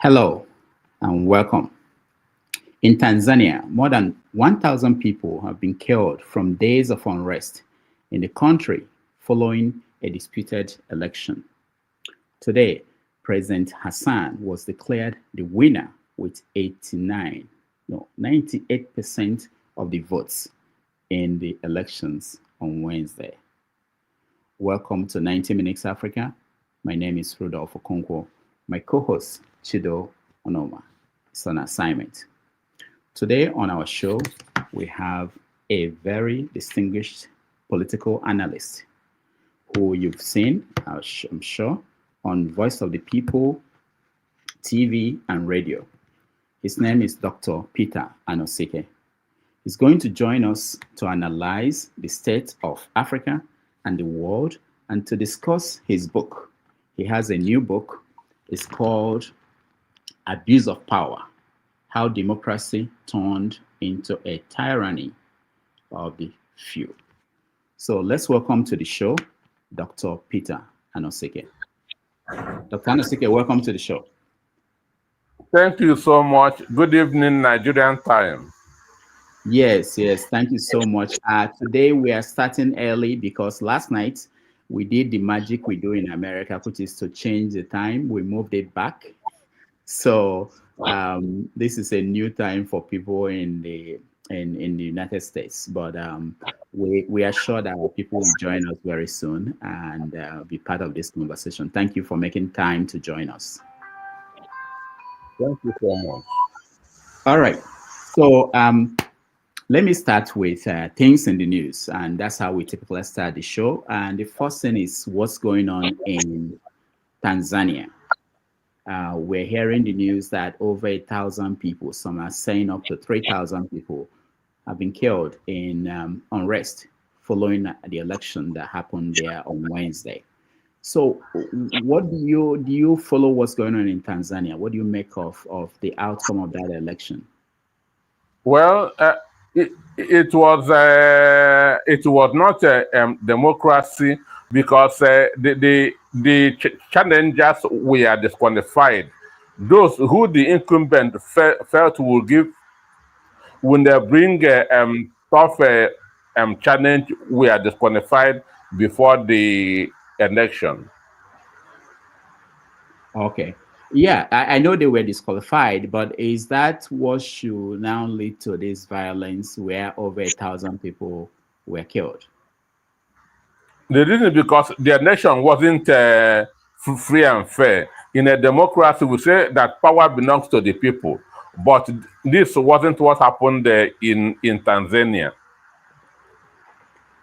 Hello and welcome. In Tanzania, more than 1,000 people have been killed from days of unrest in the country following a disputed election. Today, President Hassan was declared the winner with 98% of the votes in the elections on Wednesday. Welcome to 90 Minutes Africa. My name is Rudolph Okonkwo. My co-host, Chido Onoma, is on assignment. Today on our show, we have a very distinguished political analyst who you've seen, I'm sure, on Voice of the People, TV, and radio. His name is Dr. Peter Anosike. He's going to join us to analyze the state of Africa and the world and to discuss his book. He has a new book. It's called Abuse of Power: How Democracy Turned into a Tyranny of the Few. So let's welcome to the show, Dr. Peter Anosike. Dr. Anosike, welcome to the show. Thank you so much. Good evening, Nigerian time. Yes, thank you so much. Today we are starting early because last night we did the magic we do in America, which is to change the time. We moved it back. So this is a new time for people in the United States. But we are sure that our people will join us very soon and be part of this conversation. Thank you for making time to join us. Thank you so much. All right. So let me start with things in the news, and that's how we typically start the show. And the first thing is what's going on in Tanzania. We're hearing the news that over 1,000 people, some are saying up to 3,000 people, have been killed in unrest following the election that happened there on Wednesday. So, what do you follow what's going on in Tanzania? What do you make of the outcome of that election? Well, it was not a democracy because the challengers were disqualified. Those who the incumbent felt will give when they bring tough challenge were disqualified before the election. Okay. Yeah, I know they were disqualified, but is that what should now lead to this violence where over 1,000 people were killed? The reason because the election wasn't free and fair. In a democracy, we say that power belongs to the people, but this wasn't what happened in Tanzania.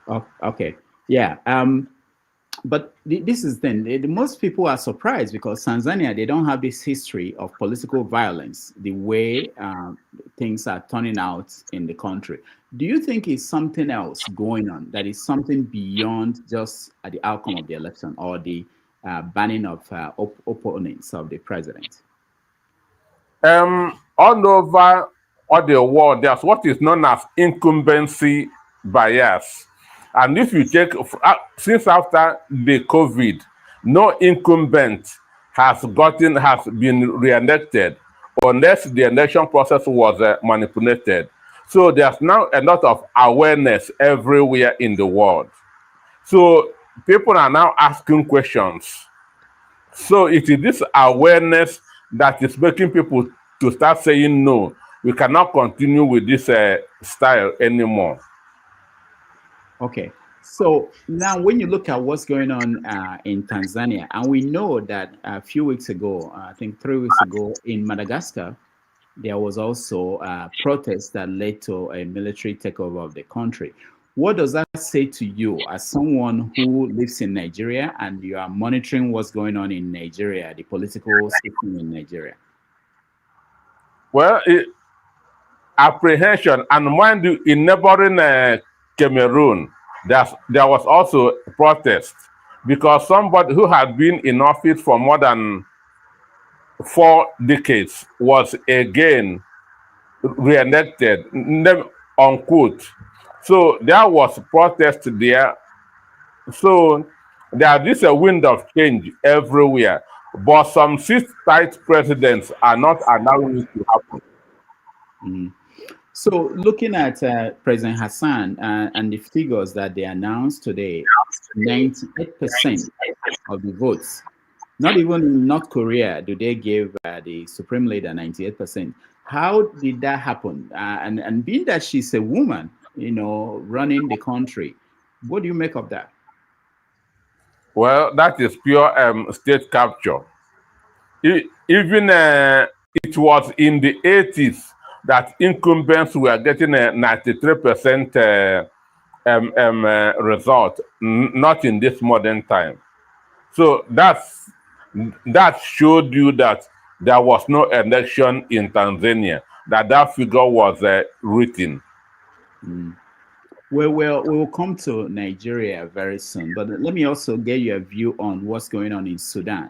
Oh, okay. Yeah. But this is then most people are surprised because Tanzania, they don't have this history of political violence the way things are turning out in the country. Do you think it's something else going on, that is something beyond just the outcome of the election or the banning of opponents of the president? All over the world, there's what is known as incumbency bias. And if you take, since after the COVID, no incumbent has been re-elected unless the election process was manipulated. So there's now a lot of awareness everywhere in the world. So people are now asking questions. So it is this awareness that is making people to start saying, no, we cannot continue with this style anymore. Okay, so now when you look at what's going on in Tanzania, and we know that a few weeks ago, I think 3 weeks ago in Madagascar, there was also a protest that led to a military takeover of the country. What does that say to you as someone who lives in Nigeria and you are monitoring what's going on in Nigeria, the political system in Nigeria? Well, apprehension, and mind you, in neighboring Cameroon, there was also a protest because somebody who had been in office for more than 4 decades was again re-elected, unquote. So there was protest there. So there is a wind of change everywhere. but some sit-tight presidents are not allowing it to happen. So, looking at President Hassan and the figures that they announced today, 98% of the votes. Not even in North Korea do they give the supreme leader 98%. How did that happen? And being that she's a woman, running the country, what do you make of that? Well, that is pure state capture. Even it was in the 80s that incumbents were getting a 93% result, not in this modern time. So that showed you that there was no election in Tanzania, that figure was written. We will come to Nigeria very soon, but let me also get your view on what's going on in Sudan.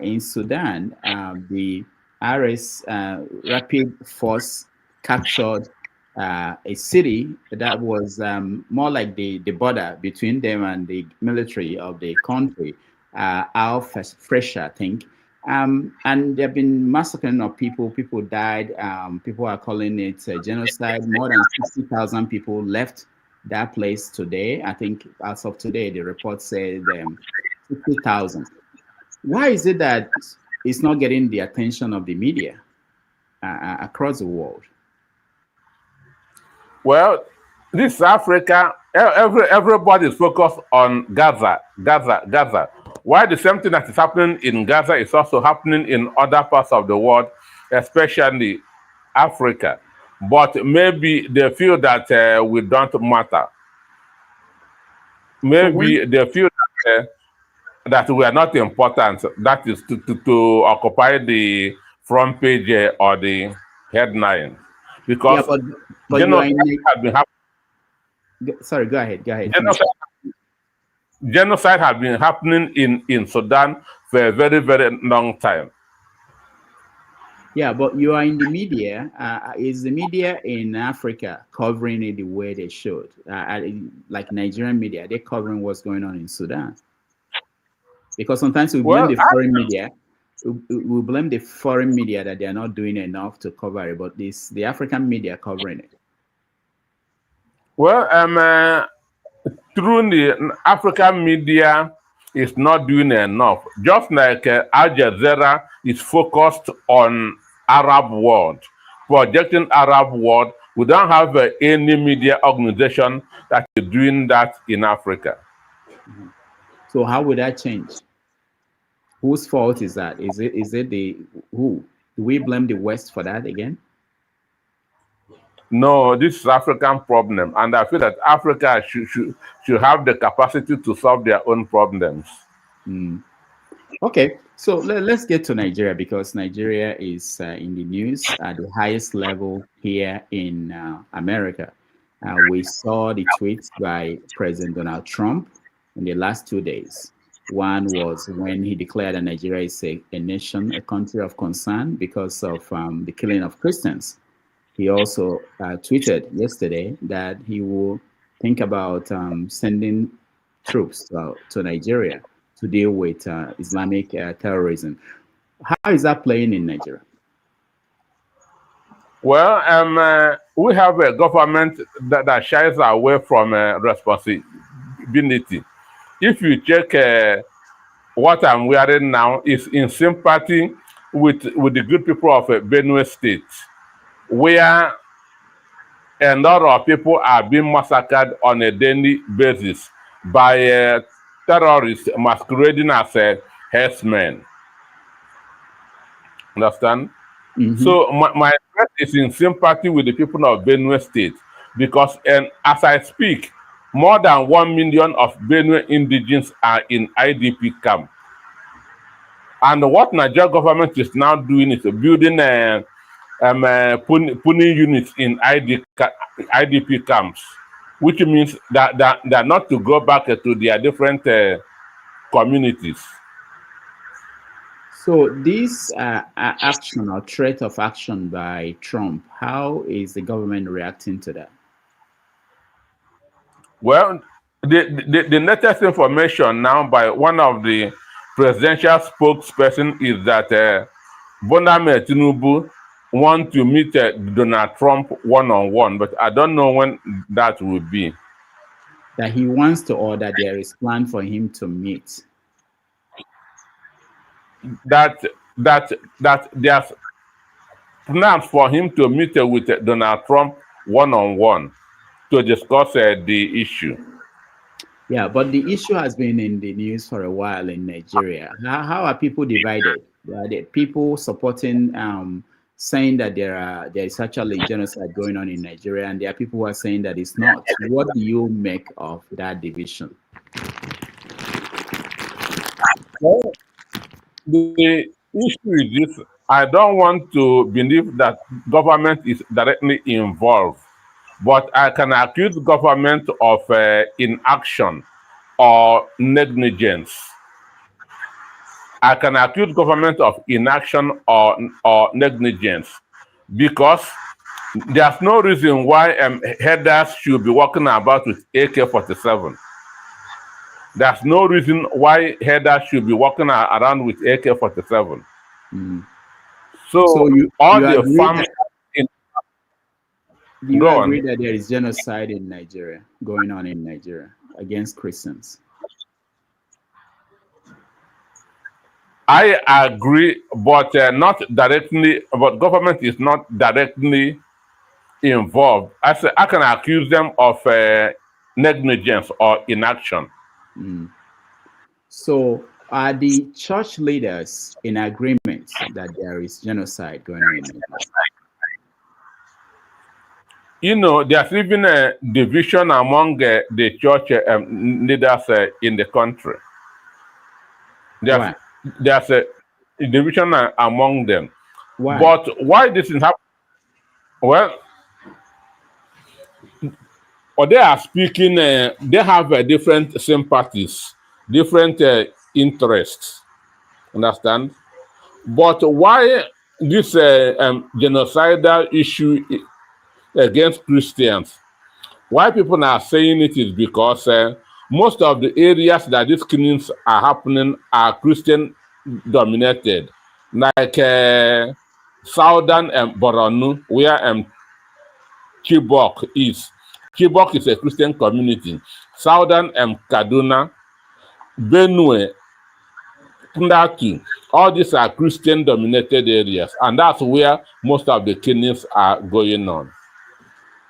In Sudan, the RS Rapid Force captured a city that was more like the border between them and the military of the country, Al Fresha, I think. And they've been massacring of people. People died. People are calling it a genocide. More than 60,000 people left that place today. I think as of today, the report said 60,000. Why is it that it's not getting the attention of the media across the world? Well, this Africa, everybody is focused on Gaza. Why the same thing that is happening in Gaza is also happening in other parts of the world, especially Africa. But maybe they feel that we don't matter. Maybe they feel that we are not important. That is to occupy the front page or the headline. Because but genocide has been happening. Sorry, go ahead. Genocide has been happening in Sudan for a very, very long time. Yeah, but you are in the media. Is the media in Africa covering it the way they should? Like Nigerian media, they're covering what's going on in Sudan. Because sometimes we blame the foreign media. We blame the foreign media that they are not doing enough to cover it, but the African media covering it. Well, through the African media is not doing enough. Just like Al Jazeera is focused on Arab world, projecting Arab world, we don't have any media organization that is doing that in Africa. So how would that change? Whose fault is that? Is it the who? Do we blame the West for that again? No, this is African problem, and I feel that Africa should have the capacity to solve their own problems. Okay, so let's get to Nigeria, because Nigeria is in the news at the highest level here in America. We saw the tweets by President Donald Trump in the last 2 days. One was when he declared that Nigeria is a nation, a country of concern because of the killing of Christians. He also tweeted yesterday that he will think about sending troops to Nigeria to deal with Islamic terrorism. How is that playing in Nigeria? Well, we have a government that shies away from responsibility. If you check what I'm wearing now, is in sympathy with the good people of Benue State, where a lot of people are being massacred on a daily basis by terrorists masquerading as herdsmen. Understand? So my threat is in sympathy with the people of Benue State, because as I speak, more than 1 million of Benue indigenes are in IDP camp. And what Nigeria government is now doing is building pooling units in IDP camps, which means that they're not to go back to their different communities. So this action or threat of action by Trump, how is the government reacting to that? Well, the latest information now by one of the presidential spokesperson is that Bola Tinubu want to meet Donald Trump one-on-one, but I don't know when that will be. That he wants to, or that there is plan for him to meet. That there's plans for him to meet with Donald Trump one-on-one to discuss the issue. Yeah, but the issue has been in the news for a while in Nigeria. How are people divided? Are there people supporting, saying that there is actually genocide going on in Nigeria, and there are people who are saying that it's not. What do you make of that division? Well, the issue is this: I don't want to believe that government is directly involved, but I can accuse government of inaction or negligence. I can accuse government of inaction or negligence because there's no reason why headers should be walking about with AK-47. There's no reason why headers should be walking around with AK-47. Mm. So you all agree the farmers do you go agree on. that there is genocide in Nigeria, going on in Nigeria against Christians? I agree, but not directly. But government is not directly involved. I can accuse them of negligence or inaction. Mm. So are the church leaders in agreement that there is genocide going on in Nigeria? You know, there's even a division among the church leaders in the country. Why? There's a division among them. Why? But why this is happening? Well, or they are speaking, they have different sympathies, different interests. Understand? But why this genocidal issue against Christians? Why people are saying it is because most of the areas that these killings are happening are Christian dominated, like southern Borno, where Chibok is. Chibok is a Christian community. Southern Kaduna, Benue, Plateau, all these are Christian dominated areas, and that's where most of the killings are going on.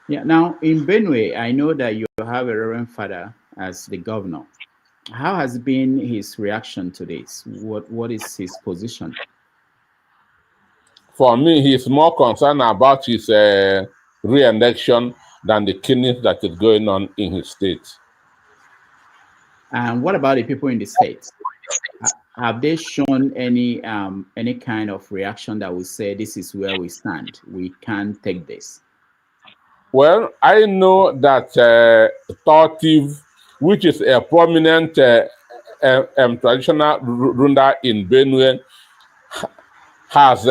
Yeah. Now in Benue, I know that you have a Reverend Father as the governor. How has been his reaction to this? What is his position? For me, he's more concerned about his re-election than the killings that is going on in his state. And what about the people in the states? Have they shown any kind of reaction that will say this is where we stand? We can't take this. Well, I know that Tortiv, which is a prominent traditional ruler in Benue, has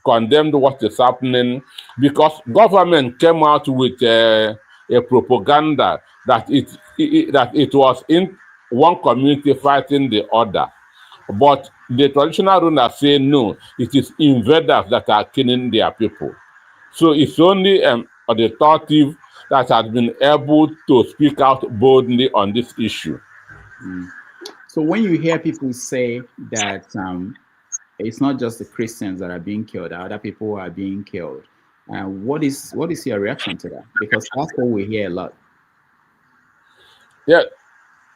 condemned what is happening because government came out with a propaganda that it was in one community fighting the other. But the traditional rulers say no, it is invaders that are killing their people. So it's only the Tortiv that has been able to speak out boldly on this issue. Mm. So when you hear people say that it's not just the Christians that are being killed, other people are being killed, what is your reaction to that? Because that's what we hear a lot. Yeah,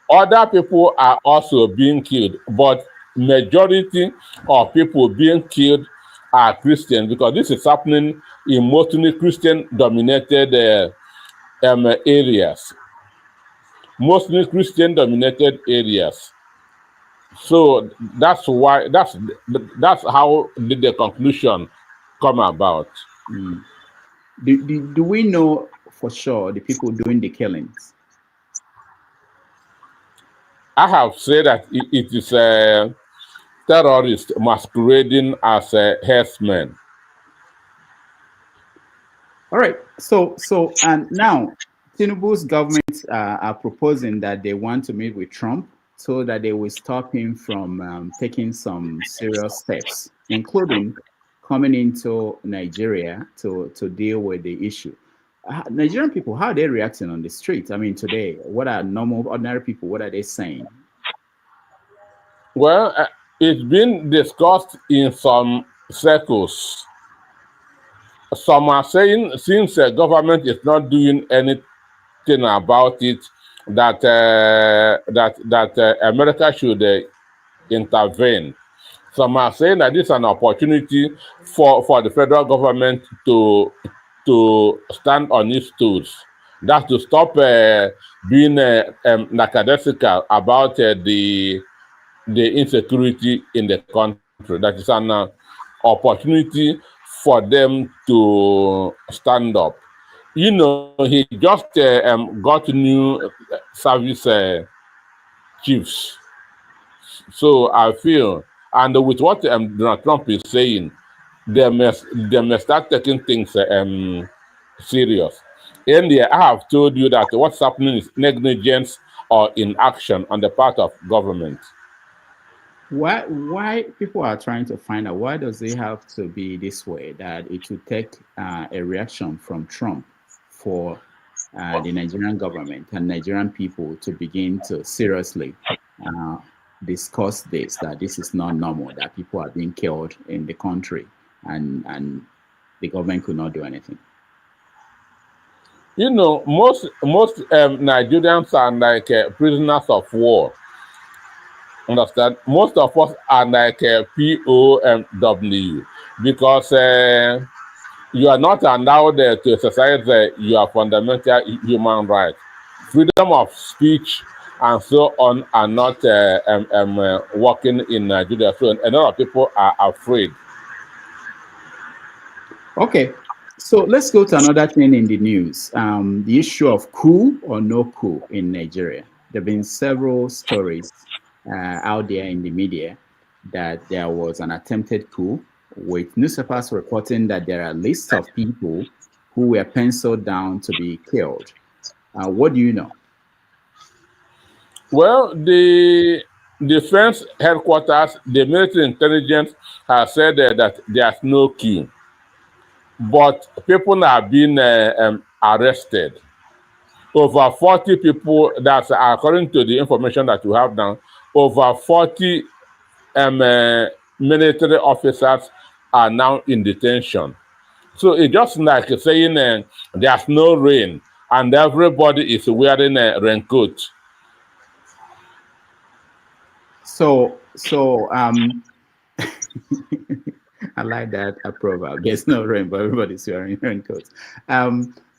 other people are also being killed, but majority of people being killed are Christians because this is happening in mostly Christian-dominated areas. Mostly Christian-dominated areas. So that's why that's how did the conclusion come about. Mm. Do we know for sure the people doing the killings? I have said that it is terrorists masquerading as herdsmen. All right. So and now Tinubu's government are proposing that they want to meet with Trump told that they will stop him from taking some serious steps, including coming into Nigeria to deal with the issue. Nigerian people, how are they reacting on the street? I mean, today, what are normal, ordinary people, what are they saying? Well, it's been discussed in some circles. Some are saying since the government is not doing anything about it, that America should intervene. Some are saying that this is an opportunity for the federal government to stand on its toes. That's to stop being lackadaisical about the insecurity in the country. That is an opportunity for them to stand up. You know, he just got new service chiefs. So I feel, and with what Donald Trump is saying, they must start taking things serious. Earlier, I have told you that what's happening is negligence or inaction on the part of government. Why people are trying to find out, why does it have to be this way, that it will take a reaction from Trump for the Nigerian government and Nigerian people to begin to seriously discuss this, that this is not normal, that people are being killed in the country and the government could not do anything? You know, most Nigerians are like prisoners of war. Understand? Most of us are like POW, because you are not allowed to exercise your fundamental human rights. Freedom of speech and so on are not working in Nigeria. So a lot of people are afraid. Okay, so let's go to another thing in the news. The issue of coup or no coup in Nigeria. There have been several stories out there in the media that there was an attempted coup, with newspapers reporting that there are lists of people who were penciled down to be killed. What do you know? Well, the defense headquarters, the military intelligence has said that there's no coup, but people are being arrested. Over 40 people, that's according to the information that you have now, over 40 military officers are now in detention. So it's just like saying there's no rain and everybody is wearing a raincoat. So I like that proverb. There's no rain, but everybody's wearing raincoats.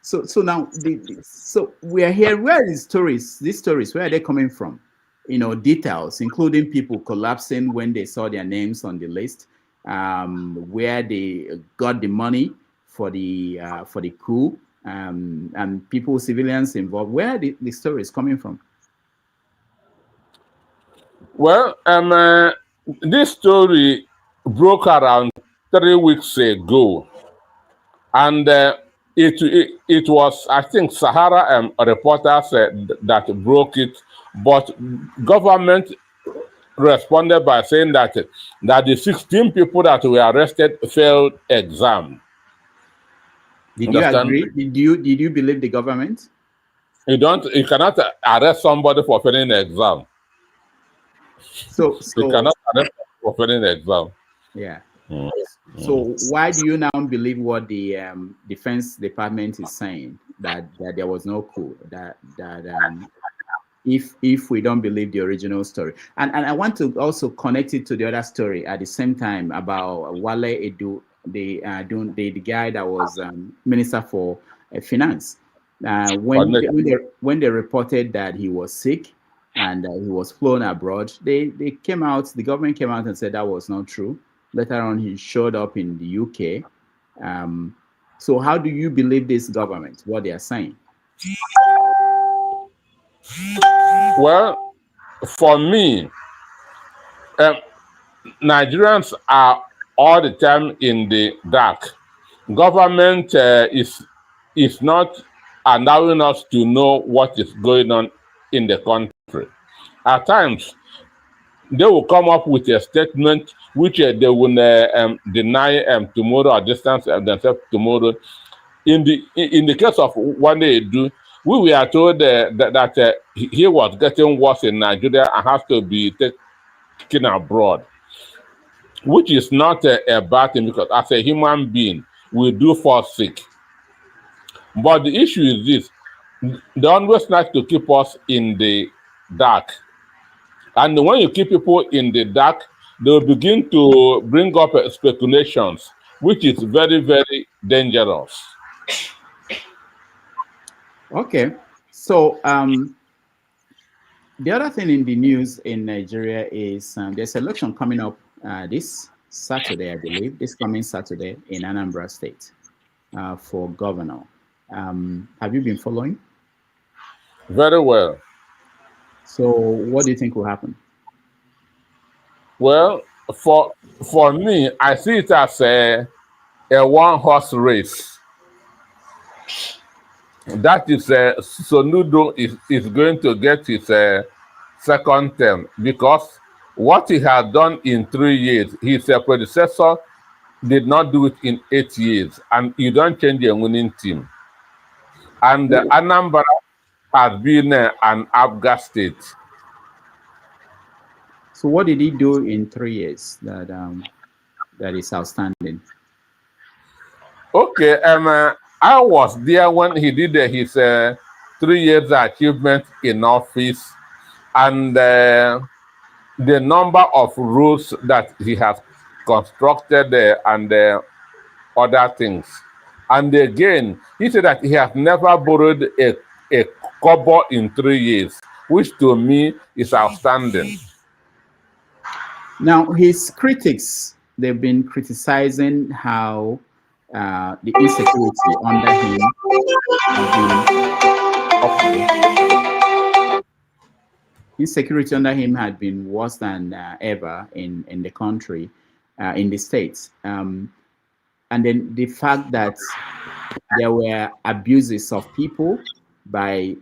So now, so we are here. Where are these stories? These stories, where are they coming from? You know, details, including people collapsing when they saw their names on the list, where they got the money for the coup, and people, civilians involved. Where are the stories coming from? Well, this story broke around 3 weeks ago, and it was, I think, Sahara reporters that broke it, but government responded by saying that the 16 people that were arrested failed exam. Did you agree? Did you believe the government? You cannot arrest somebody for failing the exam. So you cannot arrest for failing the exam. Yeah. So why do you now believe what the Defense Department is saying, that there was no coup, that if we don't believe the original story? And I want to also connect it to the other story at the same time about Wale Edu, the guy that was Minister for Finance. When they reported that he was sick and he was flown abroad, they came out, the government came out and said that was not true. Later on, he showed up in the UK. So how do you believe this government, what they are saying? Well, for me, Nigerians are all the time in the dark. Government is not allowing us to know what is going on in the country. At times, they will come up with a statement which they will deny tomorrow or distance themselves tomorrow. In the case of what they do, we were told that he was getting worse in Nigeria and has to be taken abroad, which is not a bad thing because as a human being, we do fall sick. But the issue is this: they always like to keep us in the dark. And when you keep people in the dark, they'll begin to bring up speculations, which is very, very dangerous. Okay. So the other thing in the news in Nigeria is there's election coming up this Saturday, I believe, this coming Saturday in Anambra State for governor. Have you been following? Very well. So what do you think will happen? Well, for me, I see it as a one-horse race. That is, Sonudo is going to get his second term because what he had done in 3 years, his predecessor did not do it in 8 years, and you don't change a winning team. And Anambra has been an Abga state. So what did he do in 3 years that is outstanding? Okay, I was there when he did his 3 years achievement in office, and the number of roads that he has constructed and other things. And again, he said that he has never borrowed a kobo in 3 years, which to me is outstanding. Now, his critics, they've been criticizing how the insecurity under him had been worse than ever in the country, in the states. And then the fact that there were abuses of people by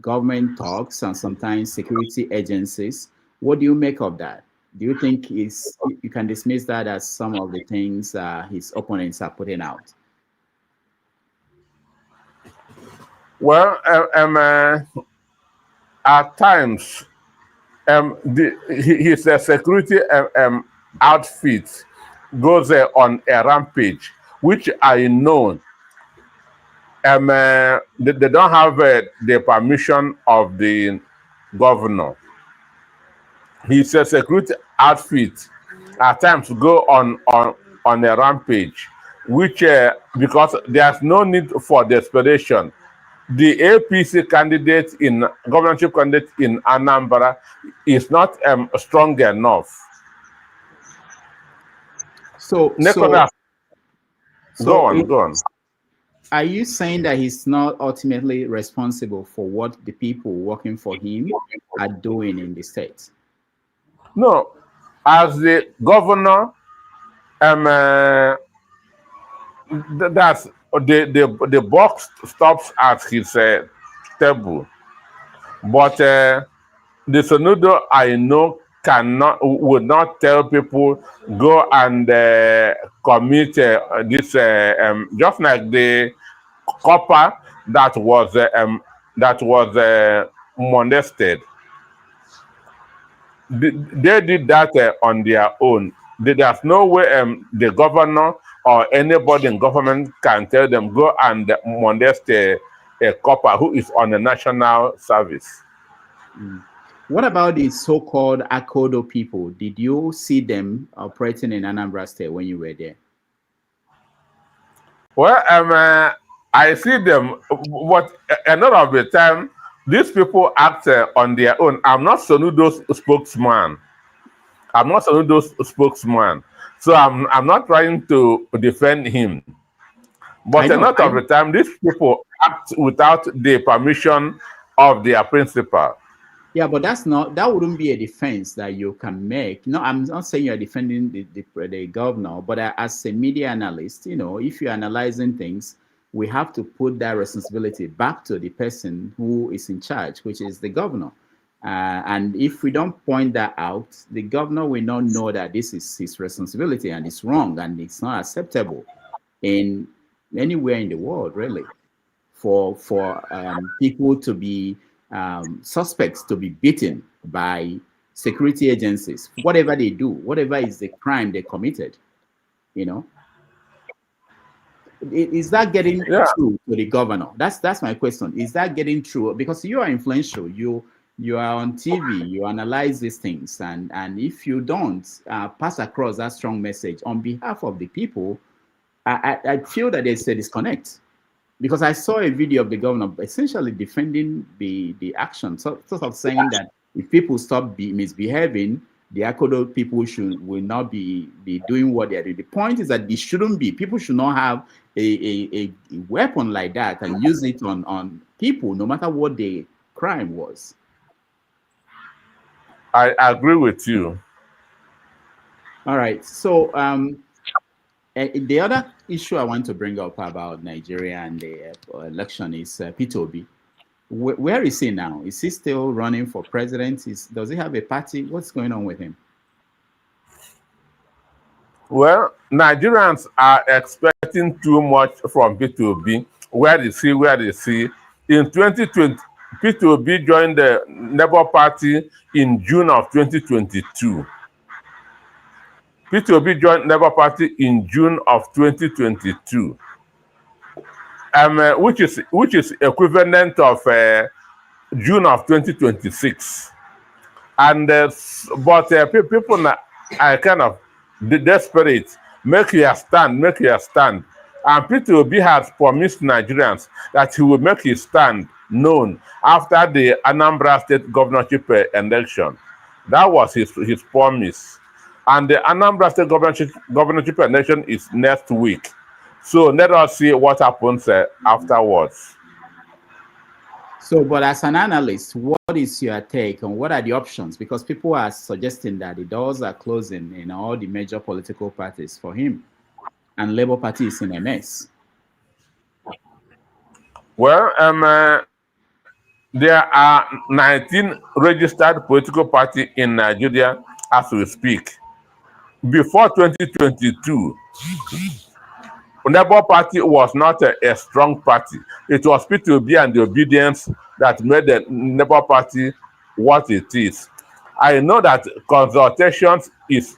government talks and sometimes security agencies. What do you make of that? Do you think you can dismiss that as some of the things his opponents are putting out? Well, at times, his security outfit goes on a rampage, which I know they don't have the permission of the governor. His security outfit at times go on a rampage, which because there's no need for desperation. The APC candidate in governorship candidate in Anambra is not strong enough. So go on. Are you saying that he's not ultimately responsible for what the people working for him are doing in the state? No, as the governor, that's the box stops at his table, but the Sonudo I know would not tell people go and commit this just like the copper that was molested. They did that on their own. There's no way the governor or anybody in government can tell them go and molest a copper who is on a national service. What about the so-called Akodo people? Did you see them operating in Anambra State when you were there? Well, I see them, but a lot of the time, these people act on their own. I'm not Sonudo's spokesman. So I'm not trying to defend him. But a lot of the time, these people act without the permission of their principal. Yeah, but that wouldn't be a defense that you can make. No, I'm not saying you're defending the governor, but as a media analyst, if you're analyzing things, we have to put that responsibility back to the person who is in charge, which is the governor. And if we don't point that out, the governor will not know that this is his responsibility and it's wrong and it's not acceptable in anywhere in the world, really, for people to be suspects to be beaten by security agencies, whatever they do, whatever is the crime they committed, you know. Is that getting through to the governor? That's my question. Is that getting through? Because you are influential. You are on TV. You analyze these things, and if you don't pass across that strong message on behalf of the people, I feel that there's a disconnect. Because I saw a video of the governor essentially defending the action, sort of saying that if people stop misbehaving, the Akodo people will not be doing what they're doing. The point is that it shouldn't be. People should not have a weapon like that and use it on people, no matter what the crime was. I agree with you. All right. So the other issue I want to bring up about Nigeria and the election is Peter Obi. Where is he now? Is he still running for president? Does he have a party? What's going on with him? Well, Nigerians are expecting too much from Peter Obi. Where is he? Where is he? In 2020, Peter Obi joined the Labour Party in June of 2022. Peter Obi joined Labour Party in June of 2022, which is equivalent of June of 2026. And but people are kind of desperate. Make your stand, make your stand. And Peter Obi has promised Nigerians that he will make his stand known after the Anambra State governorship election. That was his promise. And the Anambra State governorship election is next week. So let us see what happens afterwards. So, but as an analyst, what is your take on what are the options? Because people are suggesting that the doors are closing in all the major political parties for him, and Labour Party is in a mess. Well, there are 19 registered political parties in Nigeria as we speak. Before 2022, Labour Party was not a strong party. It was Peter Obi and the obedience that made the Labour Party what it is. I know that consultations is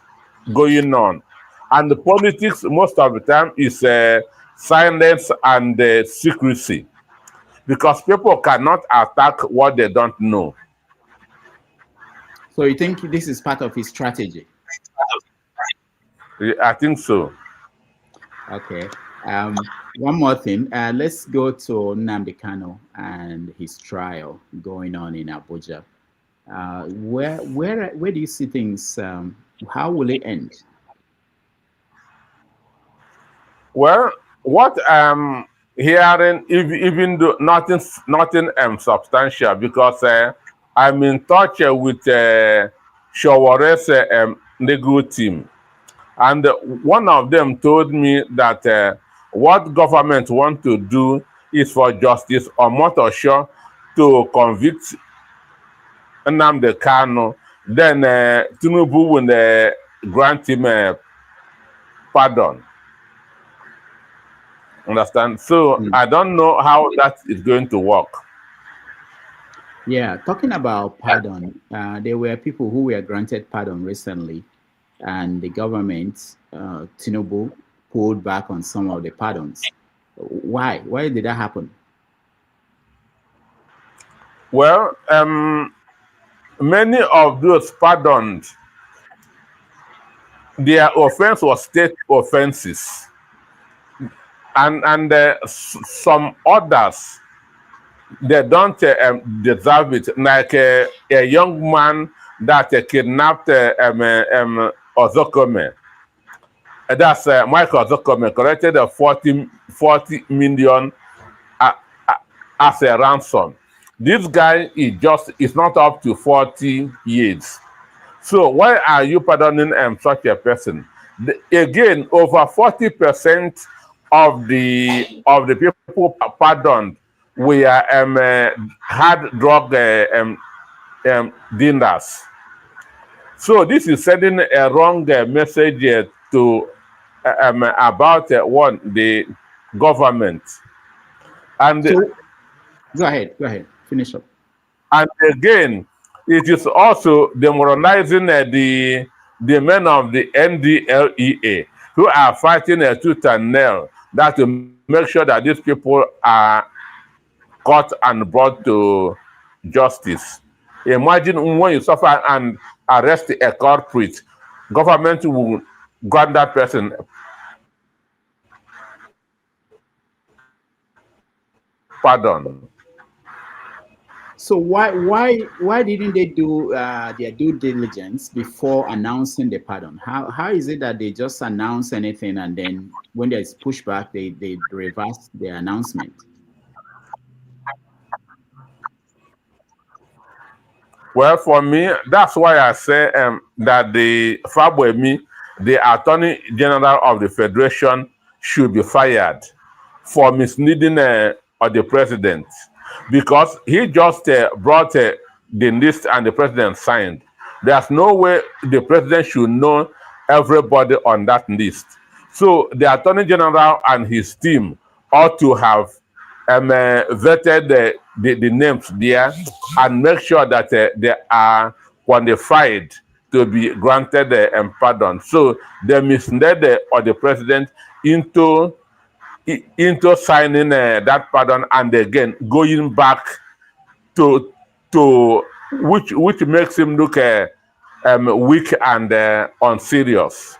going on, and the politics most of the time is silence and secrecy, because people cannot attack what they don't know. So you think this is part of his strategy? I think so. Okay. One more thing. Let's go to Nnamdi Kanu and his trial going on in Abuja. Where do you see things? How will it end? Well, what I'm hearing, even though nothing substantial, because I'm in touch with Sowore's legal team. And one of them told me that what government want to do is for Justice Omotosho to convict Nnamdi Kanu. Then Tinubu will grant him pardon. Understand? So I don't know how that is going to work. Yeah, talking about pardon, there were people who were granted pardon recently, and the government, Tinubu, pulled back on some of the pardons. Why? Why did that happen? Well, many of those pardoned, their offense was state offenses, and some others, they don't deserve it. Like a young man that kidnapped Ozokome. That's Michael Ozokome collected 40 million as a ransom. This guy is not up to 40 years. So why are you pardoning such a person? Again, over 40% of the people pardoned were hard drug dinners. So this is sending a wrong message to about the government. And So, go ahead, finish up. And again, it is also demoralizing the men of the NDLEA who are fighting a tooth and nail that to make sure that these people are caught and brought to justice. Imagine when you suffer and arrest a culprit, government will grant that person pardon. So why didn't they do their due diligence before announcing the pardon? How is it that they just announce anything and then when there's pushback they reverse their announcement? Well, for me, that's why I say that the Fabwemi, the Attorney General of the Federation, should be fired for misleading the president, because he just brought the list and the president signed. There's no way the president should know everybody on that list. So the Attorney General and his team ought to have vetted the names there and make sure that they are qualified to be granted pardon. So they misled the president into signing that pardon and again going back to which makes him look weak and unserious.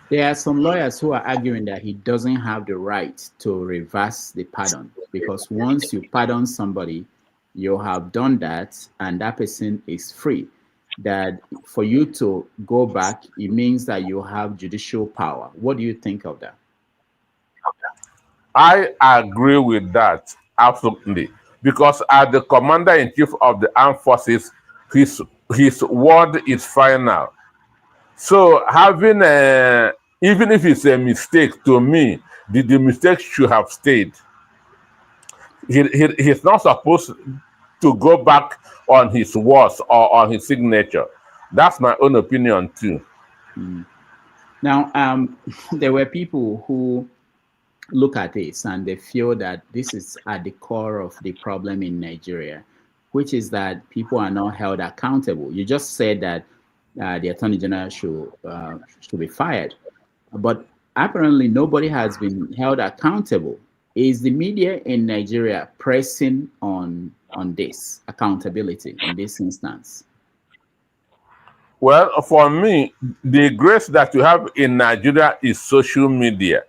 There are some lawyers who are arguing that he doesn't have the right to reverse the pardon, because once you pardon somebody, you have done that and that person is free. That for you to go back, it means that you have judicial power. What do you think of that? I agree with that, absolutely. Because as the commander-in-chief of the armed forces, his word is final. So having even if it's a mistake, to me, the mistake should have stayed. He's not supposed to go back on his words or on his signature. That's my own opinion too. Now, there were people who look at this and they feel that this is at the core of the problem in Nigeria, which is that people are not held accountable. You just said that the Attorney General should be fired, but apparently nobody has been held accountable. Is the media in Nigeria pressing on this accountability in this instance? Well, for me, the grace that you have in Nigeria is social media,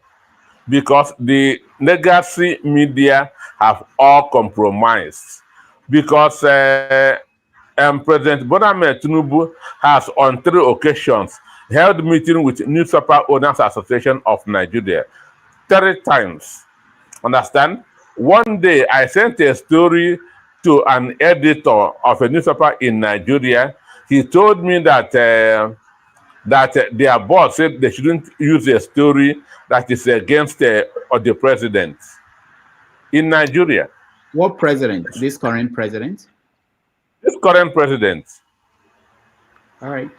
because the legacy media have all compromised. Because President Bola Ahmed Tinubu has on 3 occasions held meeting with Newspaper Owners Association of Nigeria 3 times. Understand? One day I sent a story to an editor of a newspaper in Nigeria. He told me that their boss said they shouldn't use a story that is against the president in Nigeria. What president? This current president? This current president. All right.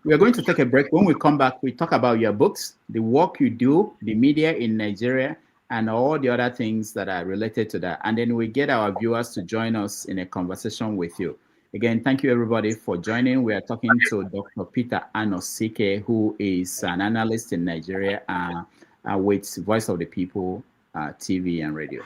We are going to take a break. When we come back, we talk about your books, the work you do, the media in Nigeria, and all the other things that are related to that. And then we get our viewers to join us in a conversation with you. Again, thank you everybody for joining. We are talking to Dr. Peter Anosike, who is an analyst in Nigeria with Voice of the People TV and radio.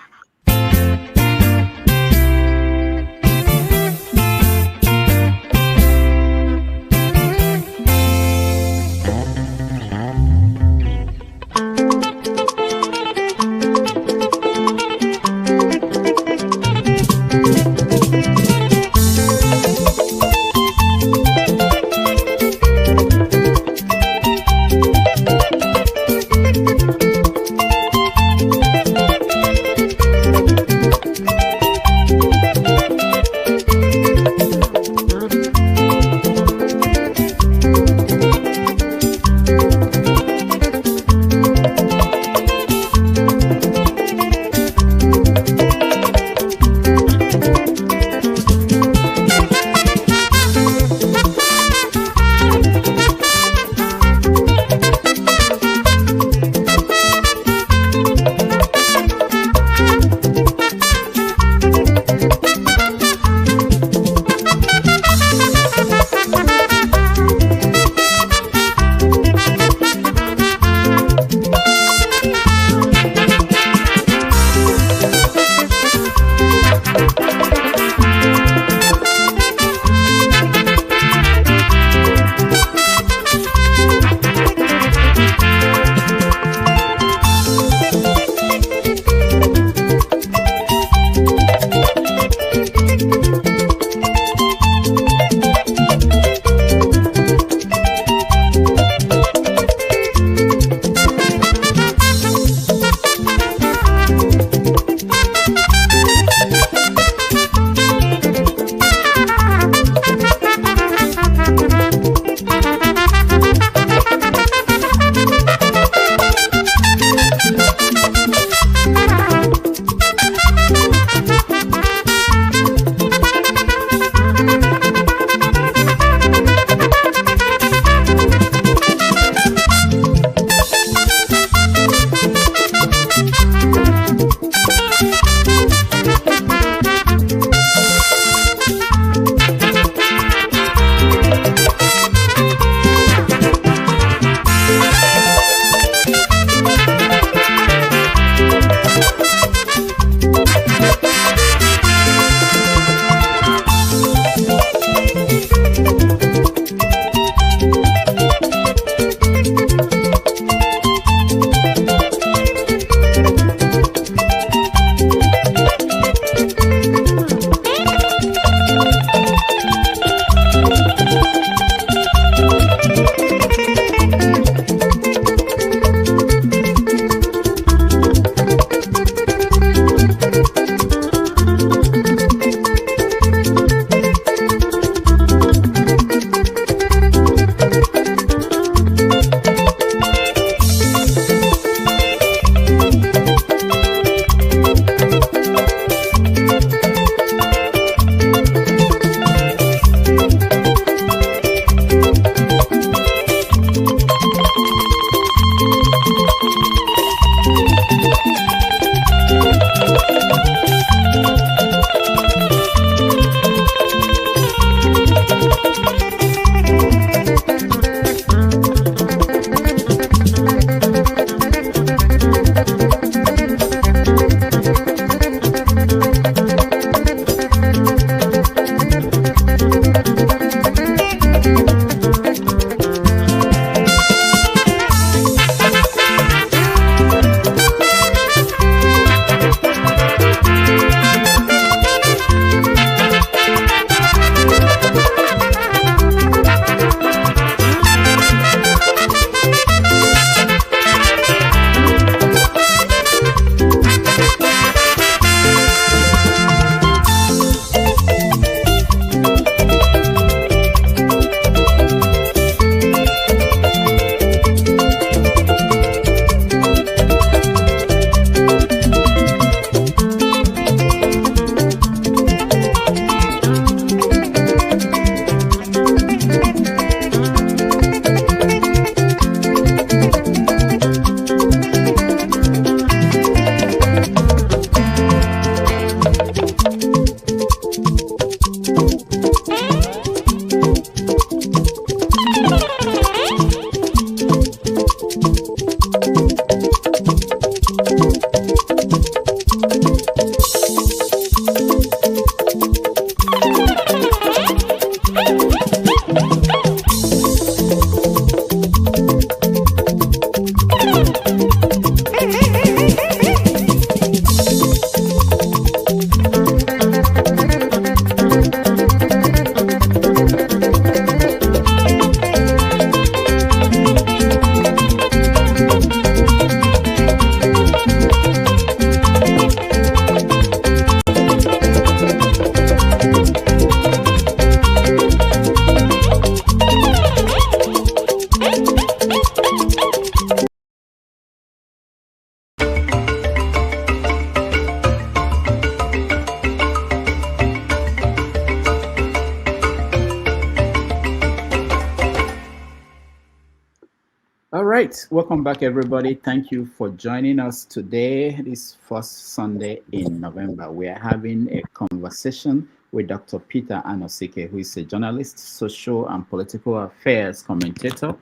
right, welcome back, everybody. Thank you for joining us today. This first Sunday in November, we are having a conversation with Dr. Peter Anosike, who is a journalist, social and political affairs commentator,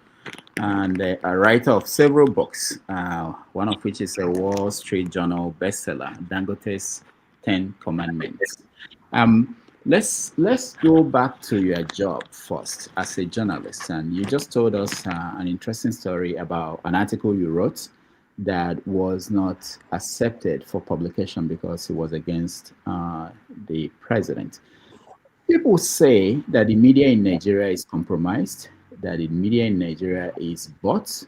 and a writer of several books, one of which is a Wall Street Journal bestseller, Dangote's 10 Commandments. Let's go back to your job first as a journalist, and you just told us an interesting story about an article you wrote that was not accepted for publication because it was against the president. People say that the media in Nigeria is compromised, that the media in Nigeria is bought.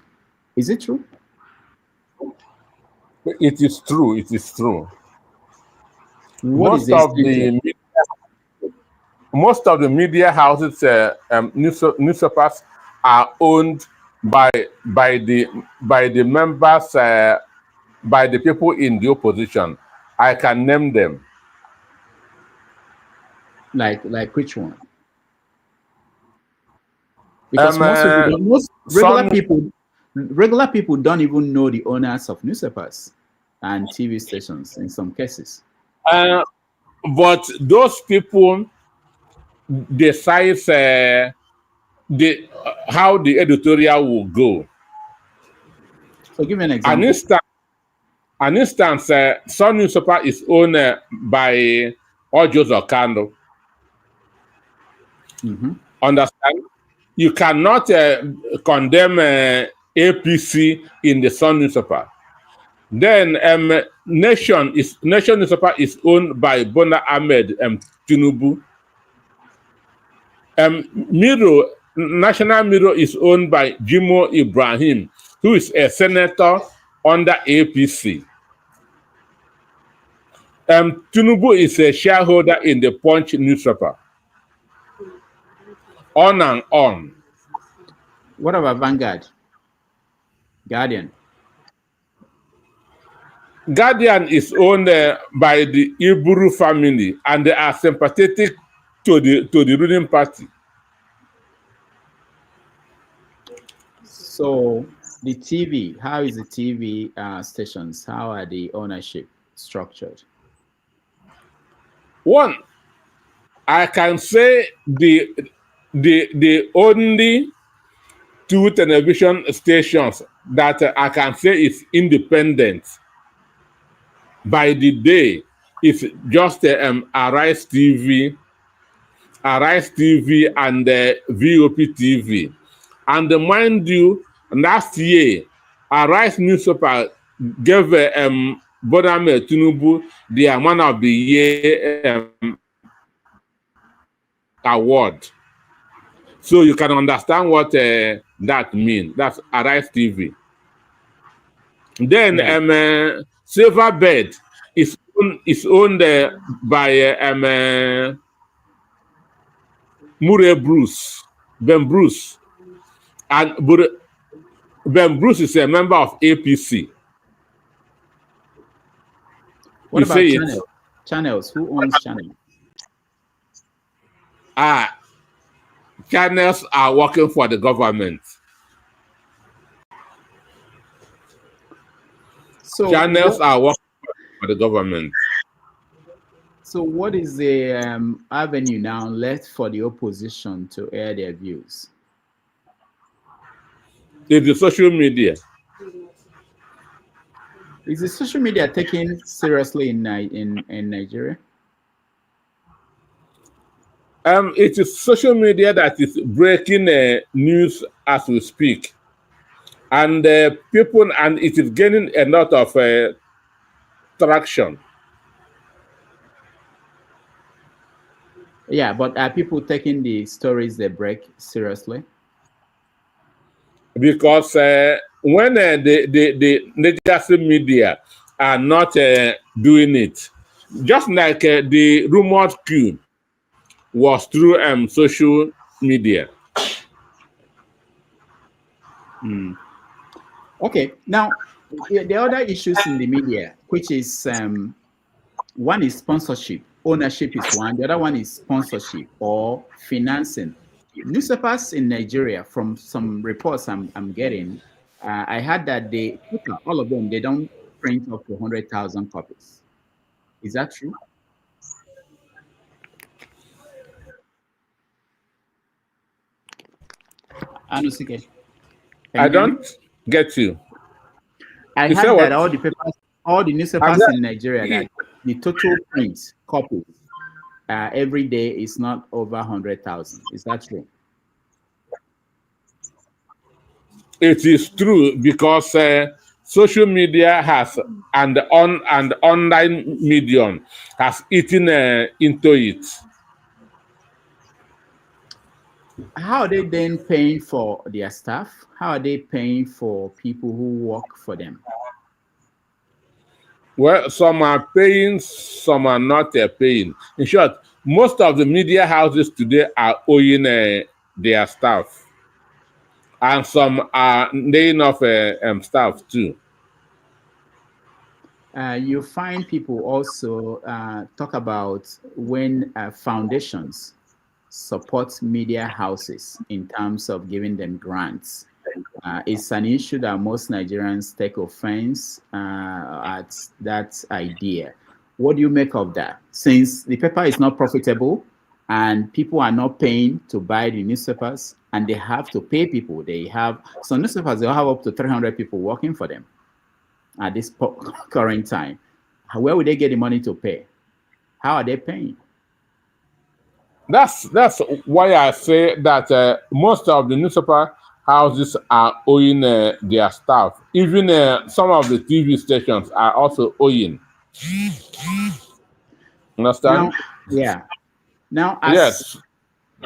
Is it true? It is true. It is true. Most of the media houses, newspapers, are owned by the members, by the people in the opposition. I can name them. Like which one? Because most regular people don't even know the owners of newspapers and TV stations in some cases. But those people decide how the editorial will go. So give me an example. An instance, some newspaper is owned by Ojos Okando. Understand? You cannot condemn APC in the Sun newspaper. Then Nation newspaper is owned by Bola Ahmed Tinubu. National Mirror is owned by Jimo Ibrahim, who is a senator under APC. Tinubu is a shareholder in the Punch newspaper. On and on. What about Vanguard? Guardian? Guardian is owned by the Iburu family, and they are sympathetic to the ruling party. So the TV, how is the TV stations? How are the ownership structured? One, I can say the only two television stations that I can say is independent by the day is just Arise TV and VOP TV. And mind you, last year, Arise newspaper gave Bola Ahmed Tinubu the Man of the Year award. So you can understand what that means. That's Arise TV. Then Silverbird is owned by Murray Bruce, Ben Bruce. And Ben Bruce is a member of APC. What about channels? Channels? Who owns channels? Channels are working for the government. So channels are working for the government. So what is the avenue now left for the opposition to air their views? It's the social media. Is the social media taken seriously in Nigeria? It is social media that is breaking news as we speak, and people, and it is gaining a lot of traction. Yeah, but are people taking the stories they break seriously? Because when the legacy media are not doing it, just like the rumored coup was through social media. Okay, now the other issues in the media, which is one is sponsorship. Ownership is one. The other one is sponsorship or financing. Newspapers in Nigeria, from some reports I'm getting, I heard that all of them, they don't print up to 100,000 copies. Is that true? Anosike, can I you hear me? don't get you. I You say heard that what? all the I'm newspapers in Nigeria, not- that the total print copies every day is not over 100,000. Is that true? It is true because social media has and online medium has eaten into it. How are they then paying for their staff? How are they paying for people who work for them? Well, some are paying, some are not paying. In short, most of the media houses today are owing their staff, and some are laying off staff too. You find people also talk about when foundations support media houses in terms of giving them grants. It's an issue that most Nigerians take offense at that idea. What do you make of that? Since the paper is not profitable and people are not paying to buy the newspapers and they have to pay people, they have some newspapers, they'll have up to 300 people working for them at this current time. Where would they get the money to pay? How are they paying? That's why I say that most of the newspaper houses are owing their staff. Even some of the TV stations are also owing. Understand? Now, yeah. Now, Yes.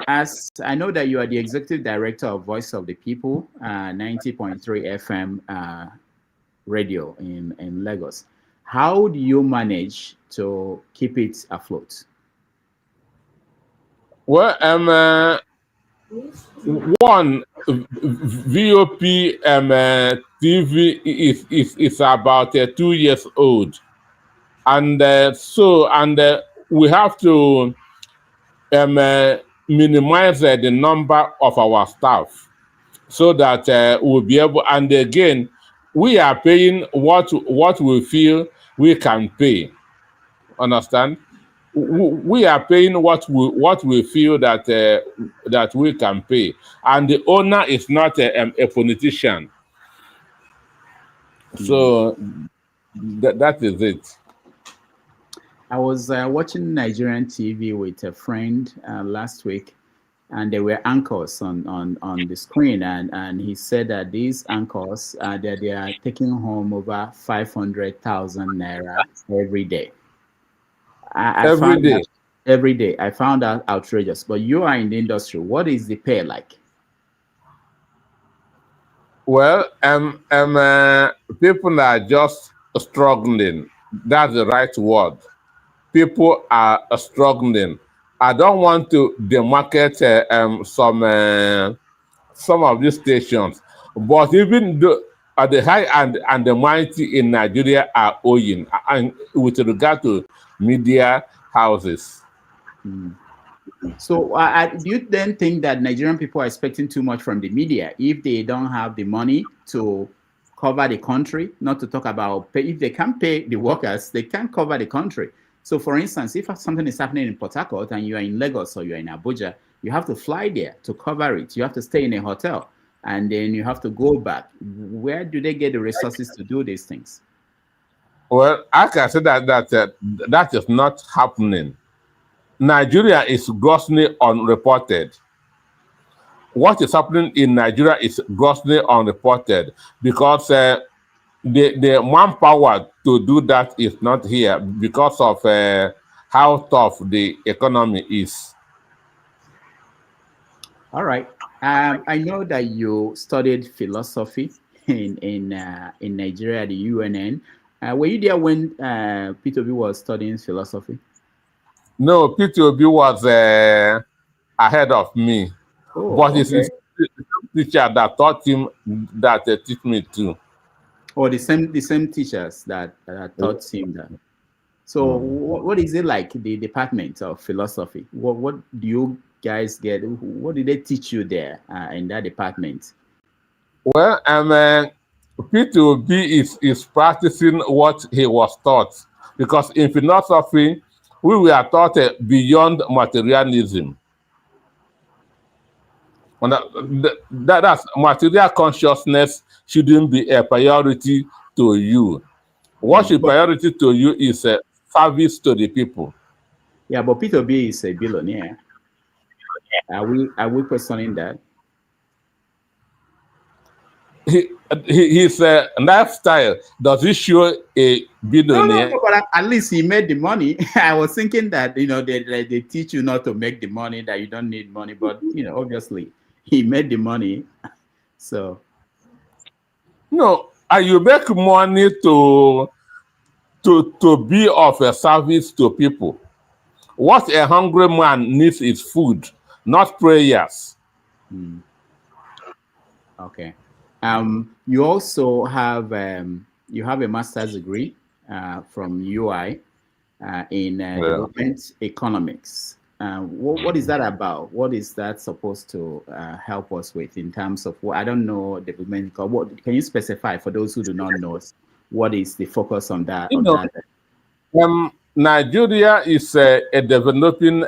as I know that you are the executive director of Voice of the People, 90.3 FM radio in Lagos. How do you manage to keep it afloat? Well, one VOP TV is about 2 years old, and we have to minimize the number of our staff so that we'll be able. And again, we are paying what we feel we can pay. Understand? We are paying what we feel that we can pay, and the owner is not a politician. So that is it. I was watching Nigerian TV with a friend last week, and there were anchors on the screen, and he said that these anchors that they are taking home over 500,000 naira every day. I Every found day. that every day. I found that outrageous. But you are in the industry. What is the pay like? Well, people are just struggling. That's the right word. People are struggling. I don't want to demarcate some of these stations, but even though the high and the mighty in Nigeria are owing, and with regard to media houses. So, do you then think that Nigerian people are expecting too much from the media if they don't have the money to cover the country? Not to talk about if they can't pay the workers, they can't cover the country. So, for instance, if something is happening in Port Harcourt and you are in Lagos or you are in Abuja, you have to fly there to cover it. You have to stay in a hotel and then you have to go back. Where do they get the resources to do these things? Well, I can say that is not happening. Nigeria is grossly unreported. What is happening in Nigeria is grossly unreported because the manpower to do that is not here because of how tough the economy is. All right. I know that you studied philosophy in Nigeria at the UNN. Were you there when P2B was studying philosophy? No, P2B was ahead of me, but it's Okay. his teacher that taught him that teach me too. Or the same teachers that taught him that. So what is it like, the department of philosophy? What do you guys get? What did they teach you there in that department? Well, P2B is practicing what he was taught, because in philosophy, we were taught beyond materialism. And that's material consciousness shouldn't be a priority to you. What should priority to you is a service to the people. Yeah, but P2B is a billionaire. Are we questioning that? His lifestyle, does he show a billionaire? No, but at least he made the money. I was thinking that, they teach you not to make the money, that you don't need money, but obviously he made the money. So no, you make money to be of a service to people. What a hungry man needs is food, not prayers. Okay. You also have a master's degree from UI in development economics. What is that about? What is that supposed to help us with in terms of I don't know development? What can you specify for those who do not know? What is the focus on that? Nigeria is a developing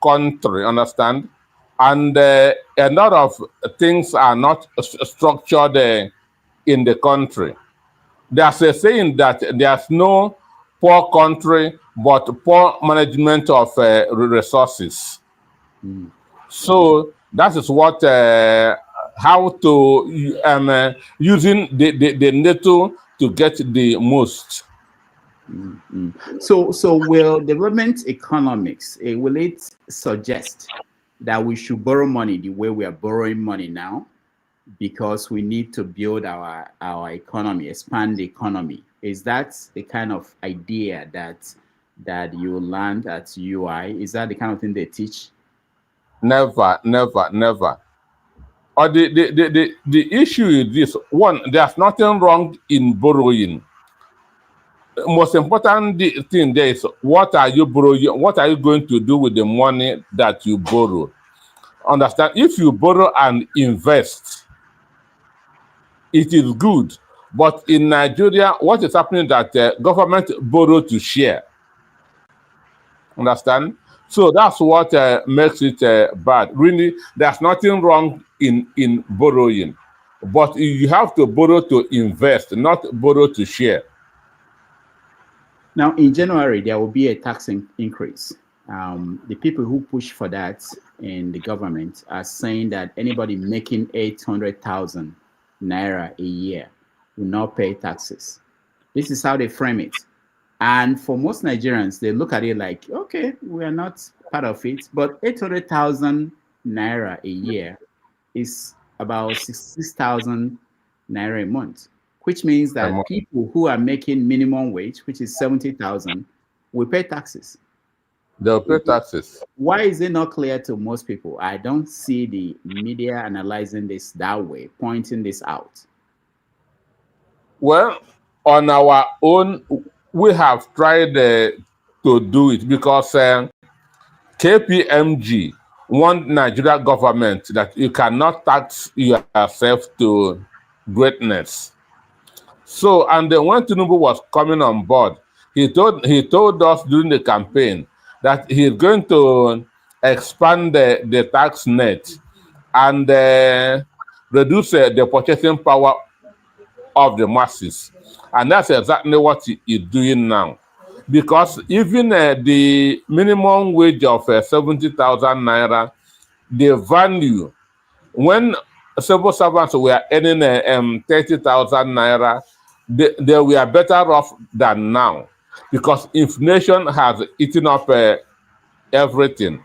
country, understand? And a lot of things are not structured in the country. There's a saying that there's no poor country, but poor management of resources. So that is what, how to, using the little to get the most. So will development economics, will it suggest that we should borrow money the way we are borrowing money now, because we need to build our economy, expand the economy? Is that the kind of idea that you learned at UI? Is that the kind of thing they teach? Never. Or the issue is this: one, there's nothing wrong in borrowing. The most important thing there is, what are you borrowing? What are you going to do with the money that you borrow? Understand? If you borrow and invest, it is good. But in Nigeria, what is happening is that government borrow to share. Understand? So that's what makes it bad. Really, there's nothing wrong in borrowing, but you have to borrow to invest, not borrow to share. Now, in January, there will be a tax increase. The people who push for that in the government are saying that anybody making 800,000 naira a year will not pay taxes. This is how they frame it. And for most Nigerians, they look at it like, okay, we are not part of it, but 800,000 naira a year is about 66,000 naira a month, which means that people who are making minimum wage, which is 70,000, will pay taxes. They'll pay taxes. Why is it not clear to most people? I don't see the media analyzing this that way, pointing this out. Well, on our own, we have tried to do it, because KPMG warned Nigeria government that you cannot tax yourself to greatness. So, and then when Tinubu was coming on board, he told us during the campaign that he's going to expand the tax net and reduce the purchasing power of the masses. And that's exactly what he is doing now. Because even the minimum wage of 70,000 naira, the value, when civil servants were earning 30,000 naira, they were better off than now, because inflation has eaten up everything.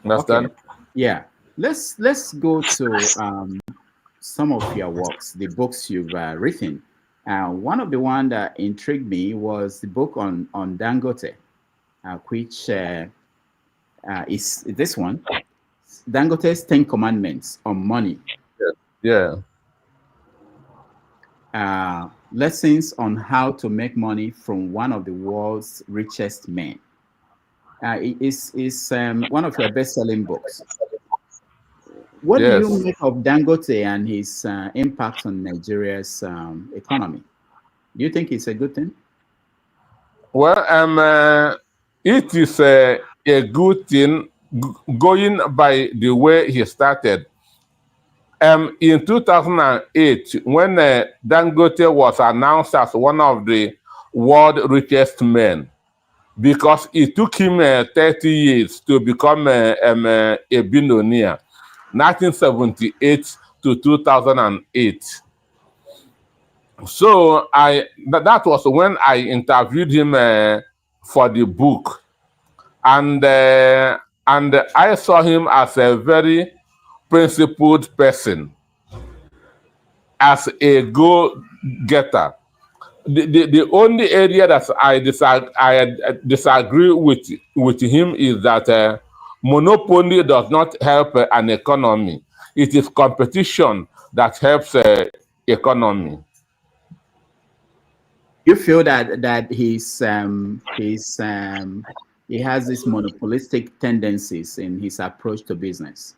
Understand? Okay. Yeah. Let's go to some of your works, the books you've written. One of the ones that intrigued me was the book on Dangote, which is this one, Dangote's 10 Commandments on Money. Yeah. Lessons on how to make money from one of the world's richest men. It is one of your best-selling books. What do you Yes. make of Dangote and his impact on Nigeria's economy? Do you think it's a good thing? Well, it is a good thing going by the way he started. In 2008, when Dangote was announced as one of the world richest men, because it took him 30 years to become a billionaire, 1978 to 2008. So that was when I interviewed him for the book, and I saw him as a very principled person, as a go-getter. The only area that I disagree with him is that monopoly does not help an economy. It is competition that helps economy. You feel that he has these monopolistic tendencies in his approach to business.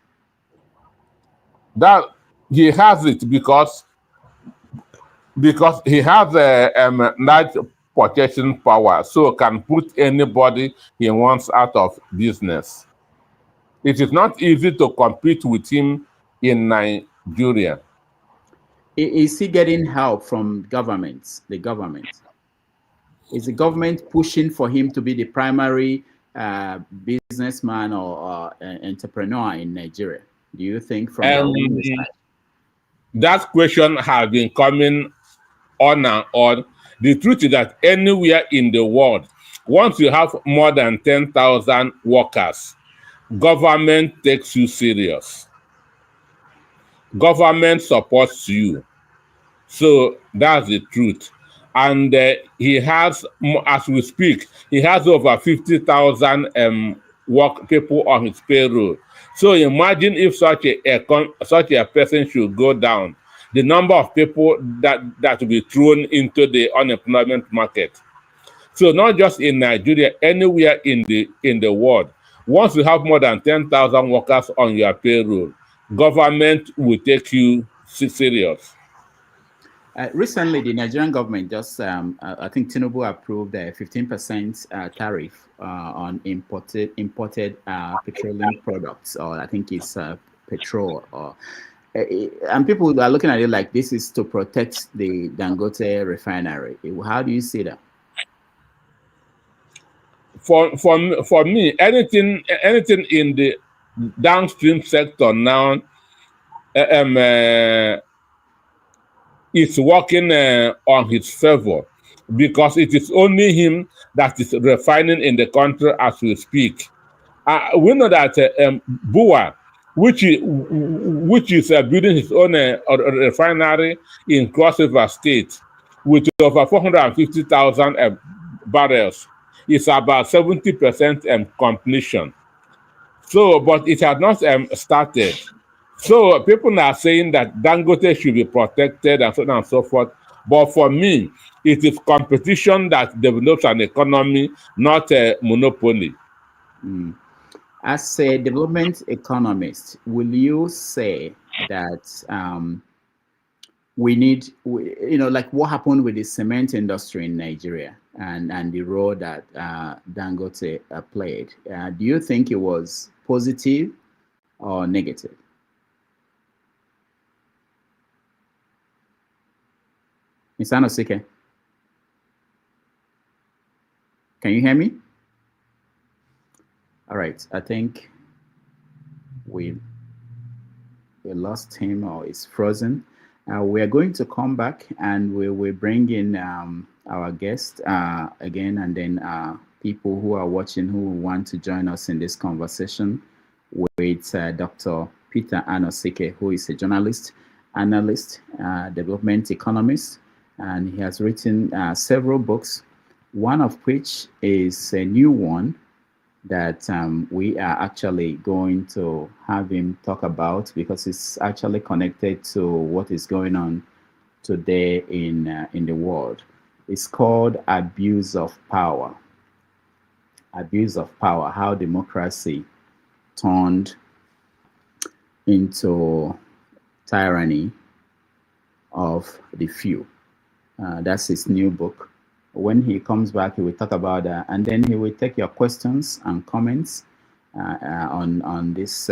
That he has it because he has a large purchasing power, so can put anybody he wants out of business. It is not easy to compete with him in Nigeria. Is he getting help from governments? The government? Is the government pushing for him to be the primary businessman or entrepreneur in Nigeria? Do you think from your Um, own side? that question has been coming on and on. The truth is that anywhere in the world, once you have more than 10,000 workers, government takes you serious. Government supports you. So that's the truth. And he has, as we speak, he has over 50,000 work people on his payroll. So imagine if such a person should go down, the number of people that will be thrown into the unemployment market. So not just in Nigeria, anywhere in the world, once you have more than 10,000 workers on your payroll, government will take you serious. Recently, the Nigerian government just, I think Tinubu approved a 15% tariff on imported petroleum products, or I think it's petrol. And people are looking at it like this is to protect the Dangote refinery. How do you see that? For me, anything in the downstream sector now is working on his favor, because it is only him that is refining in the country as we speak. We know that Bua, which is building his own refinery in Cross River State with over 450,000 barrels, is about 70% completion. So, but it has not started. So people are saying that Dangote should be protected and so on and so forth. But for me, it is competition that develops an economy, not a monopoly. As a development economist, will you say that like what happened with the cement industry in Nigeria and the role that Dangote played? Do you think it was positive or negative? Ms. Anosike, can you hear me? All right, I think we lost him, or is frozen. We are going to come back and we will bring in our guest again, and then people who are watching who want to join us in this conversation with Dr. Peter Anosike, who is a journalist, analyst, development economist, and he has written several books, one of which is a new one that we are actually going to have him talk about, because it's actually connected to what is going on today in the world. It's called Abuse of Power. Abuse of Power: How Democracy Turned into Tyranny of the Few. That's his new book. When he comes back, he will talk about that, and then he will take your questions and comments on this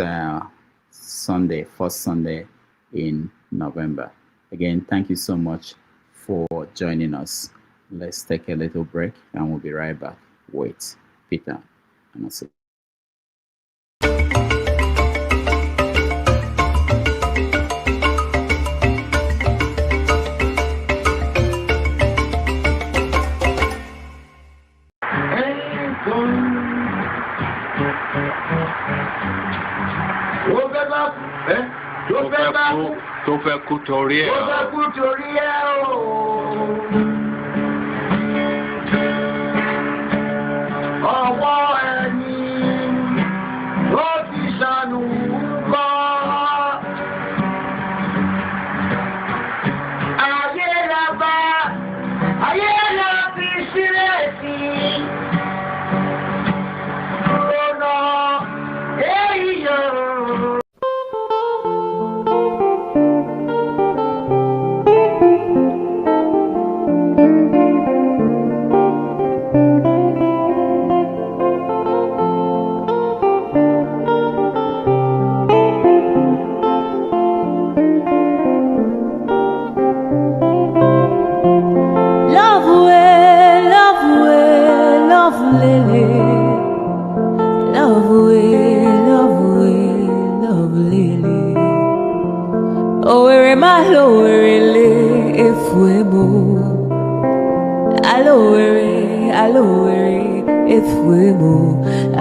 Sunday, first Sunday in November. Again, thank you so much for joining us. Let's take a little break, and we'll be right back with Peter and Anosike. Tó fẹ́ kú torí ẹ̀ o. Ọwọ́ ẹni ló ti ṣàánú kọ́. Ayé la bá, ayé la fi sílẹ̀ sí. Ọ̀nà èyí yóò.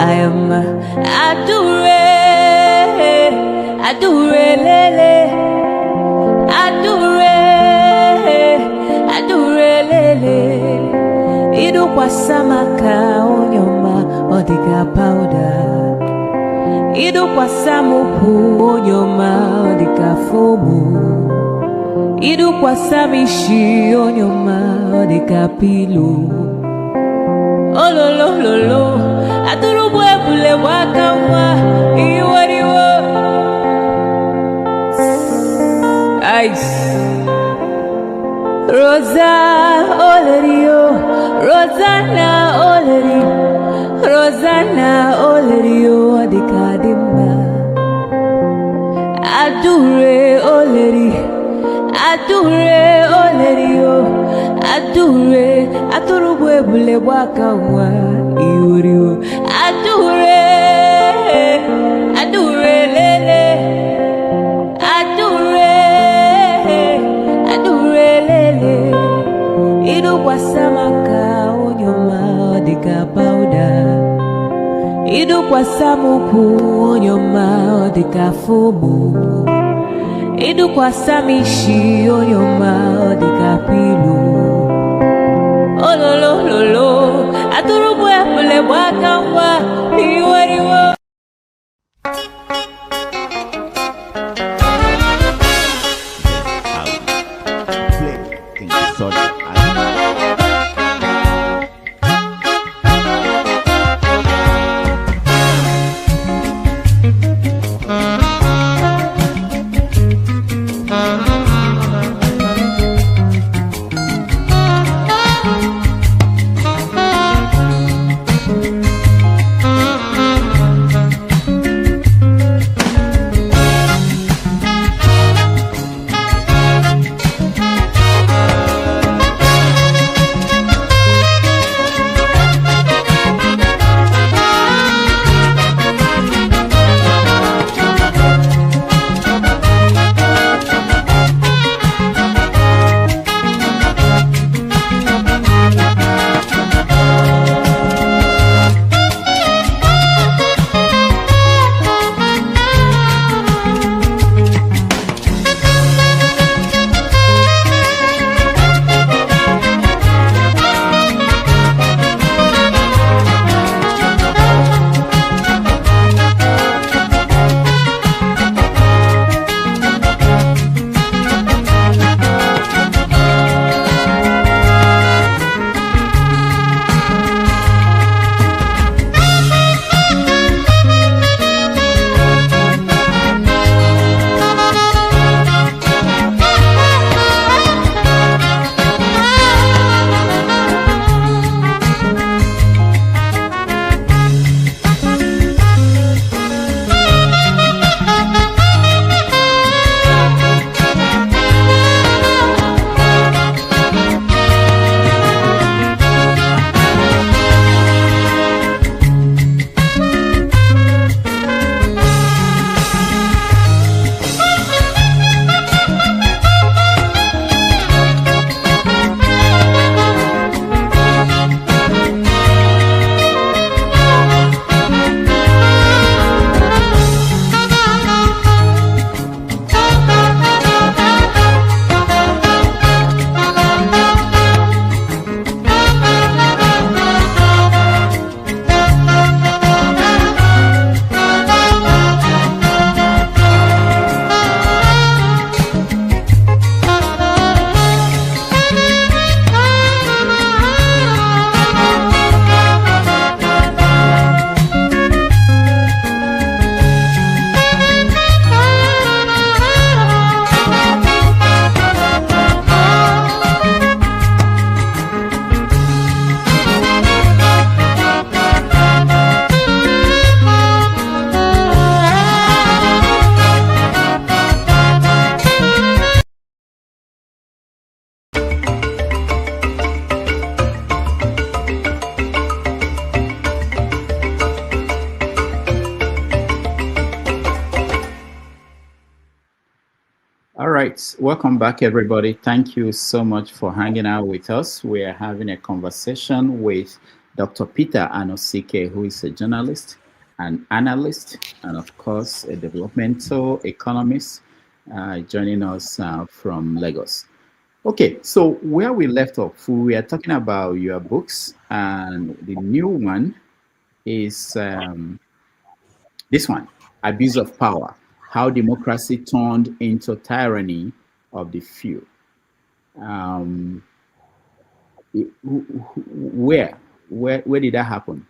I am adure lele, adure lele. Idu kwa samaka onyoma odika powder. Idu kwa samupu onyoma odika fomu. Idu kwa samishi onyoma odika pilo. Oh lo lo lo lo, aturubu ebule wakawa iwariwo. Ice. Rosa Olerio, Rosanna Olerio, Rosanna Olerio adikadimba. Adure Oleri, adure Olerio. Adure, aturubu ebule wakawa iwariwo. Adure, adure lele, adure, adure lele. Idu kwa samaka onyoma odika powder. Idu kwa samuku onyoma odika fomu. Idu kwa samishi onyoma odika pilo. Oh lo lo lo lo, aturubu ebule wakawa iwariwo. right, welcome back, everybody. Thank you so much for hanging out with us. We are having a conversation with Dr. Peter Anosike, who is a journalist, an analyst, and of course, a developmental economist, joining us from Lagos. Okay, so where we left off, we are talking about your books, and the new one is this one, Abuse of Power, How Democracy Turned into Tyranny of the Few. Where did that happen?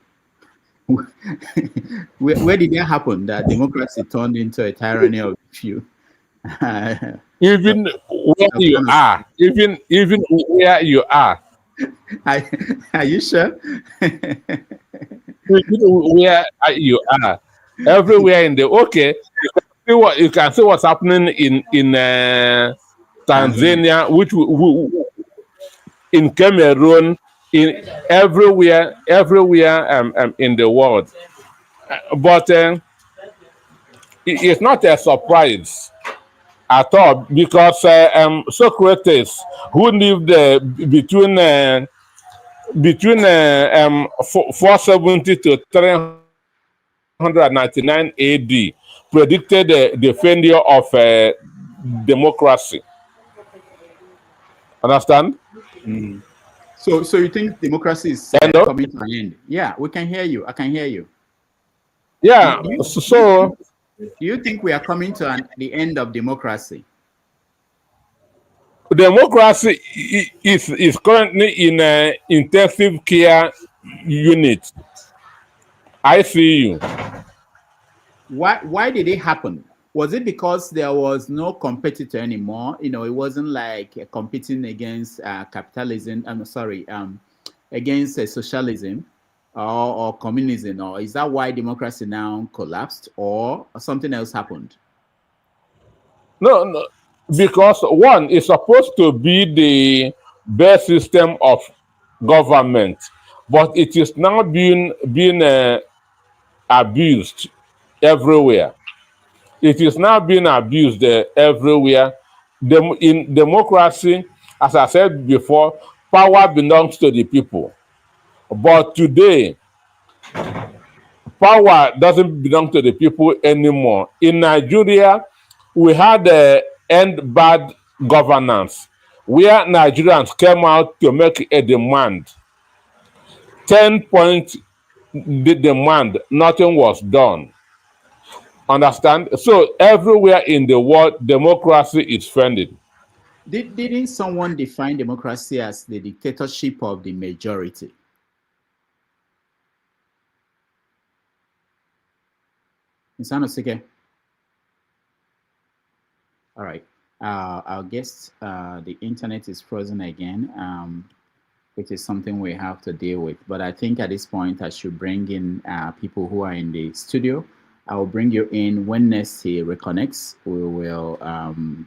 where did that happen, that democracy turned into a tyranny of the few? Even where you are, even where you are. Are you sure? Where you are, everywhere in the you can see what's happening in Tanzania, which in Cameroon, in everywhere in the world. But it's not a surprise at all, because Socrates, who lived between 470 to 399 AD, predicted the failure of democracy. Understand? Mm. So you think democracy is coming to an end? Yeah, we can hear you. I can hear you. Yeah. Do you think we are coming to the end of democracy? Democracy is currently in an intensive care unit, ICU. Why did it happen? Was it because there was no competitor anymore? You know, it wasn't like competing against capitalism. I'm sorry, against socialism or communism, or is that why democracy now collapsed, or something else happened? No, because one is supposed to be the best system of government, but it is now being abused everywhere. It is now being abused everywhere. In democracy, as I said before, power belongs to the people. But today, power doesn't belong to the people anymore. In Nigeria, we had end bad governance, where Nigerians came out to make a demand. 10-point demand, nothing was done. Understand? So everywhere in the world, democracy is failing. Didn't someone define democracy as the dictatorship of the majority? Ms. Anosike? All right. Our guest, the internet is frozen again, which is something we have to deal with. But I think at this point, I should bring in people who are in the studio. I will bring you in when next he reconnects. We will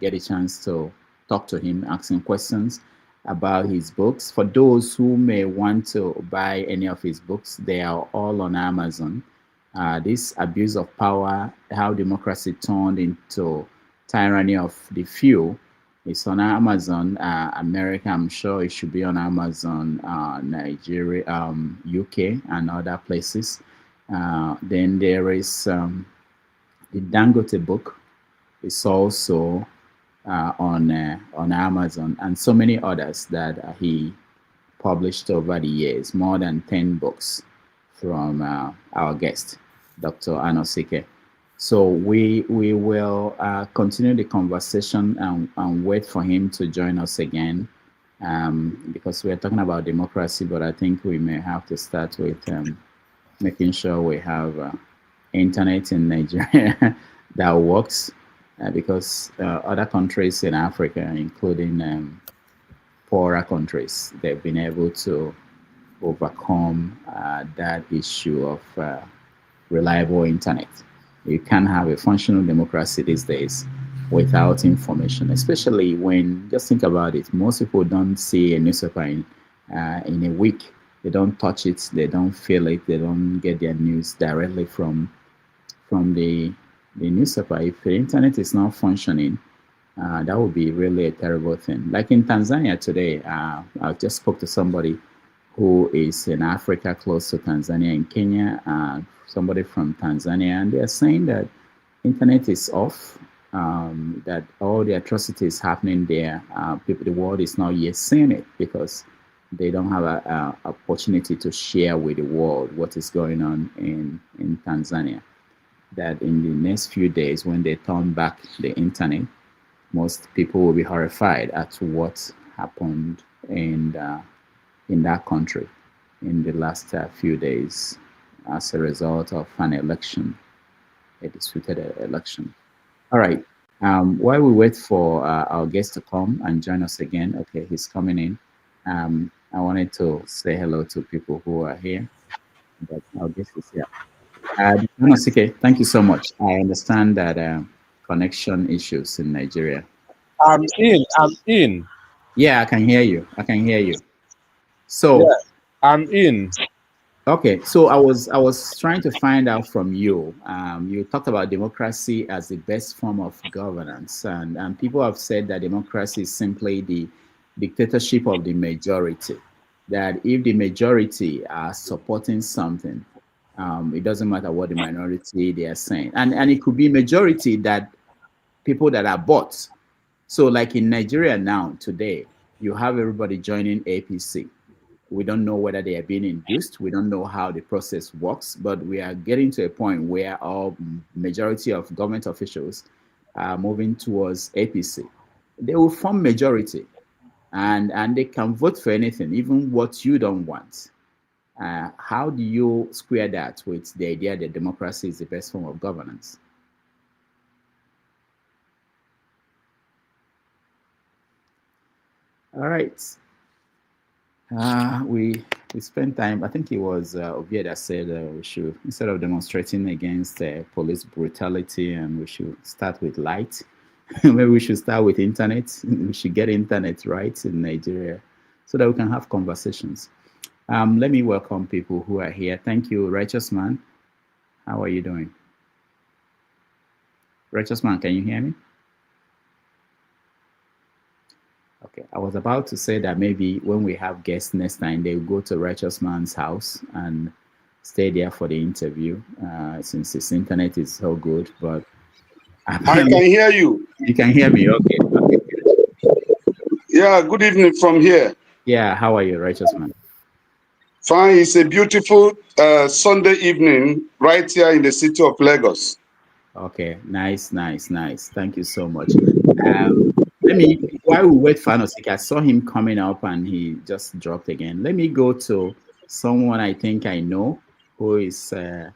get a chance to talk to him, ask him questions about his books. For those who may want to buy any of his books, they are all on Amazon. This Abuse of Power, How Democracy Turned into Tyranny of the Few, is on Amazon. America, I'm sure it should be on Amazon, Nigeria, UK, and other places. Then there is the Dangote book. It's also on Amazon, and so many others that he published over the years. More than 10 books from our guest, Dr. Anosike. So we will continue the conversation and wait for him to join us again, because we are talking about democracy, but I think we may have to start with making sure we have internet in Nigeria that works, because other countries in Africa, including poorer countries, they've been able to overcome that issue of reliable internet. You can't have a functional democracy these days without information, especially when, just think about it, most people don't see a newspaper in a week. They don't touch it, they don't feel it, they don't get their news directly from the newspaper. If the internet is not functioning, That would be really a terrible thing. Like in Tanzania today, I just spoke to somebody who is in Africa, close to Tanzania, in Kenya, somebody from Tanzania, and they're saying that internet is off, that all the atrocities happening there, people, the world is not yet seeing it because they don't have a opportunity to share with the world what is going on in Tanzania. That in the next few days, when they turn back the internet, most people will be horrified at what happened in that country in the last few days as a result of an election, a disputed election. All right. While we wait for our guest to come and join us again, okay, he's coming in. I wanted to say hello to people who are here, but our guest is here. Anosike, thank you so much. I understand that connection issues in Nigeria. I'm in. Yeah, I can hear you. I can hear you. So Yeah, I'm in. okay, so I was trying to find out from you. You talked about democracy as the best form of governance, and people have said that democracy is simply the dictatorship of the majority. That if the majority are supporting something, it doesn't matter what the minority they are saying, and it could be majority that people that are bought. So, like in Nigeria now today, you have everybody joining APC. We don't know whether they are being induced. We don't know how the process works, but we are getting to a point where our majority of government officials are moving towards APC. They will form majority, and they can vote for anything, even what you don't want. How do you square that with the idea that democracy is the best form of governance? All right. We spent time. I think it was Ovie that said we should, instead of demonstrating against police brutality, and we should start with light. Maybe we should start with internet. We should get internet right in Nigeria, so that we can have conversations. Let me welcome people who are here. Thank you, Righteous Man. How are you doing? Righteous Man, can you hear me? Okay, I was about to say that maybe when we have guests next time, they will go to Righteous Man's house and stay there for the interview, since his internet is so good. But I can hear you. You can hear me, okay? Okay, good. Yeah, good evening from here. Yeah, how are you, Righteous Man? Fine. It's a beautiful Sunday evening right here in the city of Lagos. Okay, nice, nice, nice. Thank you so much. Let me, while we wait for Anosike, I saw him coming up and he just dropped again. Let me go to someone I think I know who is here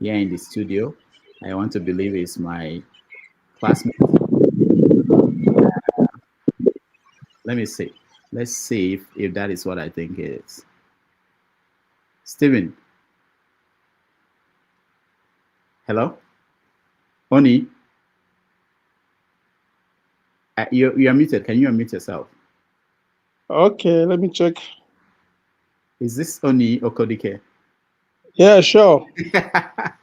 in the studio. I want to believe is my classmate. Let me see. Let's see if that is what I think it is. Steven. Hello? Oni? You are muted. Can you unmute yourself? Okay, let me check. Is this Oni Okodike? Yeah, sure.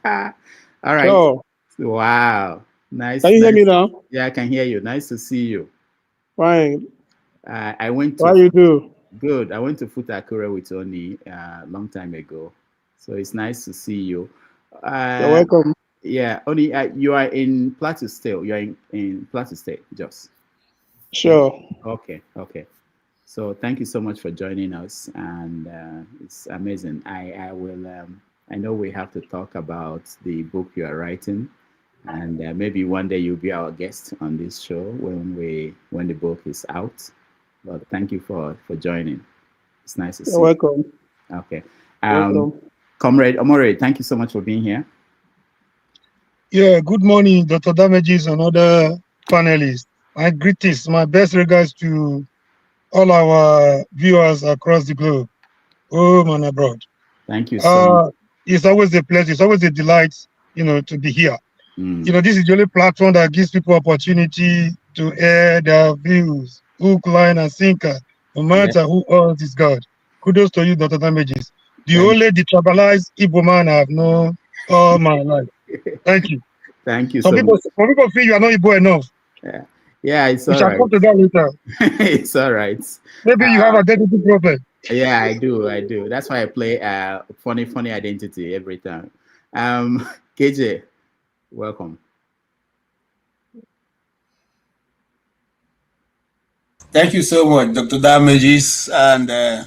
All right. Sure. Wow. Nice. Can you hear nice. me now? Yeah, I can hear you. Nice to see you. Fine. I went to. How you do? Good. I went to Futakura with Oni a long time ago. So it's nice to see you. You're welcome. Yeah, Oni, you are in Plateau State. You are in Plateau State, Jos. Sure. Okay, okay. So thank you so much for joining us, and it's amazing. I will. I know we have to talk about the book you are writing, and maybe one day you'll be our guest on this show when the book is out. But thank you for joining. It's nice to see you. You're welcome. Okay. Welcome. Comrade Omoyele, thank you so much for being here. Yeah, good morning, Dr. Damages and other panelists. My greetings, my best regards to all our viewers across the globe, home and abroad. Thank you so much. It's always a pleasure, it's always a delight, to be here. This is the only platform that gives people opportunity to air their views, hook, line, and sinker, no matter who else is God. Kudos to you, Dr. Damages. The only detribalized Igbo man I've known all my life. Thank you. Thank you Some so people, much. some people feel you are not Igbo enough. Yeah. Yeah, it's We all shall right. come to that later. It's all right. Maybe you have identity problem. Yeah, I do. That's why I play funny identity every time. KJ, welcome. Thank you so much, Dr. Damages, and I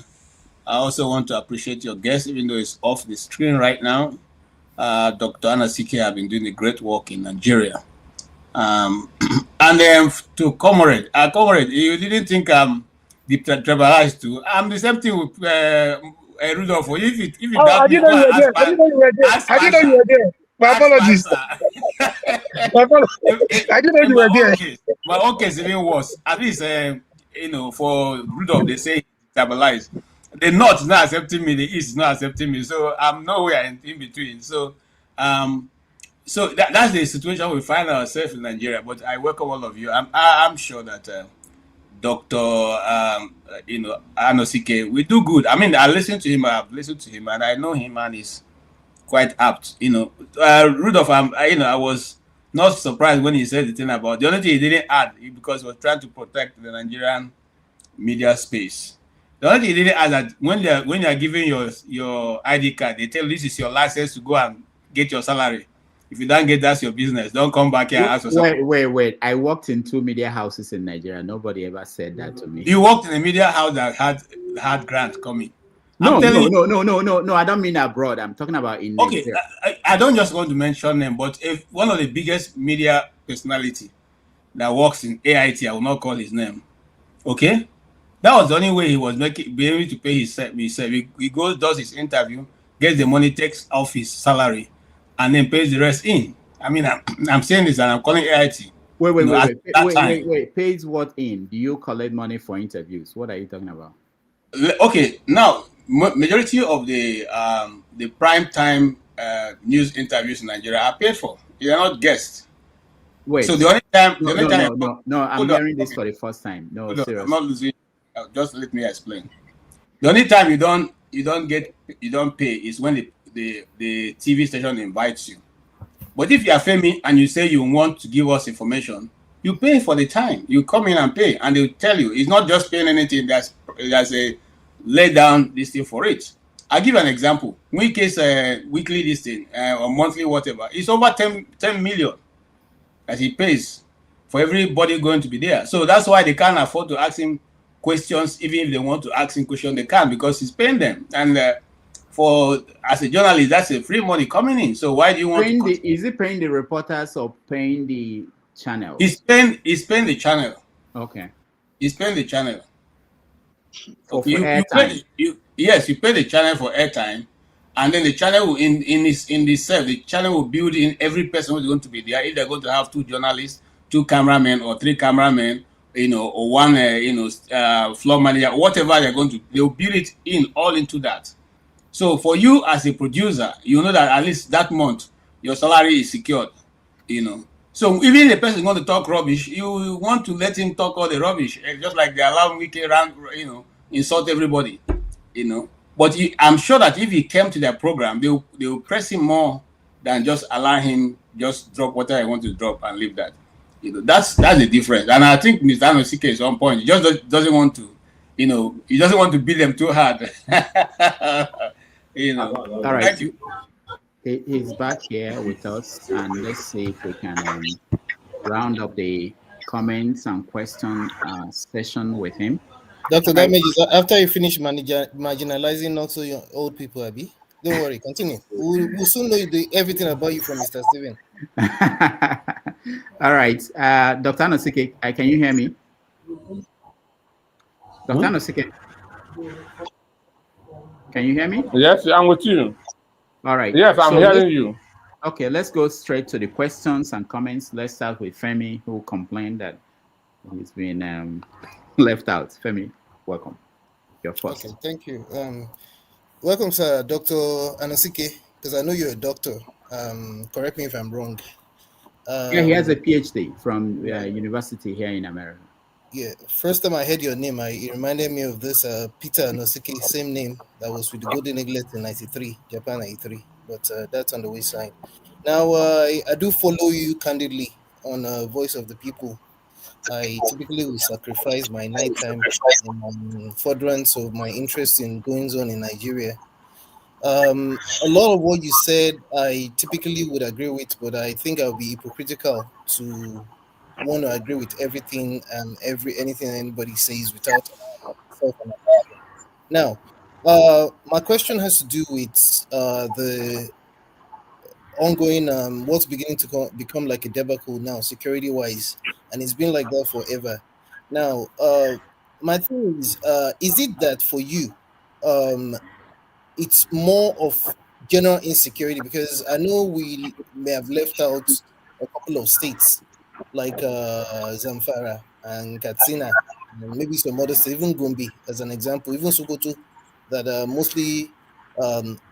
also want to appreciate your guest, even though it's off the screen right now. Dr. Anosike have been doing a great work in Nigeria. And then to Comrade, Comrade, you didn't think I'm tribalized too. I'm the same thing with Rudolph. If it I doubt me, didn't know go you were and there. I didn't know you were there. ask I didn't know you were there. My apologies. My apologies. I didn't know you were there. My own case even worse. At least, for Rudolph, they say stabilized. The North is not accepting me. The East is not accepting me. So I'm nowhere in between. So, so that's the situation we find ourselves in Nigeria. But I welcome all of you. I'm sure that Dr. Anosike, we do good. I mean, I listen to him. I've listened to him, and I know him, and he's quite apt. Rudolph, I was not surprised when he said the thing about the only thing he didn't add because he was trying to protect the Nigerian media space. The only thing he didn't add that when you are giving your ID card, they tell you this is your license to go and get your salary. If you don't get that's your business. Don't come back here and ask for something. Wait. I worked in 2 media houses in Nigeria. Nobody ever said that to me. You worked in a media house that had grant coming. No. I don't mean abroad. I'm talking about in Nigeria. I don't just want to mention them, but if one of the biggest media personality that works in AIT, I will not call his name. Okay, that was the only way he was being able to pay his set. He goes, does his interview, gets the money, takes off his salary, and then pays the rest in. I mean, I'm saying this, and I'm calling AIT. Wait. Pays what in? Do you collect money for interviews? What are you talking about? Okay, now majority of the prime time news interviews in Nigeria are paid for. They are not guests. Wait. So the only time. No. I'm hearing this for the first time. No, seriously. I'm not losing. Just let me explain. The only time you don't pay is when the TV station invites you. But if you are famous and you say you want to give us information, you pay for the time. You come in and pay, and they'll tell you. It's not just paying anything. There's a lay down this thing for it. I'll give you an example. Weekly this thing or monthly whatever. It's over 10 million that he pays for everybody going to be there. So that's why they can't afford to ask him questions. Even if they want to ask him questions, they can't because he's paying them. And as a journalist, that's a free money coming in. So why do you want is he paying the reporters or paying the channel? He's paying the channel. Okay. He's paying the channel. For airtime. Yes, you pay the channel for airtime, and then the channel will the channel will build in every person who's going to be there. If they're going to have 2 journalists, 2 cameramen, or 3 cameramen, or 1 floor manager, whatever they're going to, they'll build it all into that. So for you as a producer, you know that at least that month your salary is secured. So even the person is going to talk rubbish, you want to let him talk all the rubbish, just like they allow Wiki around, insult everybody, But I'm sure that if he came to their program, they will press him more than just allow him just drop whatever he wants to drop and leave that. That's the difference. And I think Mr. Anosike is on point. He just doesn't want to, he doesn't want to beat them too hard. All right. Thank you. He's back here with us, and let's see if we can round up the comments and question session with him. Dr. Damages, after you finish marginalizing not so young old people, Abby, don't worry, continue. We'll soon know everything about you from Mr. Steven. All right. Dr. Anosike, can you hear me? Dr. Anosike, can you hear me? Yes, I'm with you. All right. Yes, I'm hearing you. Okay, let's go straight to the questions and comments. Let's start with Femi, who complained that he's been left out. Femi, welcome. You're first. Okay, thank you. Welcome, sir, Dr. Anosike, because I know you're a doctor. Correct me if I'm wrong. Yeah, he has a PhD from university here in America. Yeah, first time I heard your name, it reminded me of this Peter Anosike, same name that was with the Golden Eaglet in '93, Japan '93. But that's on the wayside. Now, I do follow you candidly on Voice of the People. I typically will sacrifice my nighttime in furtherance of my interest in goings on in Nigeria. A lot of what you said, I typically would agree with, but I think I'll be hypocritical to want to agree with everything and anything anybody says without self-analysis. Now, my question has to do with the ongoing what's beginning to become like a debacle now, security wise, and it's been like that forever. Now, my thing is it that for you, um, it's more of general insecurity? Because I know we may have left out a couple of states like Zamfara and Katsina, and maybe some other states, even Gombe as an example, even Sokoto, that are mostly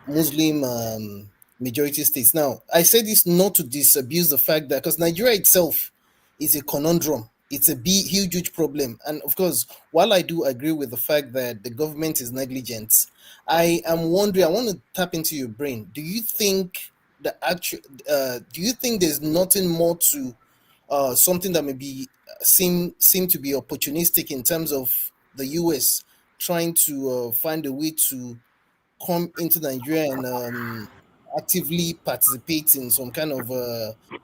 Muslim majority states. Now, I say this not to disabuse the fact that because Nigeria itself is a conundrum. It's a big, huge, huge problem. And of course, while I do agree with the fact that the government is negligent, I am wondering, I want to tap into your brain. Do you think do you think there's nothing more to something that may be seem to be opportunistic in terms of the US trying to find a way to come into Nigeria and actively participate in some kind of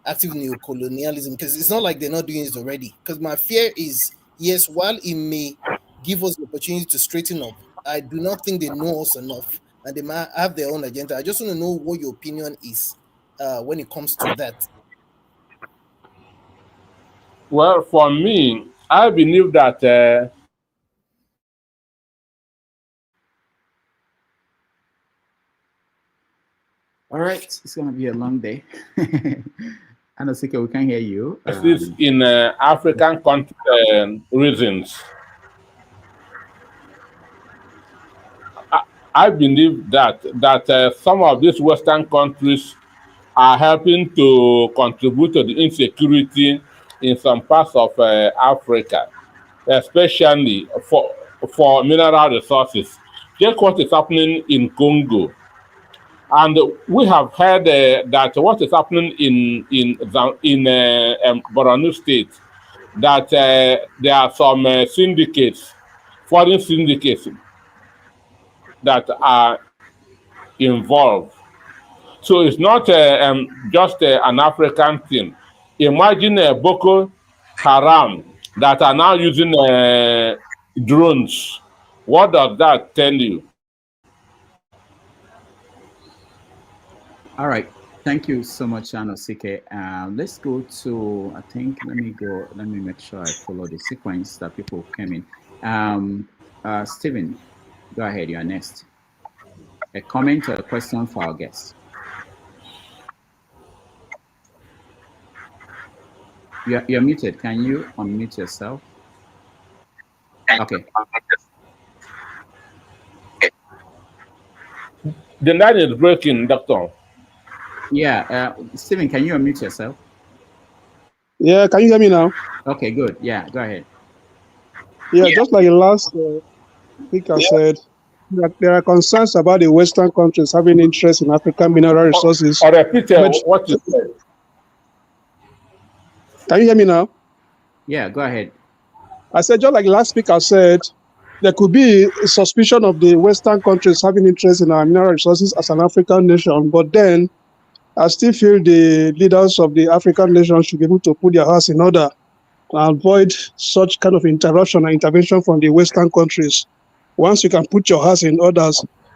active neocolonialism? Because it's not like they're not doing it already. Because my fear is, yes, while it may give us the opportunity to straighten up, I do not think they know us enough, and they might have their own agenda. I just want to know what your opinion is when it comes to that. Well, for me, I believe that All right, it's going to be a long day. Anosike, we can hear you. This in African reasons. I believe that some of these Western countries are helping to contribute to the insecurity in some parts of Africa, especially for mineral resources. Check what is happening in Congo. And we have heard that what is happening in Borno State, that there are some syndicates, foreign syndicates, that are involved. So it's not just an African thing. Imagine Boko Haram that are now using drones. What does that tell you? All right. Thank you so much, Anosike. Let's go to, I think, let me make sure I follow the sequence that people came in. Stephen, go ahead, you are next. A comment or a question for our guest. You're muted. Can you unmute yourself? Okay. The line is breaking, Doctor. Yeah, Stephen, can you unmute yourself? Yeah, can you hear me now? Okay, good. Yeah, go ahead. Yeah, just like the last speaker said, that there are concerns about the Western countries having interest in African mineral resources. Or repeat what you said. Can you hear me now? Yeah, go ahead. I said, just like the last speaker said, there could be a suspicion of the Western countries having interest in our mineral resources as an African nation, but then I still feel the leaders of the African nations should be able to put their house in order and avoid such kind of interruption and intervention from the Western countries. Once you can put your house in order,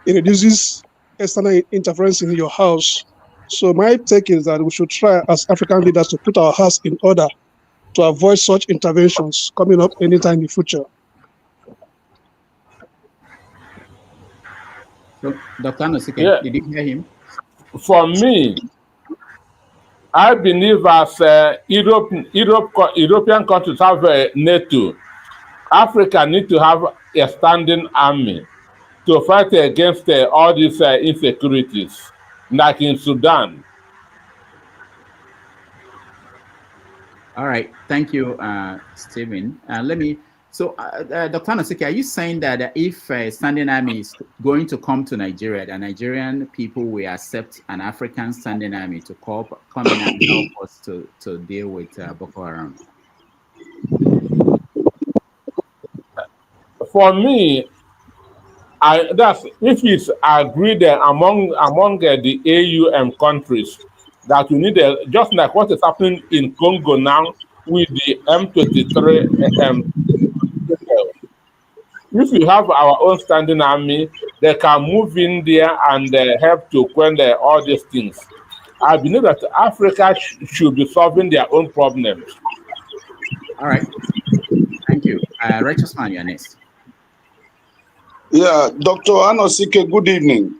it reduces external interference in your house. So my take is that we should try as African leaders to put our house in order to avoid such interventions coming up anytime in the future. So, Dr. Anosike, did you hear him? For me, I believe as European countries have NATO, Africa needs to have a standing army to fight against all these insecurities, like in Sudan. All right, thank you, Stephen. Dr. Anosike, are you saying that if standing army is going to come to Nigeria, the Nigerian people will accept an African standing army to come in and help us to deal with Boko Haram? for me, that's if it's agreed among the AU countries that we need just like what is happening in Congo now with the M23. If we have our own standing army, they can move in there and help to quench all these things. I believe that Africa should be solving their own problems. All right. Thank you. Righteous Man, you're next. Yeah, Dr. Anosike, good evening.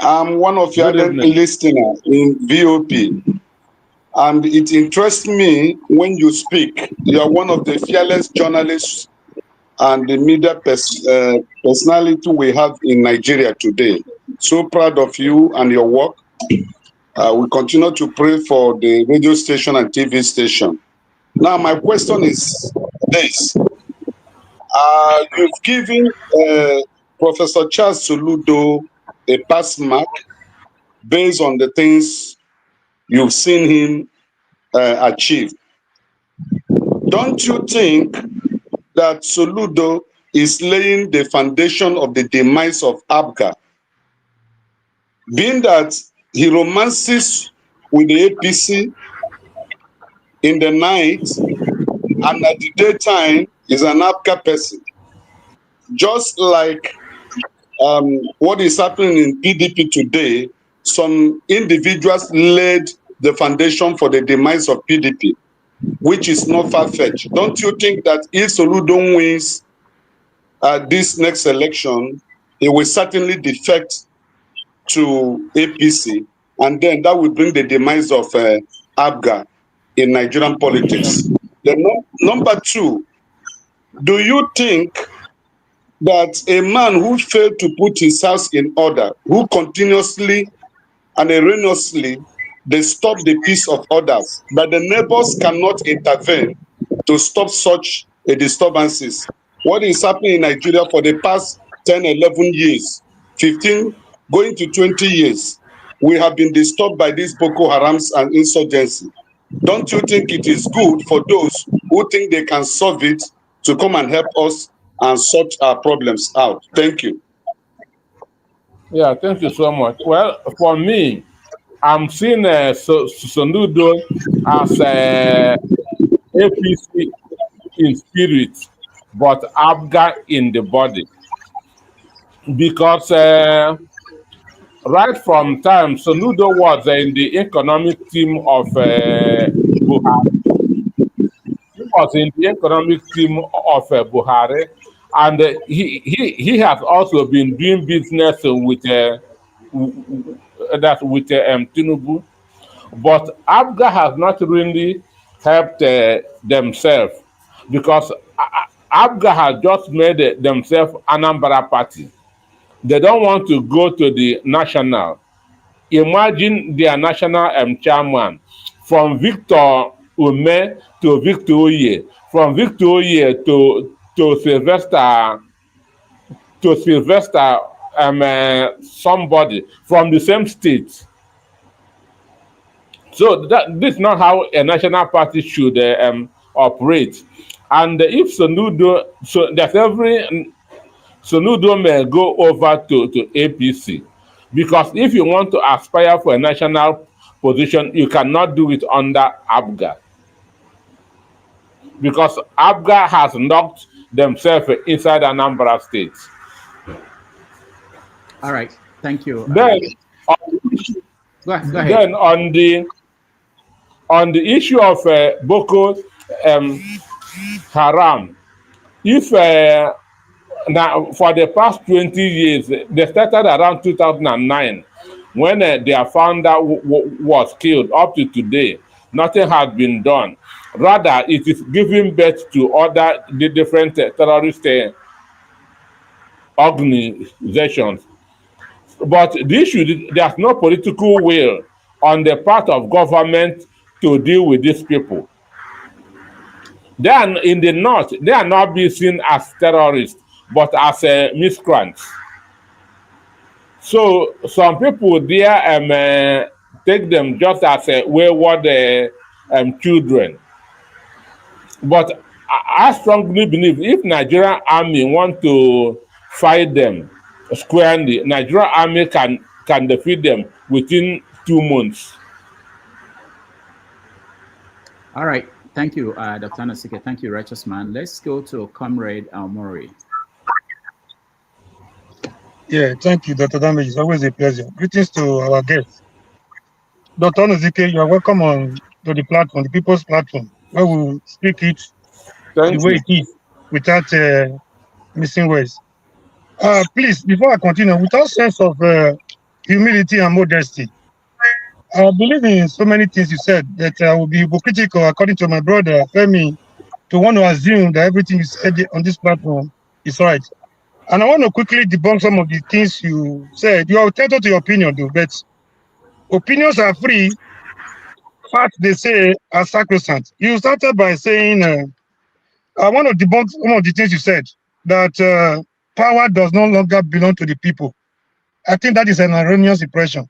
I'm one of your listeners in VOP. And it interests me when you speak. You are one of the fearless journalists and the media personality we have in Nigeria today. So proud of you and your work. We continue to pray for the radio station and TV station. Now, my question is this. You've given Professor Charles Soludo a pass mark based on the things you've seen him achieve. Don't you think that Soludo is laying the foundation of the demise of ABGA? Being that he romances with the APC in the night and at the daytime is an ABGA person. Just like what is happening in PDP today, some individuals laid the foundation for the demise of PDP, which is not far-fetched. Don't you think that if Soludo wins this next election, he will certainly defect to APC, and then that will bring the demise of ABGA in Nigerian politics? Number two, do you think that a man who failed to put his house in order, who continuously and erroneously disturb the peace of others, but the neighbors cannot intervene to stop such disturbances? What is happening in Nigeria for the past 10, 11 years, 15, going to 20 years, we have been disturbed by these Boko Harams and insurgency. Don't you think it is good for those who think they can solve it to come and help us and sort our problems out? Thank you. Yeah, thank you so much. Well, for me, I'm seeing Soludo as APC in spirit, but ABGA in the body. Because right from time, Soludo was in the economic team of Buhari. He was in the economic team of Buhari, and he has also been doing business with Tinubu. But ABGA has not really helped themselves, because ABGA has just made themselves Anambra party. They don't want to go to the national. Imagine their national chairman, from Victor Ume to Victor Oye, from Victor Oye to Sylvester somebody from the same state. So this is not how a national party should operate. And if Soludo, so that every Soludo may go over to APC, because if you want to aspire for a national position, you cannot do it under ABGA, because ABGA has knocked themselves inside Anambra State. All right, thank you. Then, go ahead. Then on the issue of Boko Haram, if now, for the past 20 years, they started around 2009, when their founder was killed. Up to today, nothing has been done. Rather, it is giving birth to other different terrorist organizations. But the issue, there's no political will on the part of government to deal with these people. Then in the north, they are not being seen as terrorists, but as miscreants. So some people there take them just as wayward children. But I strongly believe if Nigerian army want to fight them squarely, Nigerian army can defeat them within 2 months. All right. Thank you, Dr. Anosike. Thank you, Righteous Man. Let's go to Comrade Mori. Yeah, thank you, Dr. Damage. It's always a pleasure. Greetings to our guests. Dr. Anosike, you are welcome on to the platform, the People's Platform, where we speak it the way it is, without missing words. Please, before I continue, without sense of humility and modesty, I believe in so many things you said that I will be hypocritical, according to my brother Femi, to want to assume that everything you said on this platform is right. And I want to quickly debunk some of the things you said. You are entitled to your opinion, though, but opinions are free. Facts, they say, are sacrosanct. You started by saying, I want to debunk some of the things you said, that power does no longer belong to the people. I think that is an erroneous impression.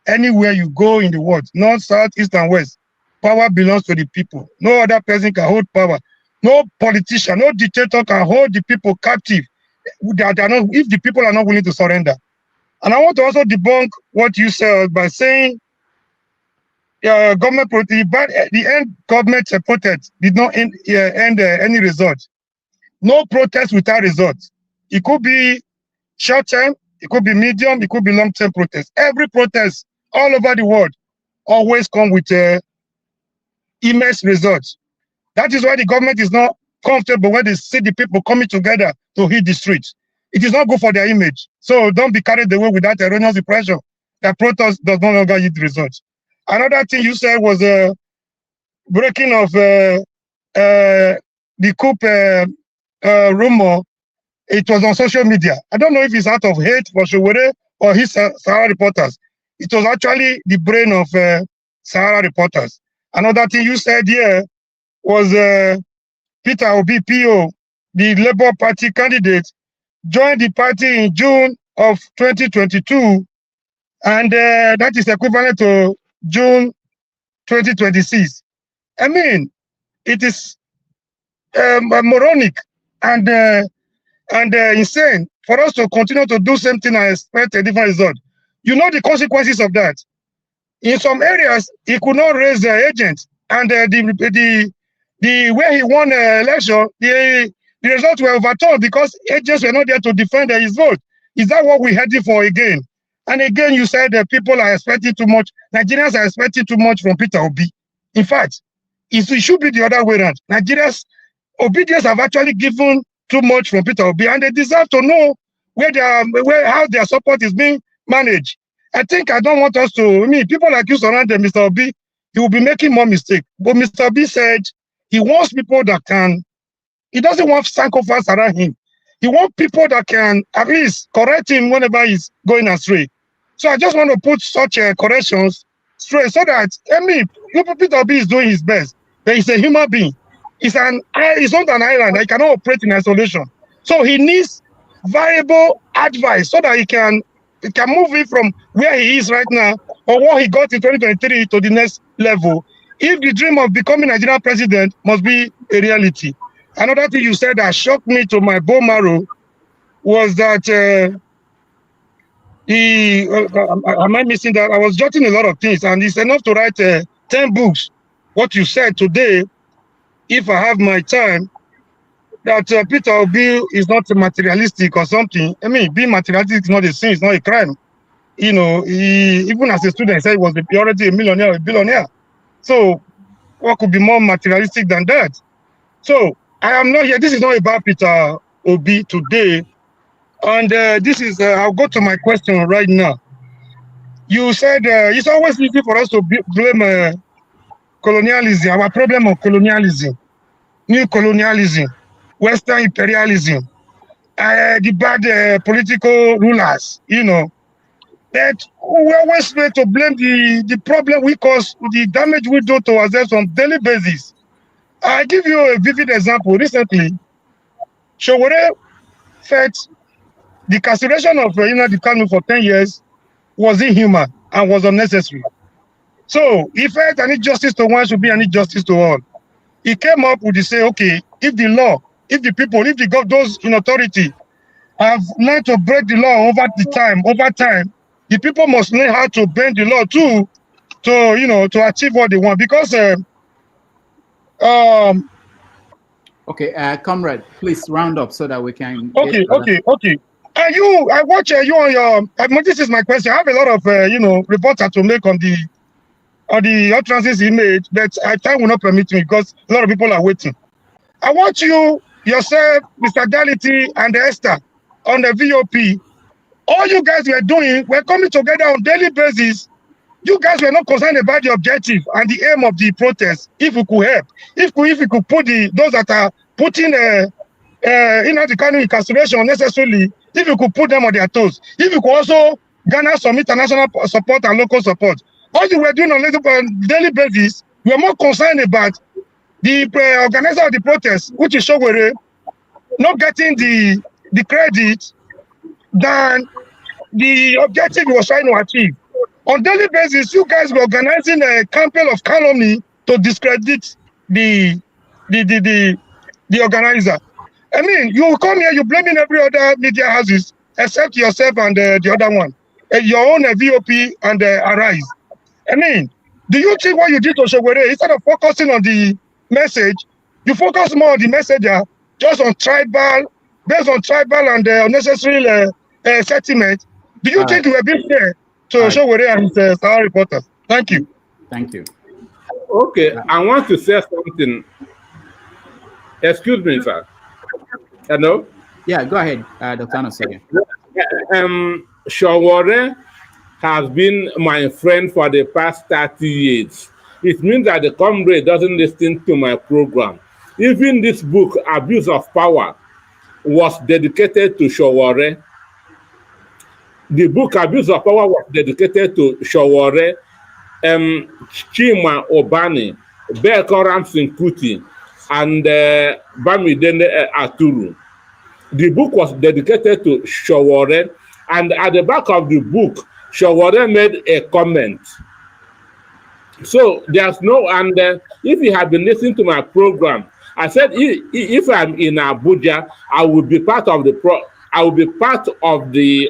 Anywhere you go in the world, north, south, east, and west, power belongs to the people. No other person can hold power. No politician, no dictator can hold the people captive. They are not, if the people are not willing to surrender. And I want to also debunk what you said by saying government the end government protest did not end any result. No protest without result. It could be short term, it could be medium, it could be long term protest. Every protest all over the world always come with immense results. That is why the government is not comfortable when they see the people coming together to hit the streets. It is not good for their image. So don't be carried away with that erroneous impression that protest does no longer yield results. Another thing you said was breaking of the coup rumor. It was on social media. I don't know if it's out of hate for Sowore or his Sahara reporters. It was actually the brain of Sahara reporters. Another thing you said here was Peter Obi, PO, the Labour Party candidate, joined the party in June of 2022, and that is equivalent to June 2026. I mean, it is moronic and insane for us to continue to do something and expect a different result. You know the consequences of that. In some areas, he could not raise the agent, and the way he won the election, the results were overturned because agents were not there to defend his vote. Is that what we're heading for again? And again, you said that people are expecting too much. Nigerians are expecting too much from Peter Obi. In fact, it should be the other way around. Nigerians, obedience have actually given too much from Peter Obi, and they deserve to know how their support is being managed. I don't want us to, people like you surround Mr. Obi, he will be making more mistakes. But Mr. Obi said he wants people that can, he doesn't want psychopaths around him. He wants people that can at least correct him whenever he's going astray. So I just want to put such corrections straight so that, Peter Obi is doing his best, but he's a human being. He's not an island. He cannot operate in isolation. So he needs variable advice so that he can move it from where he is right now or what he got in 2023 to the next level. If the dream of becoming Nigerian president must be a reality. Another thing you said that shocked me to my bone marrow was that am I missing that? I was jotting a lot of things, and it's enough to write 10 books. What you said today, if I have my time, that Peter Obi is not materialistic or something. Being materialistic is not a sin, it's not a crime. Even as a student, he said he was already a millionaire, a billionaire. So what could be more materialistic than that? So I am not here. This is not about Peter Obi today. And this is, I'll go to my question right now. You said it's always easy for us to blame colonialism, our problem of colonialism, new colonialism, Western imperialism, the bad political rulers, But we always try to blame the problem we cause, the damage we do to ourselves on daily basis. I give you a vivid example. Recently, Sowore felt the incarceration of the Kanu for 10 years was inhuman and was unnecessary. So he felt an injustice to one should be an injustice to all. he came up with the say, okay, if the law, if the people, if the those in authority have learned to break the law over time, the people must learn how to bend the law too, to achieve what they want. Because okay, Comrade, please round up so that we can. Okay. I watch you on your. This is my question. I have a lot of reports to make on the utterances he made, but time will not permit me because a lot of people are waiting. I watch you yourself, Mr. Dality, and Esther on the VOP. All you guys were doing, we're coming together on daily basis. You guys were not concerned about the objective and the aim of the protest. If we could help, if we could put those that are putting the kind of incarceration unnecessarily, if you could put them on their toes, if you could also garner some international support and local support. All you were doing on a daily basis, we are more concerned about the organizer of the protest, which is Sowore, not getting the credit than the objective he was trying to achieve. On daily basis, you guys were organizing a campaign of calumny to discredit the organizer. I mean, you come here, you're blaming every other media houses except yourself and the other one, your own VOP and Arise. I mean, do you think what you did to Sowore, instead of focusing on the message, you focus more on the messenger, just on tribal, based on tribal and unnecessary sentiment? Do you think you were being fair to Sowore and his Sahara reporters? Thank you. Thank you. Okay, I want to say something. Excuse me, sir. Hello? Yeah, go ahead, Dr. Anosike. Sowore has been my friend for the past 30 years. It means that the Comrade doesn't listen to my program. Even this book, Abuse of Power, was dedicated to Sowore. The book Abuse of Power was dedicated to Sowore, Chima Obani, Bekoram Sinkuti, and Bamidele Aturu. The book was dedicated to Sowore, and at the back of the book, Sowore made a comment. So there's no, and if you have been listening to my program, I said if I'm in Abuja, I will be part of the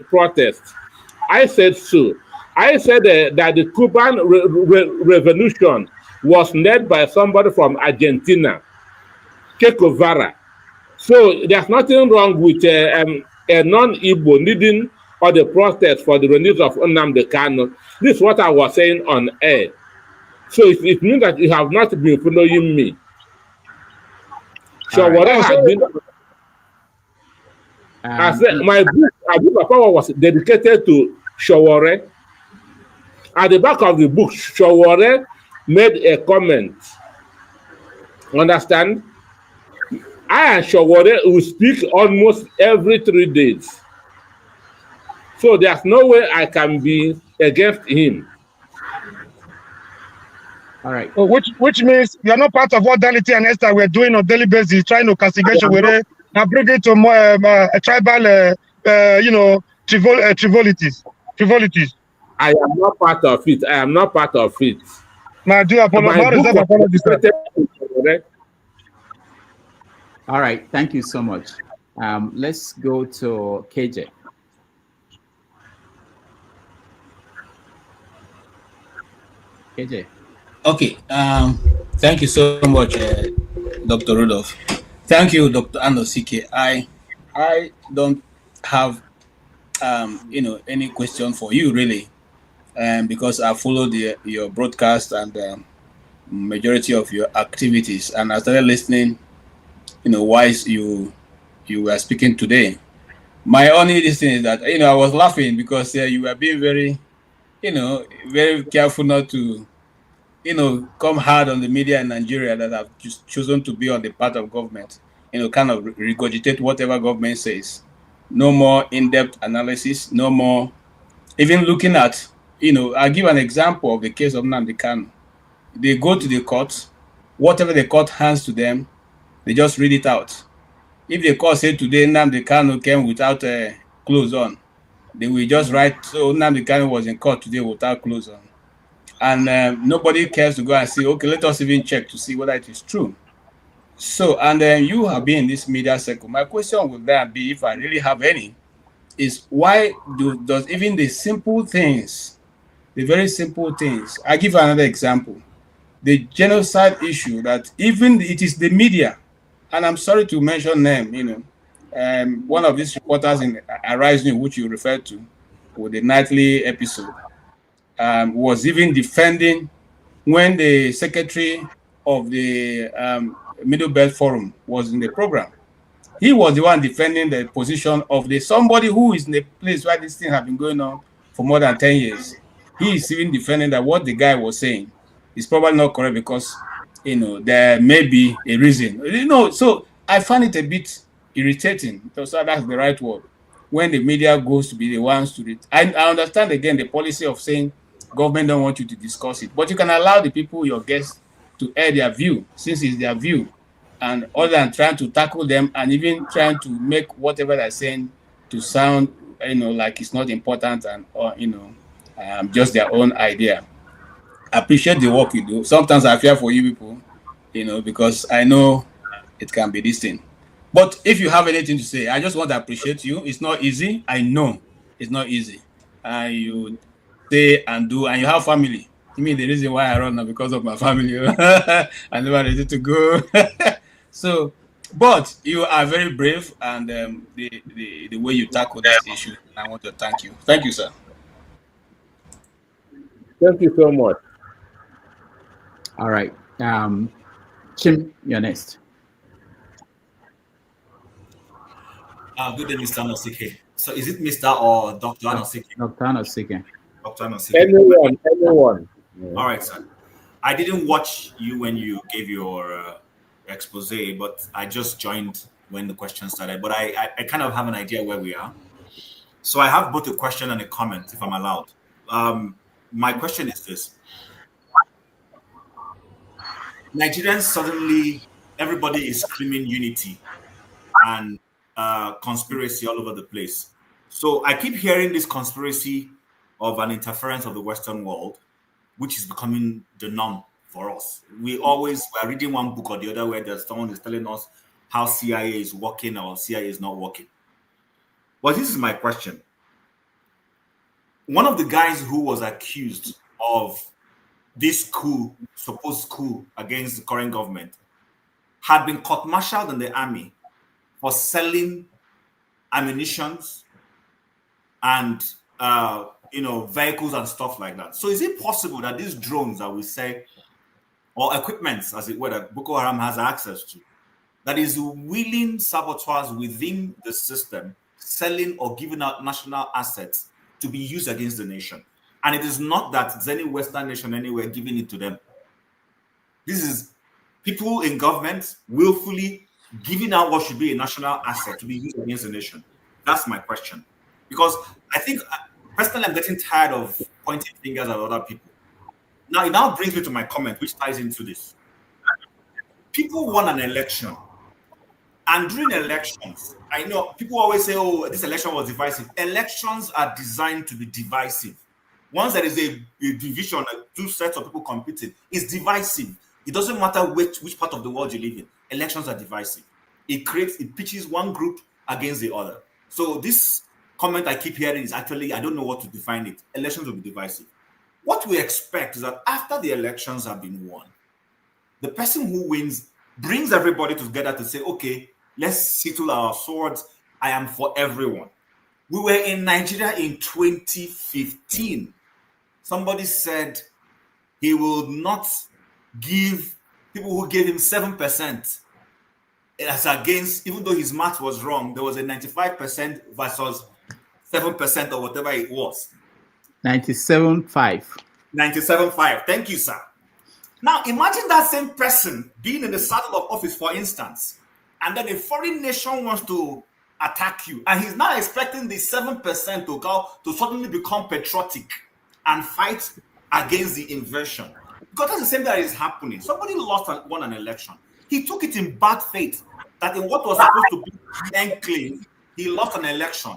protest. I said so. I said that the Cuban revolution was led by somebody from Argentina, Che Guevara. So there's nothing wrong with a non-Igbo leading or the protest for the release of Nnamdi Kanu. This is what I was saying on air. So it means that you have not been following me. So what I have been, I said my book, Abuse of Power, was dedicated to Sowore. At the back of the book, Sowore made a comment. Understand? I and Sowore will speak almost every 3 days. So there's no way I can be against him. All right. Which means you're not part of what Dality and Esther were doing on daily basis, trying to castigate Sowore and bring it to more tribal, frivolities. I am not part of it. I am not part of it. My dear, apologies. All right. Thank you so much. Let's go to KJ. KJ. Okay. Thank you so much, Dr. Rudolph. Thank you, Dr. Anosike. I don't have any question for you really, because I followed your broadcast and majority of your activities, and I started listening. Why you were speaking today. My only thing is that I was laughing because you were being very, very careful not to, come hard on the media in Nigeria that have just chosen to be on the part of government. Kind of regurgitate whatever government says. No more in-depth analysis. No more even looking at. I'll give an example of the case of Nnamdi Kanu. They go to the court, whatever the court hands to them, they just read it out. If the court said today Nnamdi Kanu came without clothes on, they will just write, so Nnamdi Kanu was in court today without clothes on. And nobody cares to go and say, okay, let us even check to see whether it is true. So, and then you have been in this media circle. My question would then be, if I really have any, is why does even the simple things, the very simple things, I give another example, the genocide issue, that even it is the media, and I'm sorry to mention them, one of these reporters in Arise News, which you referred to, with the nightly episode, was even defending when the secretary of the Middle Belt Forum was in the program. He was the one defending the position of the somebody who is in the place where this thing has been going on for more than 10 years. He is even defending that what the guy was saying is probably not correct because, there may be a reason. So I find it a bit irritating. So that's the right word. When the media goes to be the ones to read. I understand again the policy of saying government don't want you to discuss it, but you can allow the people, your guests, to air their view, since it's their view, and other than trying to tackle them and even trying to make whatever they're saying to sound, like it's not important and just their own idea. I appreciate the work you do. Sometimes I fear for you people, because I know it can be this thing. But if you have anything to say, I just want to appreciate you. It's not easy. I know it's not easy. You say and do, and you have family. I mean, the reason why I run now because of my family. I never ready to go. So, but you are very brave, and the way you tackle this issue, I want to thank you. Thank you, sir. Thank you so much. All right. Chim, you're next. Good day, Mr. Anosike. So is it Mr. or Dr. Anosike? Dr. Anosike. Dr. Anosike. Anyone. Yeah. All right, sir. I didn't watch you when you gave your expose, but I just joined when the question started. But I kind of have an idea where we are. So I have both a question and a comment, if I'm allowed. My question is this. Nigerians suddenly, everybody is screaming unity and conspiracy all over the place. So I keep hearing this conspiracy of an interference of the Western world, which is becoming the norm for us. We're reading one book or the other where there's someone is telling us how CIA is working or CIA is not working. But this is my question. One of the guys who was accused of this supposed coup against the current government, had been court-martialed in the army for selling ammunitions and vehicles and stuff like that. So is it possible that these drones that we say, or equipments, as it were, that Boko Haram has access to, that is willing saboteurs within the system selling or giving out national assets to be used against the nation? And it is not that there's any Western nation anywhere giving it to them. This is people in government willfully giving out what should be a national asset to be used against the nation. That's my question. Because I think, personally, I'm getting tired of pointing fingers at other people. Now, it now brings me to my comment, which ties into this. People won an election. And during elections, I know people always say, oh, this election was divisive. Elections are designed to be divisive. Once there is a division, two sets of people competing, it's divisive. It doesn't matter which part of the world you live in. Elections are divisive. It pitches one group against the other. So this comment I keep hearing is actually, I don't know what to define it. Elections will be divisive. What we expect is that after the elections have been won, the person who wins brings everybody together to say, okay, let's settle our swords. I am for everyone. We were in Nigeria in 2015. Somebody said he will not give people who gave him 7% as against, even though his math was wrong, there was a 95% versus 7% or whatever it was. 97.5. 97.5. Thank you, sir. Now, imagine that same person being in the saddle of office, for instance, and then a foreign nation wants to attack you, and he's now expecting the 7% to suddenly become patriotic and fight against the invasion. Because that's the same thing that is happening. Somebody won an election. He took it in bad faith that in what was supposed to be an enclave, he lost an election.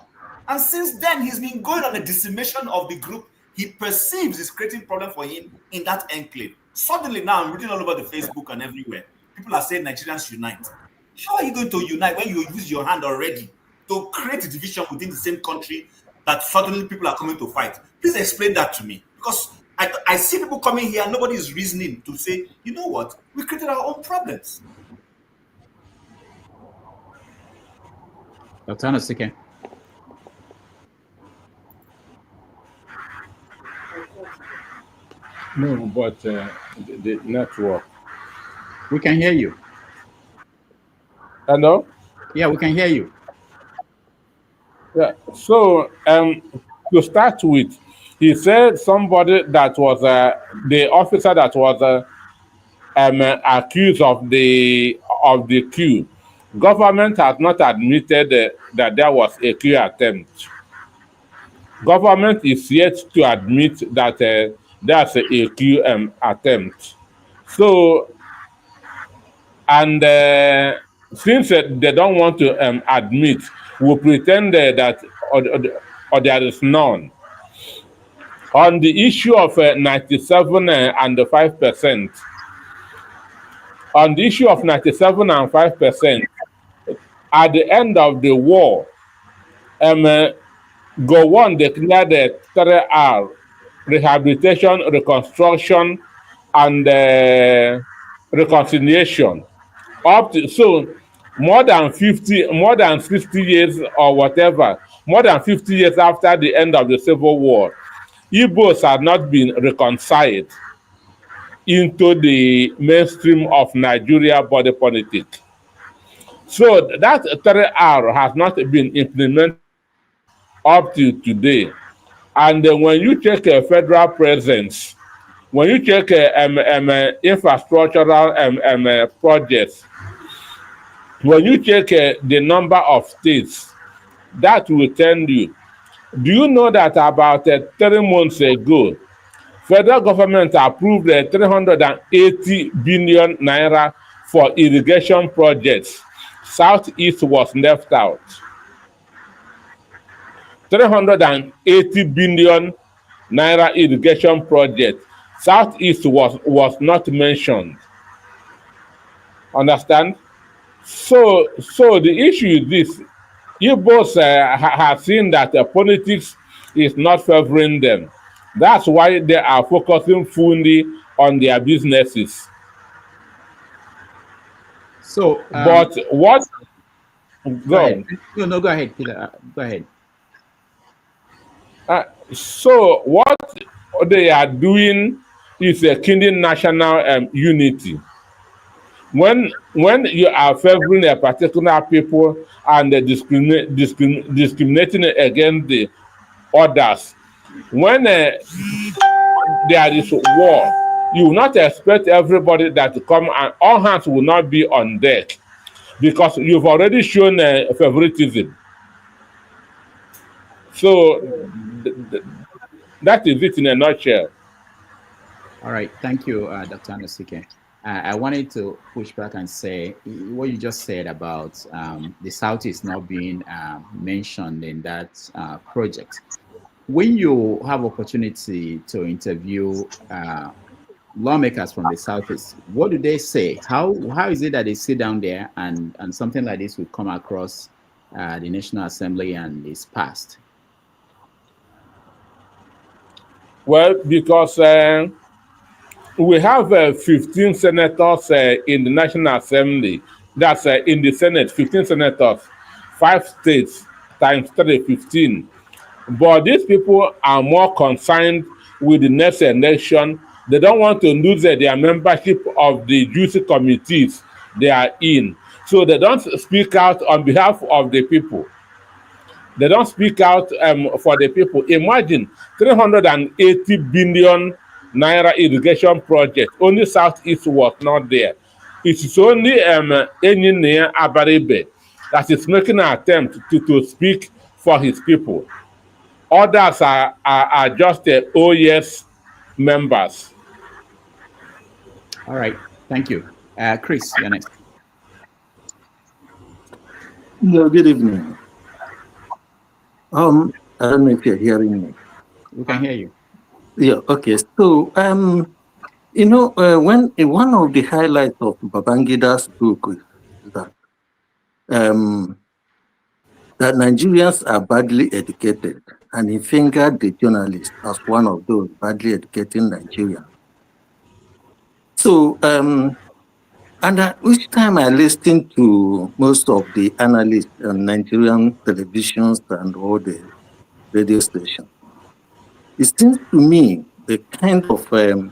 And since then, he's been going on a decimation of the group he perceives is creating problem for him in that enclave. Suddenly now, I'm reading all over the Facebook and everywhere. people are saying Nigerians unite. How are you going to unite when you use your hand already to create a division within the same country that suddenly people are coming to fight? Please explain that to me, because I see people coming here and nobody is reasoning to say, you know what, we created our own problems. Dr. Anosike. No, but the network. We can hear you. Hello? Yeah, we can hear you. Yeah. So, to start with, he said somebody that was the officer that was accused of the coup. Government has not admitted that there was a coup attempt. Government is yet to admit that there's a coup attempt. So, and since they don't want to admit, we pretend that or there is none. On the issue of 97 and 5%, on the issue of 97 and 5%, at the end of the war, Gowon declared the 3R, rehabilitation, reconstruction, and reconciliation. Up to, so more than 60 years or whatever, more than 50 years after the end of the Civil War, Igbos have not been reconciled into the mainstream of Nigeria body politic. So that 3R has not been implemented up to today. And when you check a federal presence, when you check infrastructural projects, when you check the number of states, that will tell you. Do you know that about 3 months ago, federal government approved 380 billion naira for irrigation projects? Southeast was left out. 380 billion naira irrigation project. Southeast was not mentioned. Understand? So the issue is this. Igbos have seen that politics is not favoring them. That's why they are focusing fully on their businesses. So, but what? Go ahead. No, go ahead, Peter. Go ahead. So what they are doing is killing national unity. When you are favoring a particular people and discriminating against the others, when there is war, you will not expect everybody that to come and all hands will not be on deck, because you've already shown favoritism. So that is it in a nutshell. All right, thank you, Dr. Anosike. I wanted to push back and say what you just said about the Southeast not being mentioned in that project. When you have opportunity to interview lawmakers from the Southeast, what do they say? How is it that they sit down there and something like this will come across the National Assembly and is passed? Well, because we have 15 senators in the National Assembly. That's in the Senate, 15 senators, 5 states times 3, 15. But these people are more concerned with the next election. They don't want to lose their membership of the juicy committees they are in. So they don't speak out on behalf of the people. They don't speak out for the people. Imagine 380 billion naira irrigation project. Only Southeast was not there. It is only Engineer Abaribe that is making an attempt to speak for his people. Others are just OES members. All right, thank you. Chris, you're next. Yeah, good evening. I don't know if you're hearing me. We can hear you. Yeah, okay. So You know, when one of the highlights of Babangida's book is that Nigerians are badly educated, and he fingered the journalist as one of those badly educated Nigerians. So, and each time I listen to most of the analysts on Nigerian televisions and all the radio stations, it seems to me the kind of the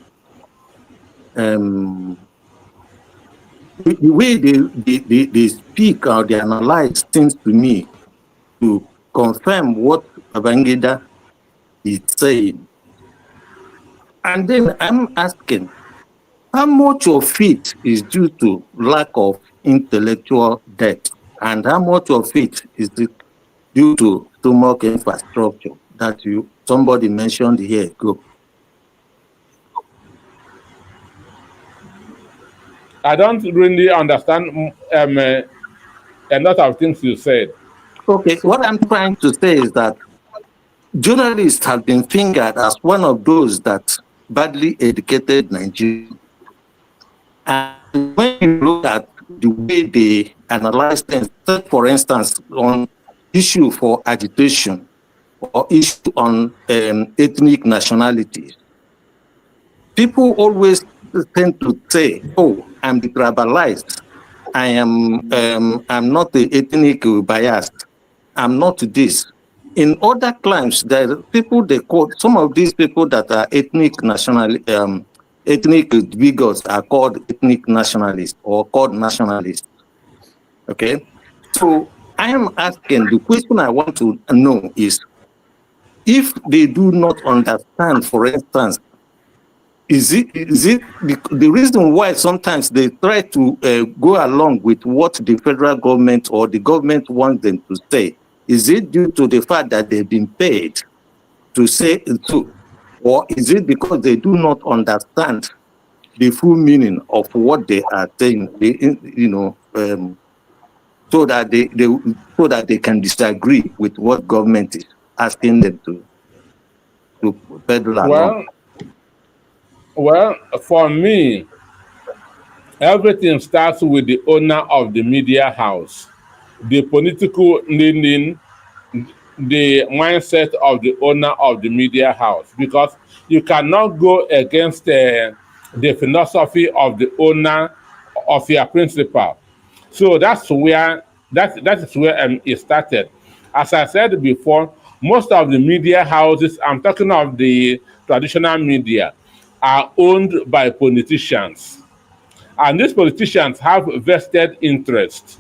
way they speak or they analyze seems to me to confirm what Babangida is saying. And then I'm asking, how much of it is due to lack of intellectual depth, and how much of it is due to stomach infrastructure that somebody mentioned here ago? I don't really understand a lot of things you said. Okay, what I'm trying to say is that journalists have been fingered as one of those that badly educated Nigerians. And when you look at the way they analyze things, for instance, on issue for agitation or issue on ethnic nationalities, people always tend to say, "Oh, I'm detribalized. I'm not ethnic biased. I'm not this." In other claims, there are people they call some of these people that are ethnic bigots are called ethnic nationalists or called nationalists. Okay, so I am asking, the question I want to know is, if they do not understand, for instance, is it the reason why sometimes they try to go along with what the federal government or the government wants them to say? Is it due to the fact that they've been paid to say so, or is it because they do not understand the full meaning of what they are saying? So that they can disagree with what government is asking them to peddle along. Well, for me, everything starts with the owner of the media house, the political leaning, the mindset of the owner of the media house, because you cannot go against the philosophy of the owner of your principal. So that is where it started. As I said before, most of the media houses, I'm talking of the traditional media, are owned by politicians. And these politicians have vested interests.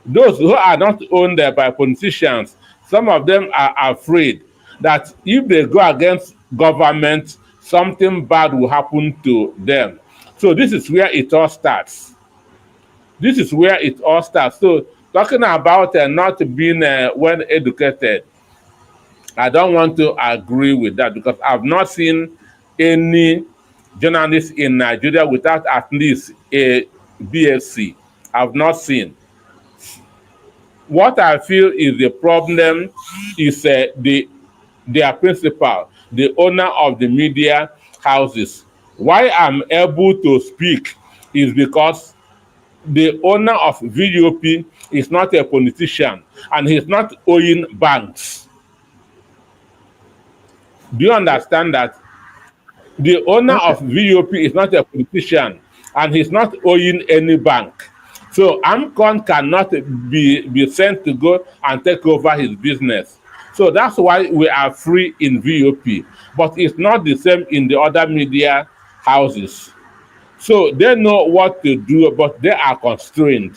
Those who are not owned by politicians, some of them are afraid that if they go against government, something bad will happen to them. So this is where it all starts. This is where it all starts. So talking about not being well educated, I don't want to agree with that, because I've not seen any journalist in Nigeria without at least a BSc. I've not seen. What I feel is the problem is their principal, the owner of the media houses. Why I'm able to speak is because the owner of VUP is not a politician, and he's not owing banks. Do you understand that? The owner of VUP is not a politician, and he's not owing any bank. So AMCON cannot be sent to go and take over his business. So that's why we are free in VUP. But it's not the same in the other media houses. So they know what to do, but they are constrained.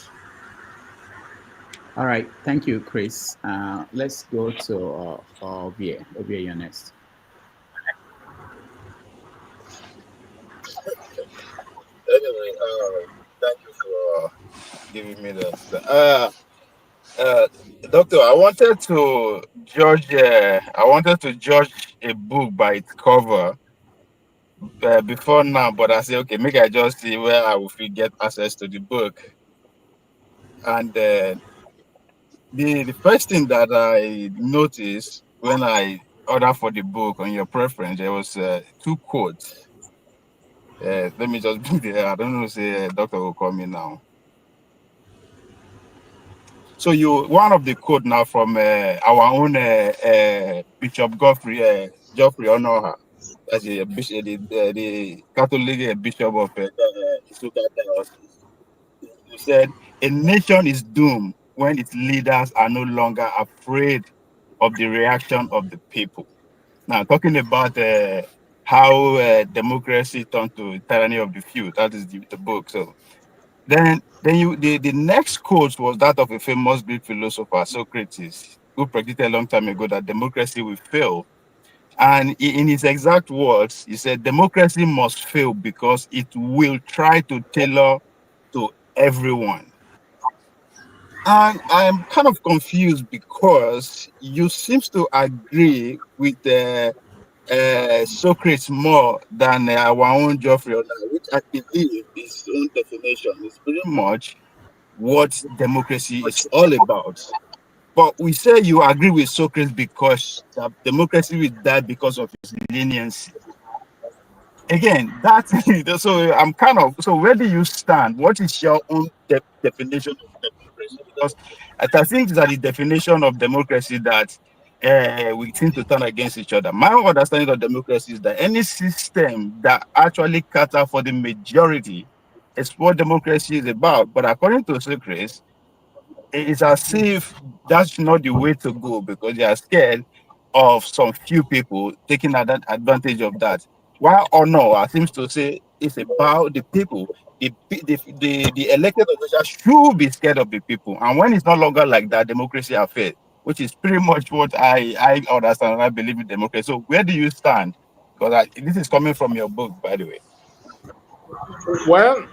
All right. Thank you, Chris. Let's go to Ovie. Ovie, you're next. Anyway, thank you for giving me the. Doctor, I wanted to judge. I wanted to judge a book by its cover before now, but I said, okay, maybe I just see where I will get access to the book. And the first thing that I noticed when I ordered for the book on your preference, there was two quotes. Let me just be there. I don't know, say doctor will call me now. So one of the quote now from our own Bishop Geoffrey Onoha, as the bishop, the Catholic bishop of Isuka Diocese. He said, "A nation is doomed when its leaders are no longer afraid of the reaction of the people." Now, talking about how democracy turned to tyranny of the few, that is the book. So then the next quote was that of a famous Greek philosopher, Socrates, who predicted a long time ago that democracy will fail. And in his exact words, he said, democracy must fail because it will try to tailor to everyone. And I'm kind of confused because you seem to agree with Socrates more than our own Geoffrey, which I believe his own definition is pretty much what democracy is all about. But we say you agree with Socrates because democracy will die because of his leniency. Again, that's so I'm kind of, so where do you stand? What is your own definition of democracy? Because I think that the definition of democracy that we seem to turn against each other. My understanding of democracy is that any system that actually caters for the majority is what democracy is about. But according to Socrates, it's as if that's not the way to go because they are scared of some few people taking advantage of that. While Honor seems to say it's about the people. The elected officials should be scared of the people. And when it's no longer like that, democracy has failed, which is pretty much what I understand and I believe in democracy. So where do you stand? Because this is coming from your book, by the way. Well,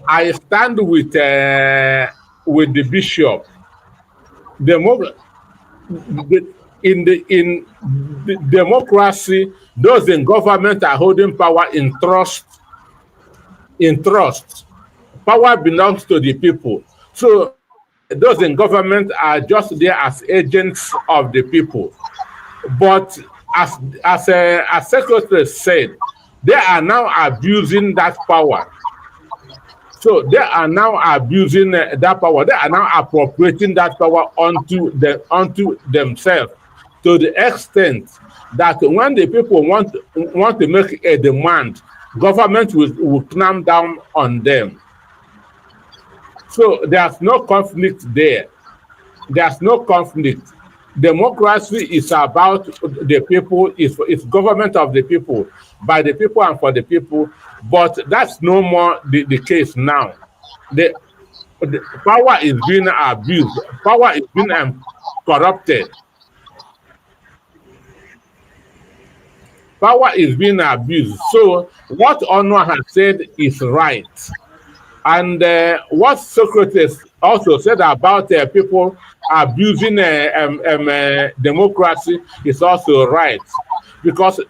I stand with the bishop. In the democracy, those in government are holding power in trust. In trust, power belongs to the people. So those in government are just there as agents of the people. But as Secretary said, they are now abusing that power. So they are now abusing that power. They are now appropriating that power onto themselves to the extent that when the people want to make a demand, government will clamp down on them. So there's no conflict there. There's no conflict. Democracy is about the people, it's government of the people, by the people and for the people, but that's no more the case now. The power is being abused, power is being corrupted. Power is being abused. So what Honor has said is right. And what Socrates also said about people abusing democracy is also right. Because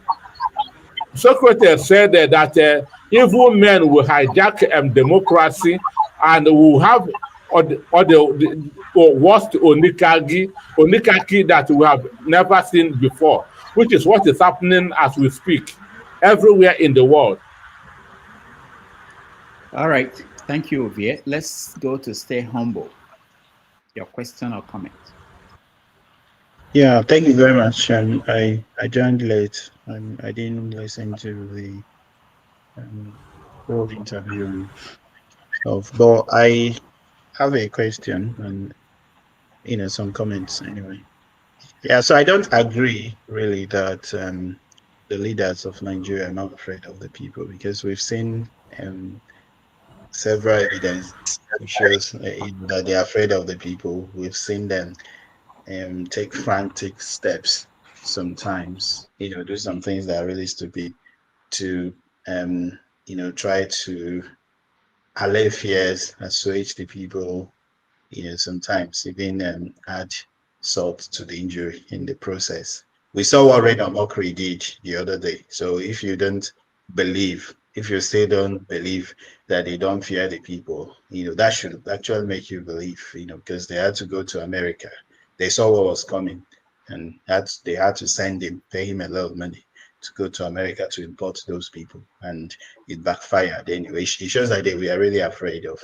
Socrates said that evil men will hijack democracy and will have the worst oligarchy that we have never seen before, which is what is happening as we speak everywhere in the world. All right. Thank you, Ovie. Let's go to Stay Humble. Your question or comment? Yeah, thank you very much. I joined late and I didn't listen to the whole interview but I have a question and some comments anyway. Yeah, so I don't agree really that the leaders of Nigeria are not afraid of the people, because we've seen several evidence shows that they're afraid of the people. We've seen them take frantic steps sometimes, do some things that are really stupid to try to allay fears, assuage the people, sometimes even add salt to the injury in the process. We saw what Red Amokri did the other day. So if you don't believe, if you still don't believe that they don't fear the people, that should actually make you believe, because they had to go to America. They saw what was coming and they had to send him, pay him a lot of money to go to America to import those people, and it backfired anyway. It shows that we are really afraid of,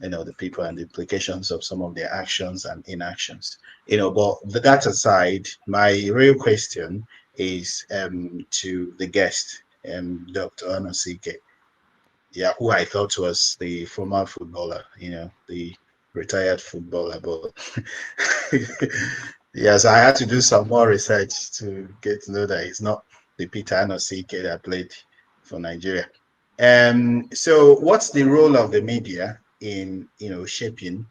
the people and the implications of some of their actions and inactions. But that aside, my real question is to the guest, Dr. Anosike, who I thought was the former footballer, the retired footballer, but yes, I had to do some more research to get to know that it's not the Peter Anosike that played for Nigeria. So what's the role of the media in shaping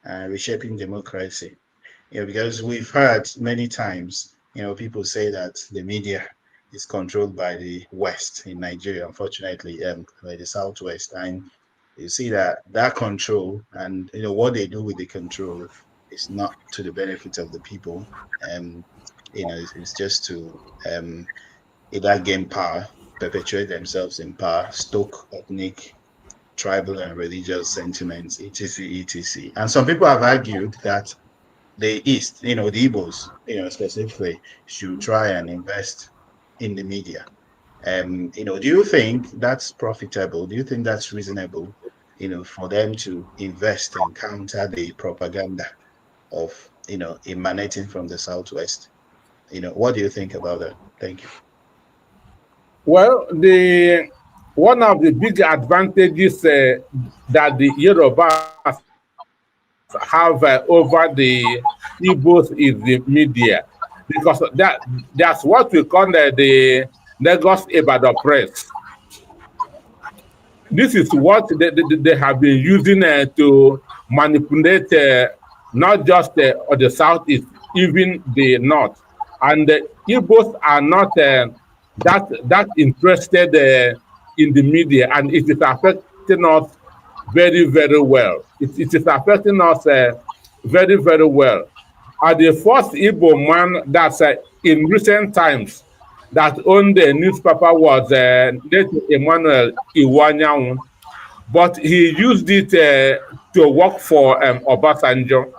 reshaping democracy? Because we've heard many times people say that the media is controlled by the West in Nigeria, unfortunately, by the Southwest, and you see that control and what they do with the control is not to the benefit of the people. It's just to either gain power, perpetuate themselves in power, stoke ethnic, tribal, and religious sentiments, etc., etc. And some people have argued that the East, the Igbos, specifically, should try and invest in the media. Do you think that's profitable? Do you think that's reasonable, for them to invest and counter the propaganda of, emanating from the Southwest? What do you think about that? Thank you. Well, one of the big advantages that the Yorubas have over the Igbos is the media, because that's what we call the Lagos Ibadan press. This is what they have been using to manipulate not just the Southeast, even the North. And the Igbos are not that interested in the media, and it is affecting us very, very well. It is affecting us very, very well. The first Igbo man that's in recent times that owned the newspaper was late Emmanuel Iwanyanwu, but he used it to work for Obasanjo.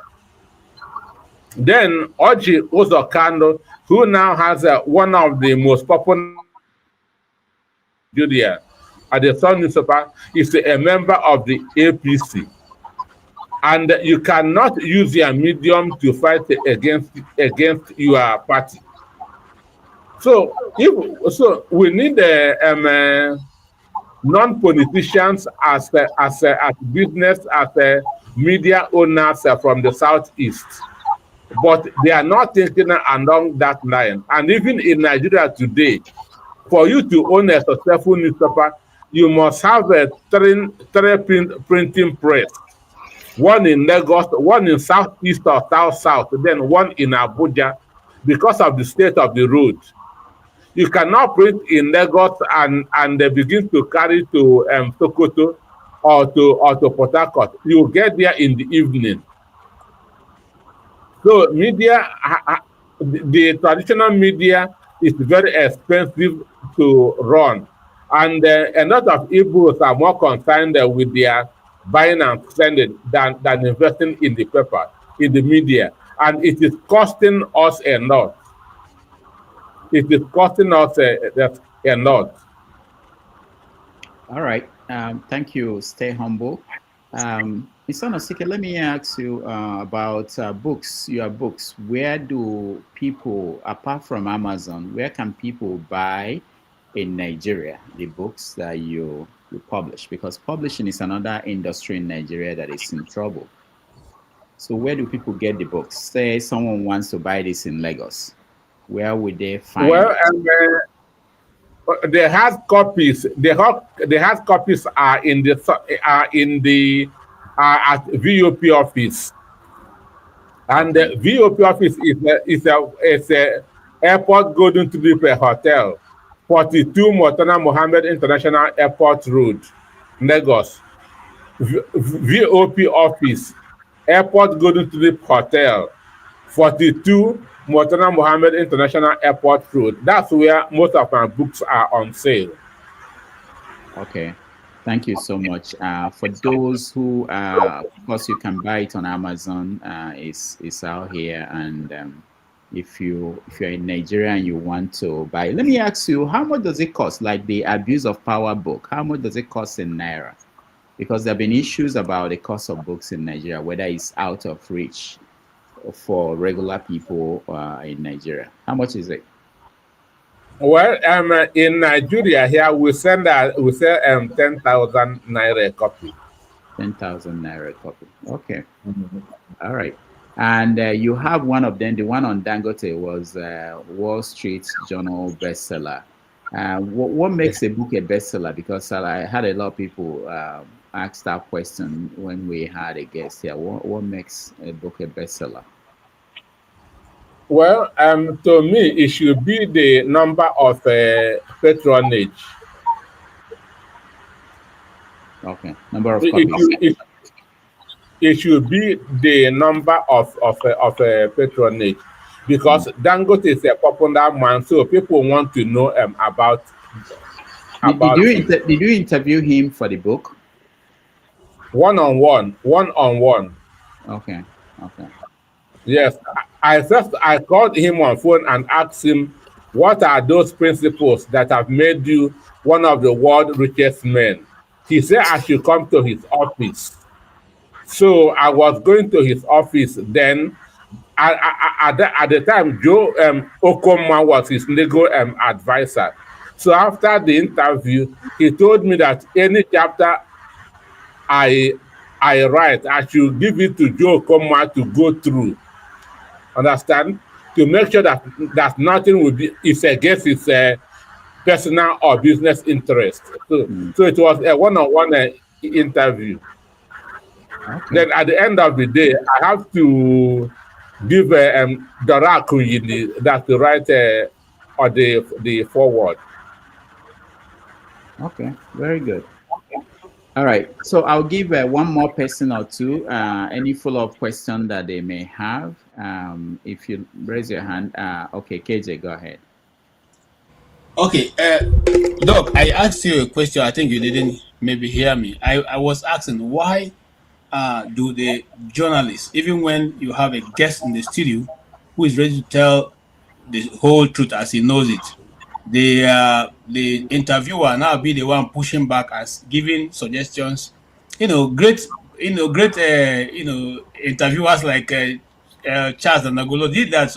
Then Oji Uzokando, who now has one of the most popular Nigeria at the Sun newspaper, is a member of the APC. And you cannot use your medium to fight against your party. So we need non-politicians as business, as media owners from the Southeast, but they are not thinking along that line. And even in Nigeria today, for you to own a successful newspaper, you must have a three printing press. One in Lagos, one in Southeast or South, then one in Abuja, because of the state of the road. You cannot print in Lagos and they begin to carry to Sokoto or to Port Harcourt. You get there in the evening. So media, the traditional media is very expensive to run. And a lot of Igbos are more concerned with their buying and selling than investing in the paper, in the media. And it is costing us a lot. It is costing us a lot. All right. Thank you. Stay humble. Mr. Anosike, let me ask you about books, your books. Where do people, apart from Amazon, where can people buy in Nigeria the books that you publish? Because publishing is another industry in Nigeria that is in trouble. So where do people get the books? Say someone wants to buy this in Lagos. Where would they find it? The hard copies. The hard copies are at VOP office, and the VOP office is a airport Golden Tulip Hotel, 42 Murtala Mohammed International Airport Road, Lagos. VOP office, Airport Golden Tulip Hotel, 42 Murtala Mohammed International Airport Road. That's where most of my books are on sale. Okay, thank you so much. For those who, of course, you can buy it on Amazon. It's out here, and if you're in Nigeria and you want to buy. Let me ask you, how much does it cost? Like the Abuse of Power book, how much does it cost in Naira? Because there have been issues about the cost of books in Nigeria, whether it's out of reach for regular people in Nigeria. How much is it? Well, in Nigeria here we sell 10,000 Naira a copy. 10,000 Naira a copy. Okay. All right. And you have one of them, the one on Dangote was Wall Street Journal Bestseller. What makes a book a bestseller? Because I had a lot of people ask that question when we had a guest here. What makes a book a bestseller? Well, to me, it should be the number of patronage. Okay, number of copies. It should be the number of patronage, because Dangote is a popular man, so people want to know about. Did you interview him for the book? One-on-one. Okay. Yes, I called him on phone and asked him, what are those principles that have made you one of the world's richest men? He said I should come to his office. So I was going to his office then. At the time, Joe Okoma was his legal advisor. So after the interview, he told me that any chapter I write, I should give it to Joe Okoma to go through. Understand? To make sure that nothing will be against his personal or business interest. So it was a one-on-one interview. Okay. Then at the end of the day, I have to give Dora Kuyini that to write or the forward. Okay, very good. All right, so I'll give one more person or two any follow-up question that they may have. If you raise your hand, okay, KJ, go ahead. Okay, Doc, I asked you a question. I think you didn't maybe hear me. I was asking, why do the journalists, even when you have a guest in the studio who is ready to tell the whole truth as he knows it, the interviewer now be the one pushing back as giving suggestions? Great interviewers like Charles Nagolo did that,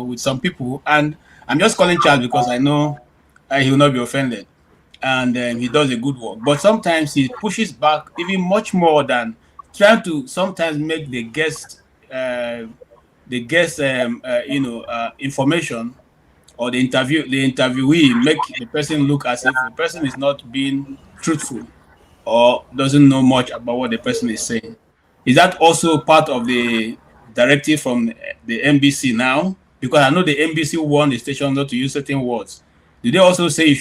with some people, and I'm just calling Charles because I know he will not be offended, and he does a good work. But sometimes he pushes back even much more than trying to sometimes make the guest information or the interviewee make the person look as if the person is not being truthful or doesn't know much about what the person is saying. Is that also part of the directive from the NBC now? Because I know the NBC warned the station not to use certain words. Do they also say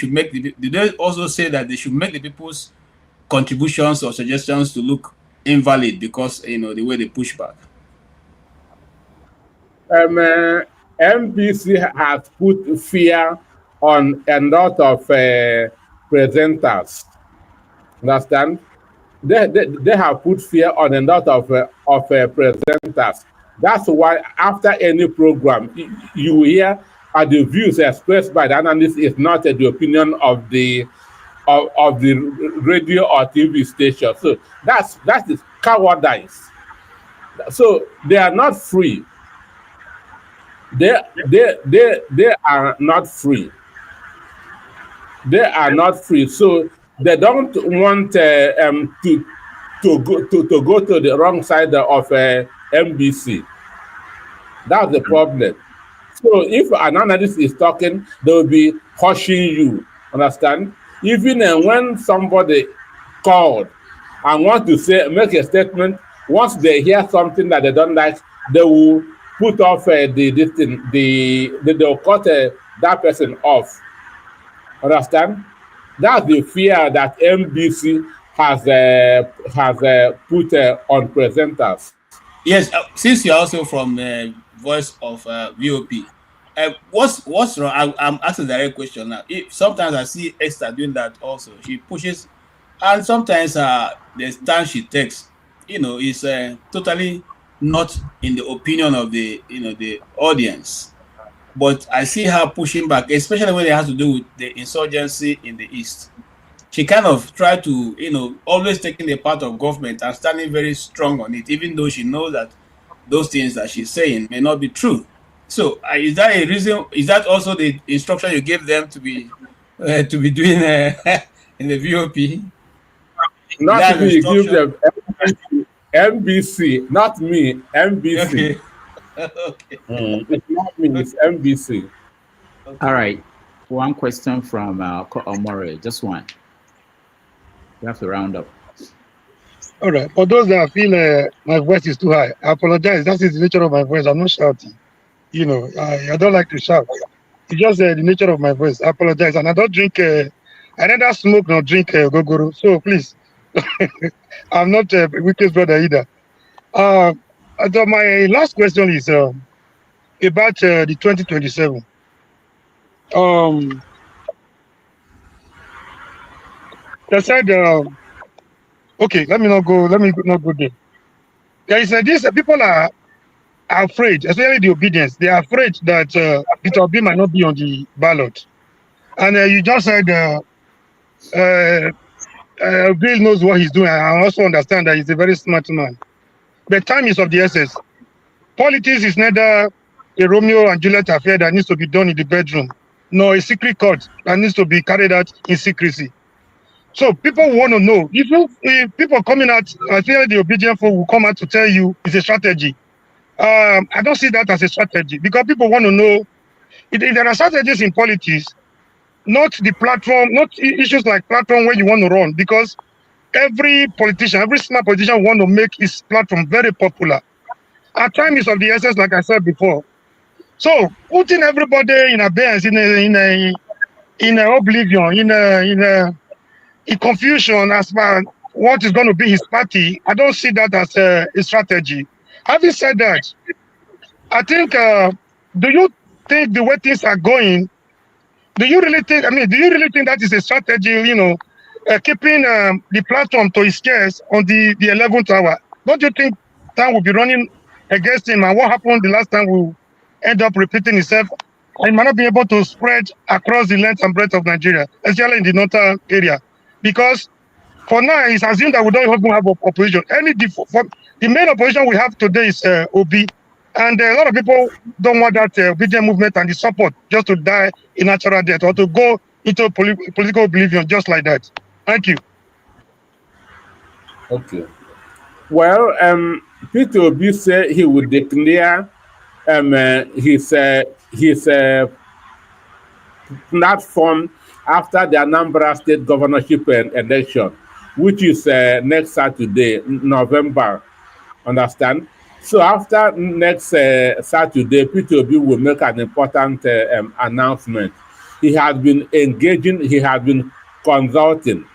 that they should make the people's contributions or suggestions to look invalid because the way they push back? NBC has put fear on a lot of presenters. Understand? They have put fear on a lot of presenters. That's why after any program, you hear the views expressed by the analyst is not the opinion of the radio or TV station. So that is cowardice. So they are not free. They are not free. They are not free. So they don't want to go to the wrong side of NBC. That's the problem. So if an analyst is talking, they will be hushing you. Understand? Even when somebody called and want to make a statement, once they hear something that they don't like, they will put off they'll cut that person off. Understand? That's the fear that NBC has put on presenters. Yes, since you're also from the Voice of VOP, what's wrong? I'm asking a direct question now. Sometimes I see Esther doing that also. She pushes, and sometimes the stance she takes, is totally not in the opinion of the audience. but I see her pushing back, especially when it has to do with the insurgency in the East. She kind of tried to, always taking the part of government and standing very strong on it, even though she knows that those things that she's saying may not be true. So, is that a reason? Is that also the instruction you gave them to be doing in the VOP? Not me, you give them MBC, not me, MBC. Okay. It's not me, it's MBC. Okay. All right. One question from Omoyele, just one. You have to round up. All right. For those that feel my voice is too high, I apologize. That is the nature of my voice. I'm not shouting. I don't like to shout. It's just the nature of my voice. I apologize. And I don't drink, I neither smoke nor drink gogoro. So please, I'm not a wicked brother either. My last question is about the 2027. They said, okay, let me not go there. There is this people are afraid, especially the obedience. They are afraid that Peter Obi might not be on the ballot. And you just said Bill knows what he's doing. I also understand that he's a very smart man. But time is of the essence. Politics is neither a Romeo and Juliet affair that needs to be done in the bedroom, nor a secret court that needs to be carried out in secrecy. So people want to know. If people coming out, I feel the obedient folk will come out to tell you it's a strategy. I don't see that as a strategy because people want to know. If there are strategies in politics, not the platform, not issues like platform where you want to run, because every politician, every smart politician want to make his platform very popular. Our time is of the essence, like I said before. So putting everybody in abeyance, in oblivion, in confusion as far as what is going to be his party, I don't see that as a strategy. Having said that, I think, do you think the way things are going, do you really think that is a strategy, keeping the platform to his case on the 11th hour? Don't you think time will be running against him? And what happened the last time will end up repeating itself? And might not be able to spread across the length and breadth of Nigeria, especially in the northern area. Because for now, it's assumed that we don't even have opposition. The main opposition we have today is Obi. And a lot of people don't want that obedient movement and the support just to die in natural death or to go into political oblivion just like that. Thank you. Okay. Well, Peter Obi said he would declare his platform after the Anambra State governorship election, which is next Saturday, November. Understand? So after next Saturday, Peter Obi will make an important announcement. He has been engaging, he has been consulting.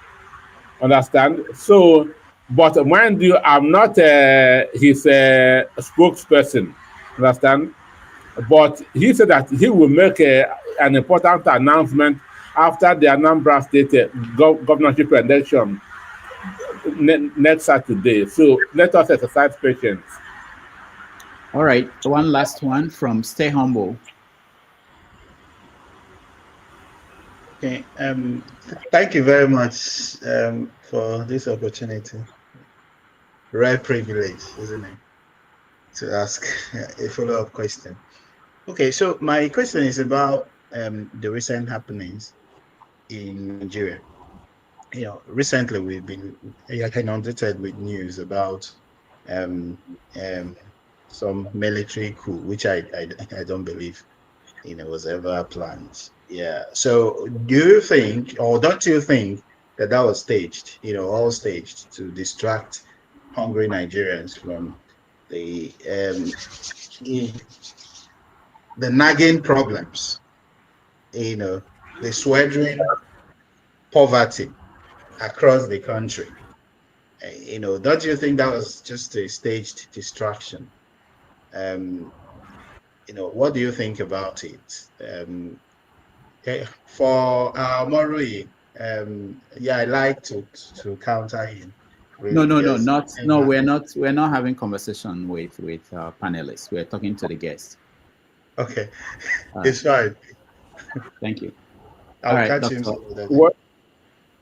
Understand? So, but mind you, I'm not his spokesperson. Understand? But he said that he will make an important announcement after the Anambra State governorship election next Saturday. So let us exercise patience. All right, one last one from Stay Humble. Okay, thank you very much for this opportunity. Rare privilege, isn't it, to ask a follow-up question. Okay, so my question is about the recent happenings in Nigeria. Recently we've been inundated with news about some military coup, which I don't believe was ever planned. Yeah. So do you think, or don't you think that was staged? All staged to distract hungry Nigerians from the nagging problems, the sweltering poverty across the country. Don't you think that was just a staged distraction? What do you think about it? Okay. For Morui, I'd like to counter him. Really, we're not having conversation with panelists. We're talking to the guests. Okay, it's fine. Thank you. I'll All right, catch him Doctor. some other day. Well,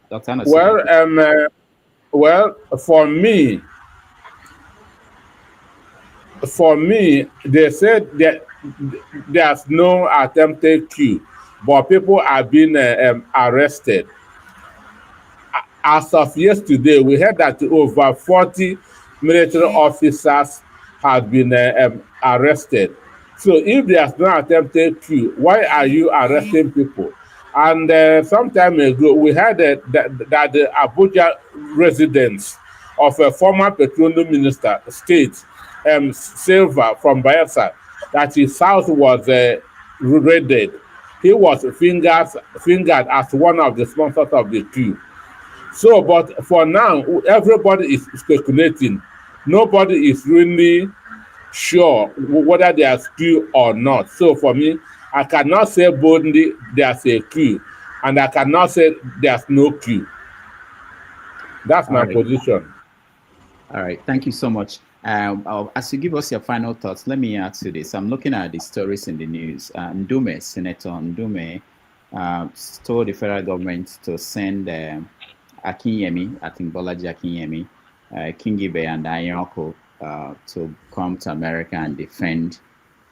Dr. Anosike. well, for me, they said that there's no attempted coup, but people are being arrested. As of yesterday, we heard that over 40 military officers have been arrested. So if there's no attempted coup, why are you arresting people? And some time ago, we heard that the Abuja residents of a former petroleum minister, state, Silva from Bayelsa, that his house was raided. He was fingered as one of the sponsors of the coup. So, but for now, everybody is speculating. Nobody is really sure whether there's coup or not. So for me, I cannot say boldly there's a coup, and I cannot say there's no coup. That's my position. All right, thank you so much. As you give us your final thoughts, let me ask you this. I'm looking at the stories in the news. Ndume, Senator Ndume, told the federal government to send Akinyemi, I think Bolaji Akinyemi, Kingibe and Ayoko to come to America and defend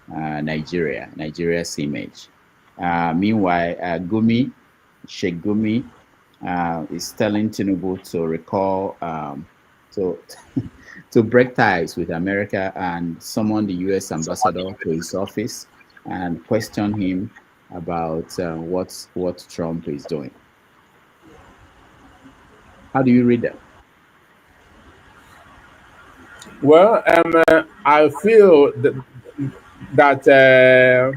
Nigeria's image. Meanwhile, Sheikh Gumi is telling Tinubu to recall, to break ties with America and summon the U.S. ambassador to his office and question him about what Trump is doing. How do you read that? Well, I feel that the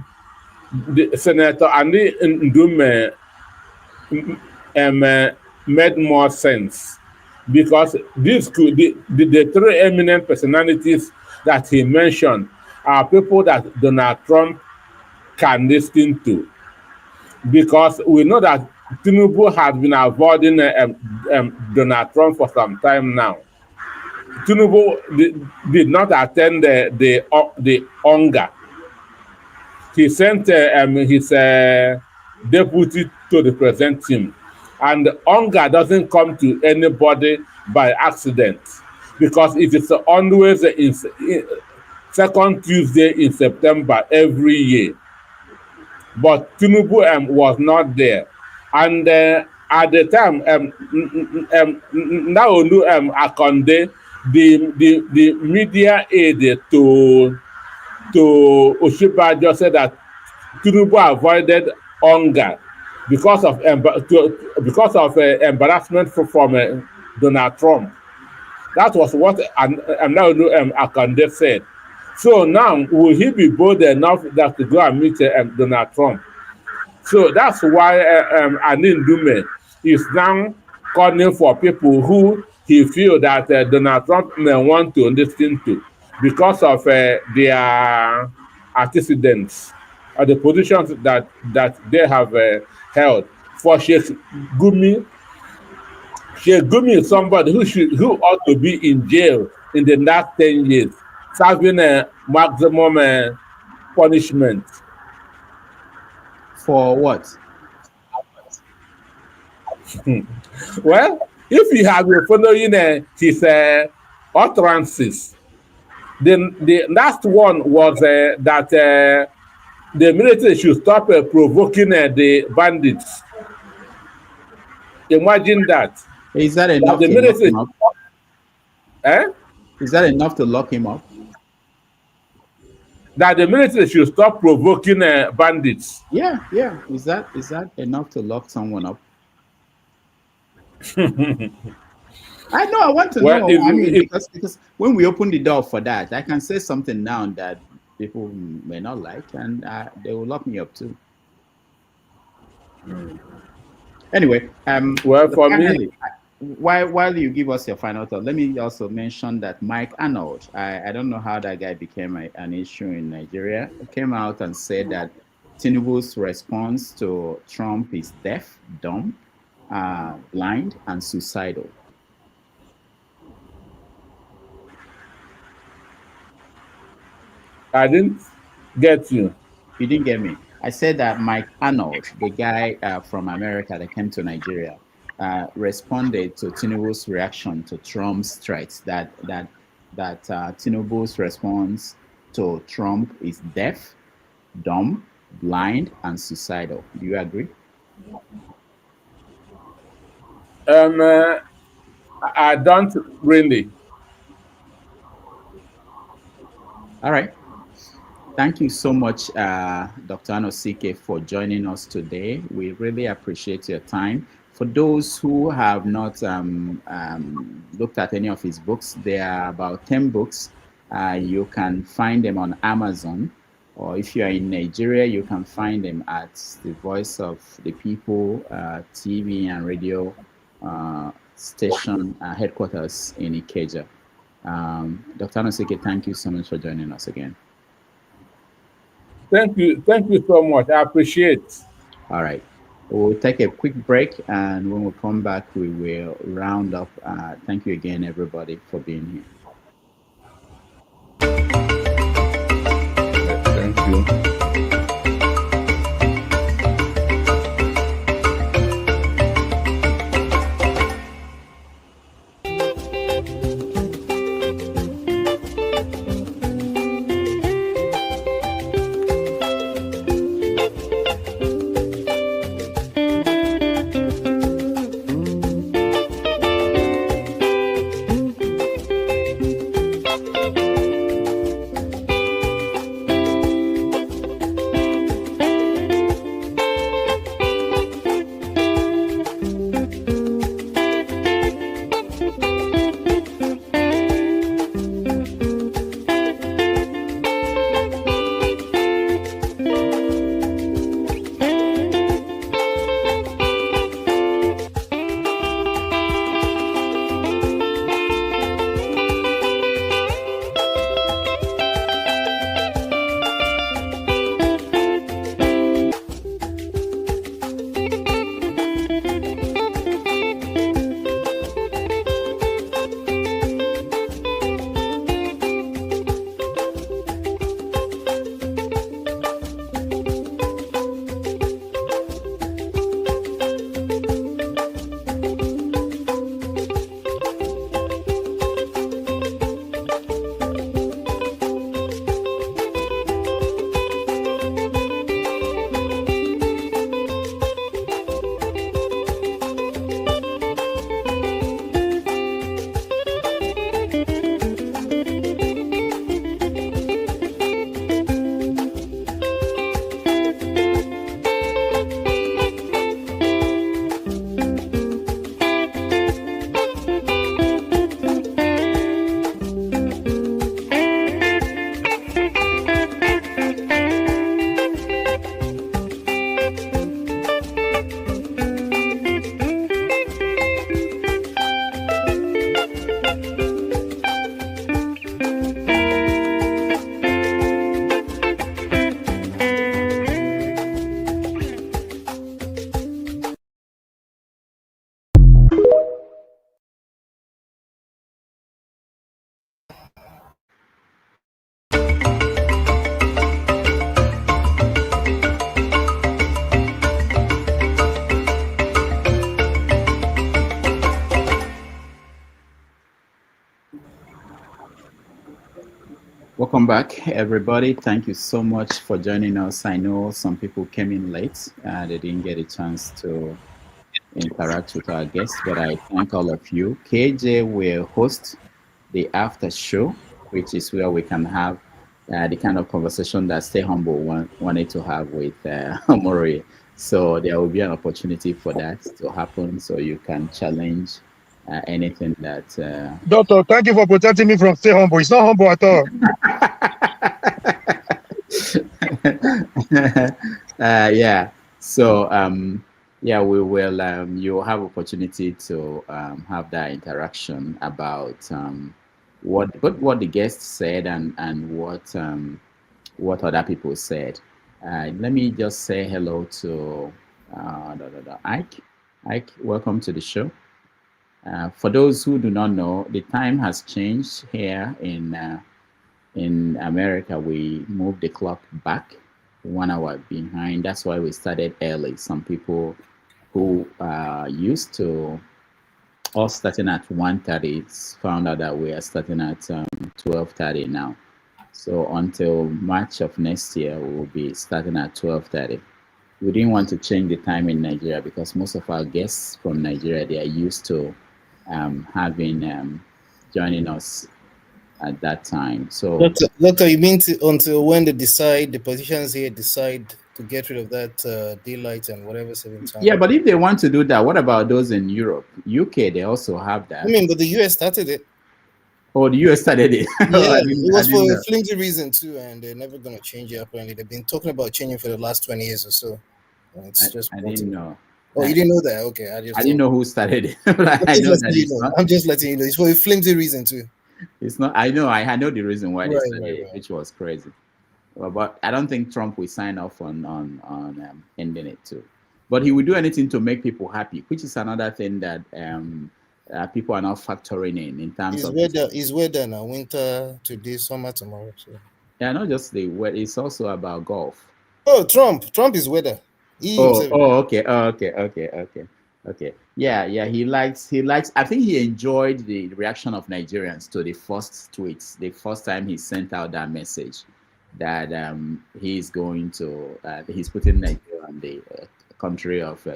Senator Andy Ndume made more sense, because the three eminent personalities that he mentioned are people that Donald Trump can listen to, because we know that Tinubu has been avoiding Donald Trump for some time now. Tinubu did not attend the hunger. He sent his deputy to represent him. And hunger doesn't come to anybody by accident, because it is always in second Tuesday in September every year. But Tinubu was not there. And at the time, Naonu Akonde, the media aide to Oshiba just said that Tinubu avoided hunger because of embarrassment from Donald Trump. That was what Naonu Akonde said. So now, will he be bold enough that to go and meet Donald Trump? So that's why Anin Dume is now calling for people who he feel that Donald Trump may want to listen to, because of their antecedents or the positions that they have held. For Sheikh Gumi is somebody who ought to be in jail in the last 10 years, serving a maximum punishment. For what? Well, if you have been following his utterances, then the last one was that the military should stop provoking the bandits. Imagine that. Is that enough the to military, lock him up? Is that enough to lock him up? That the military should stop provoking bandits. Yeah. Is that enough to lock someone up? I know. I want to know. Because when we open the door for that, I can say something now that people may not like, and they will lock me up too. Anyway, well, for me, while you give us your final thought, let me also mention that Mike Arnold, I don't know how that guy became an issue in Nigeria, came out and said that Tinubu's response to Trump is deaf, dumb, blind, and suicidal. I didn't get you. You didn't get me. I said that Mike Arnold, the guy from America that came to Nigeria, responded to Tinubu's reaction to Trump's threats. That Tinubu's response to Trump is deaf, dumb, blind, and suicidal. Do you agree? I don't really. All right. Thank you so much, Dr. Anosike, for joining us today. We really appreciate your time. For those who have not looked at any of his books, there are about 10 books. You can find them on Amazon, or if you are in Nigeria, you can find them at the Voice of the People TV and radio station headquarters in Ikeja. Dr. Anosike, thank you so much for joining us again. Thank you so much. I appreciate. All right. We'll take a quick break, and when we come back, we will round up. Thank you again, everybody, for being here. Thank you. Welcome back, everybody. Thank you so much for joining us. I know some people came in late. They didn't get a chance to interact with our guests, but I thank all of you. KJ will host the after show, which is where we can have the kind of conversation that Stay Humble wanted to have with Omori. So there will be an opportunity for that to happen, so you can challenge anything that... Doctor, thank you for protecting me from Stay Humble. It's not humble at all. Yeah. So, yeah, we will, you'll have opportunity to have that interaction about what the guests said and what other people said. Let me just say hello to Ike. Ike, welcome to the show. For those who do not know, the time has changed here in America. We moved the clock back 1 hour behind. That's why we started early. Some people who used to us starting at 1:30 found out that we are starting at 12:30 now. So until March of next year, we will be starting at 12:30. We didn't want to change the time in Nigeria because most of our guests from Nigeria, they are used to having joining us at that time. So Doctor, you mean until when they decide, the politicians here decide to get rid of that daylight and whatever 7 time? yeah, but if they want to do that, what about those in Europe? UK, they also have that. I mean, but the US started it. Oh, the US started it. Yeah, it was for know. a flimsy reason too, and they're never going to change it. Apparently, they've been talking about changing for the last 20 years or so. And it's just I didn't know. Oh, you didn't know that? Okay, I didn't know who started it. But I know that it's not. I'm just letting you know. It's for a flimsy reason too. It's not. I know the reason why they started it, which was crazy. Well, but I don't think Trump will sign off on ending it too. But he will do anything to make people happy, which is another thing that people are not factoring in terms of Is weather now, winter today, summer tomorrow. So. Yeah, not just the weather. It's also about golf. Oh, Trump is weather. Okay. Yeah. He likes. I think he enjoyed the reaction of Nigerians to the first tweets. The first time he sent out that message that he's going to he's putting Nigeria on the country of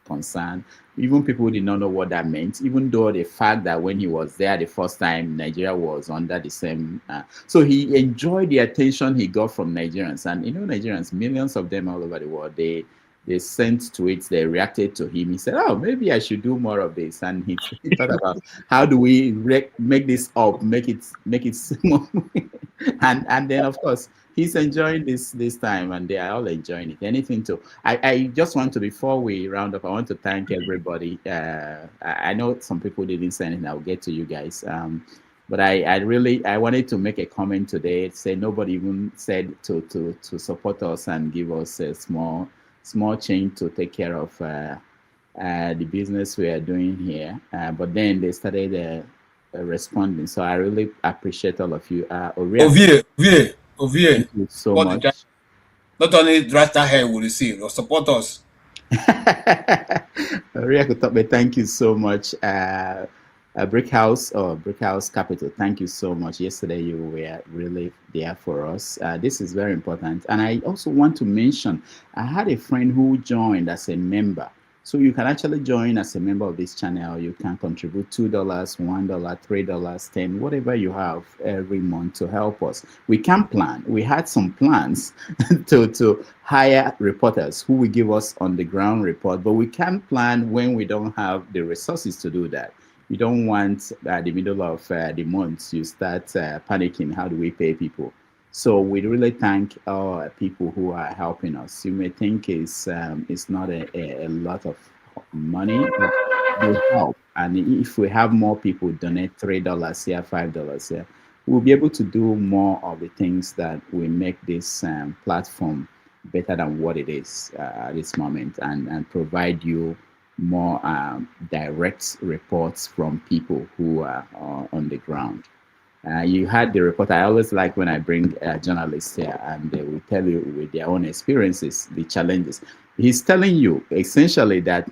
concern. Even people did not know what that meant, even though the fact that when he was there the first time, Nigeria was under the same. So he enjoyed the attention he got from Nigerians. And Nigerians, millions of them all over the world, they sent tweets, they reacted to him. He said, oh, maybe I should do more of this. And he thought about how do we make this up, make it small. and then, of course, he's enjoying this time, and they are all enjoying it. Anything to I just want to, before we round up, I want to thank everybody. I know some people didn't say anything. I'll get to you guys. But I wanted to make a comment today. Say nobody even said to support us and give us a small change to take care of the business we are doing here. But then they started responding. So I really appreciate all of you. Ovie, thank you so much. Not only Rasta hair will receive, or support us. Thank you so much. Brick House Capital, thank you so much. Yesterday you were really there for us. This is very important. And I also want to mention, I had a friend who joined as a member. So you can actually join as a member of this channel. You can contribute $2, $1, $3, $10, whatever you have every month to help us. We can plan. We had some plans to hire reporters who will give us on the ground report, but we can plan when we don't have the resources to do that. You don't want at the middle of the month you start panicking. How do we pay people? So we really thank all people who are helping us. You may think it's not a lot of money, but they help. And if we have more people donate $3 here, $5 here, we'll be able to do more of the things that will make this platform better than what it is at this moment, and provide you more direct reports from people who are on the ground. You had the report. I always like when I bring journalists here and they will tell you with their own experiences, the challenges. He's telling you essentially that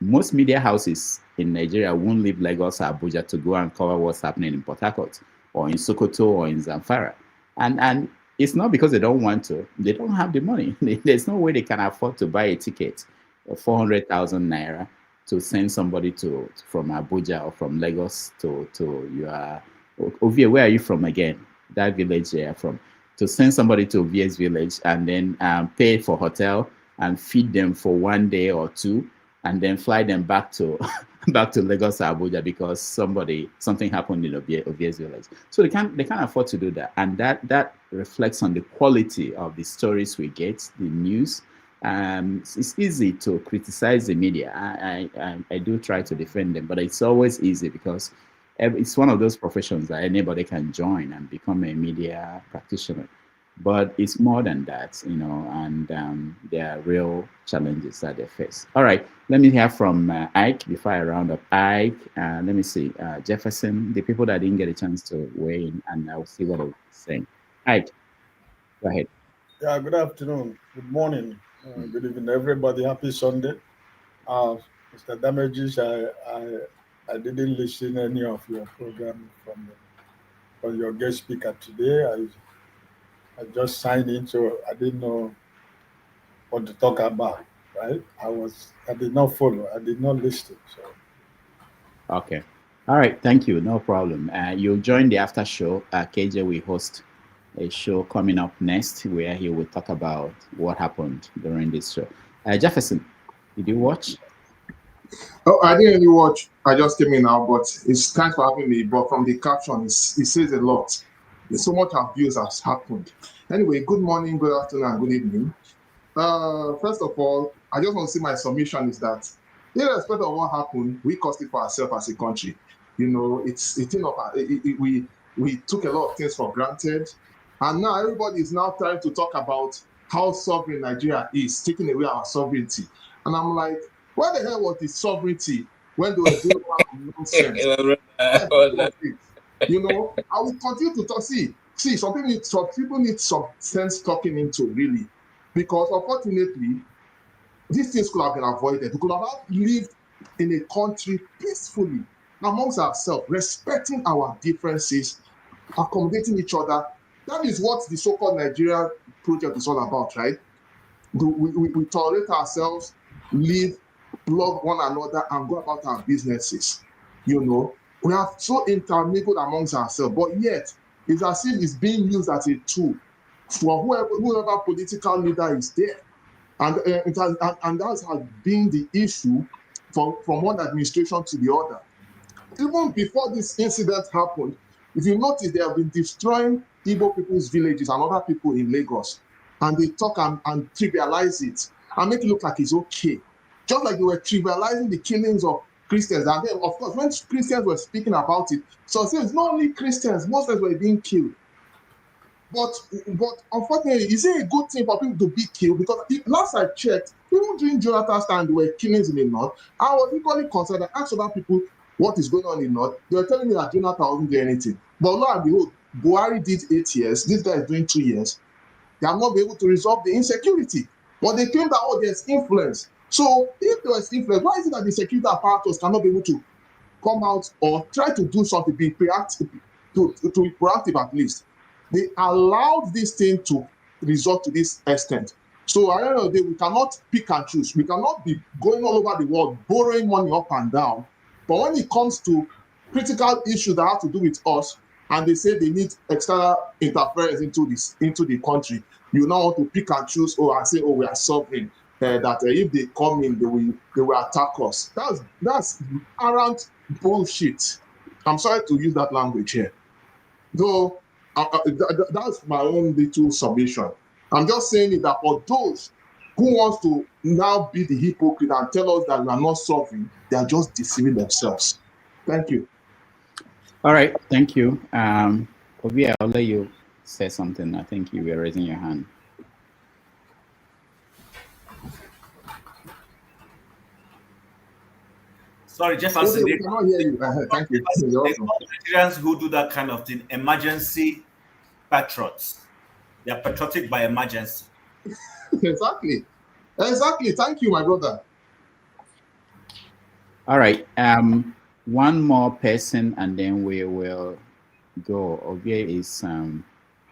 most media houses in Nigeria won't leave Lagos or Abuja to go and cover what's happening in Port Harcourt or in Sokoto or in Zamfara. And it's not because they don't want to. They don't have the money. There's no way they can afford to buy a ticket of 400,000 naira to send somebody from Abuja or from Lagos to your Ovie. Where are you from again? That village you are from. To send somebody to Ovie's village and then pay for hotel and feed them for 1 day or two, and then fly them back to Lagos or Abuja because something happened in Ovie's village. So they can't afford to do that, and that reflects on the quality of the stories we get, the news. It's easy to criticize the media. I do try to defend them, but it's always easy because it's one of those professions that anybody can join and become a media practitioner. But it's more than that, and there are real challenges that they face. All right, let me hear from Ike before I round up. Ike, let me see, Jefferson, the people that didn't get a chance to weigh in, and I'll see what they're saying. Ike, go ahead. Yeah, good afternoon, good morning, good evening, everybody. Happy Sunday. Mr. Damages, I didn't listen any of your program from your guest speaker today. I just signed in, so I didn't know what to talk about. Right? I did not follow. I did not listen. So Okay. All right. Thank you. No problem. You'll join the after show. KJ will host a show coming up next where he will talk about what happened during this show. Jefferson, did you watch? Oh, I didn't really watch. I just came in now, but it's thanks for having me. But from the caption, it says a lot. There's so much abuse has happened. Anyway, good morning, good afternoon, and good evening. First of all, I just want to say my submission is that, irrespective of what happened, we caused it for ourselves as a country. You know, we took a lot of things for granted, and now everybody is now trying to talk about how sovereign Nigeria is, taking away our sovereignty. And I'm like, where the hell was the sovereignty when they were doing all that nonsense? You know, I will continue to talk. See, some people need some sense talking into, really, because unfortunately, these things could have been avoided. We could have lived in a country peacefully amongst ourselves, respecting our differences, accommodating each other. That is what the so-called Nigeria project is all about, right? We tolerate ourselves, live, love one another, and go about our businesses. You know, we are so intermingled amongst ourselves, but yet it's as if it's being used as a tool for whoever political leader is there. And that has been the issue from one administration to the other. Even before this incident happened, if you notice, they have been destroying Igbo people's villages and other people in Lagos. And they talk and trivialize it and make it look like it's okay. Just like they were trivializing the killings of Christians. And then, of course, when Christians were speaking about it, so it's not only Christians, Muslims were being killed. But unfortunately, is it a good thing for people to be killed? Because last I checked, even during Jonathan's time, there were killings in the north. I was equally concerned. I asked other people what is going on in the north. They were telling me that Jonathan wasn't doing anything. But lo and behold, Buhari did 8 years. This guy is doing 2 years. They have not been able to resolve the insecurity. But they claim that, oh, there's influence. So if there was influence, why is it that the security apparatus cannot be able to come out or try to do something, be proactive, to be proactive at least? They allowed this thing to resort to this extent. So at the end of the day, we cannot pick and choose. We cannot be going all over the world, borrowing money up and down. But when it comes to critical issues that have to do with us, and they say they need external interference into the country, you now want to pick and choose, and say, we are sovereign. That if they come in, they will attack us. That's arrant bullshit. I'm sorry to use that language here. Though that's my own little submission. I'm just saying it that for those who wants to now be the hypocrite and tell us that we are not sovereign, they are just deceiving themselves. Thank you. All right, thank you. Obi, I'll let you say something. I think you were raising your hand. Sorry, Jefferson. We cannot hear you. Thank you. Nigerians who do that kind of thing, emergency patriots. They are patriotic by emergency. Exactly. Thank you, my brother. All right. One more person, and then we will go. Obi is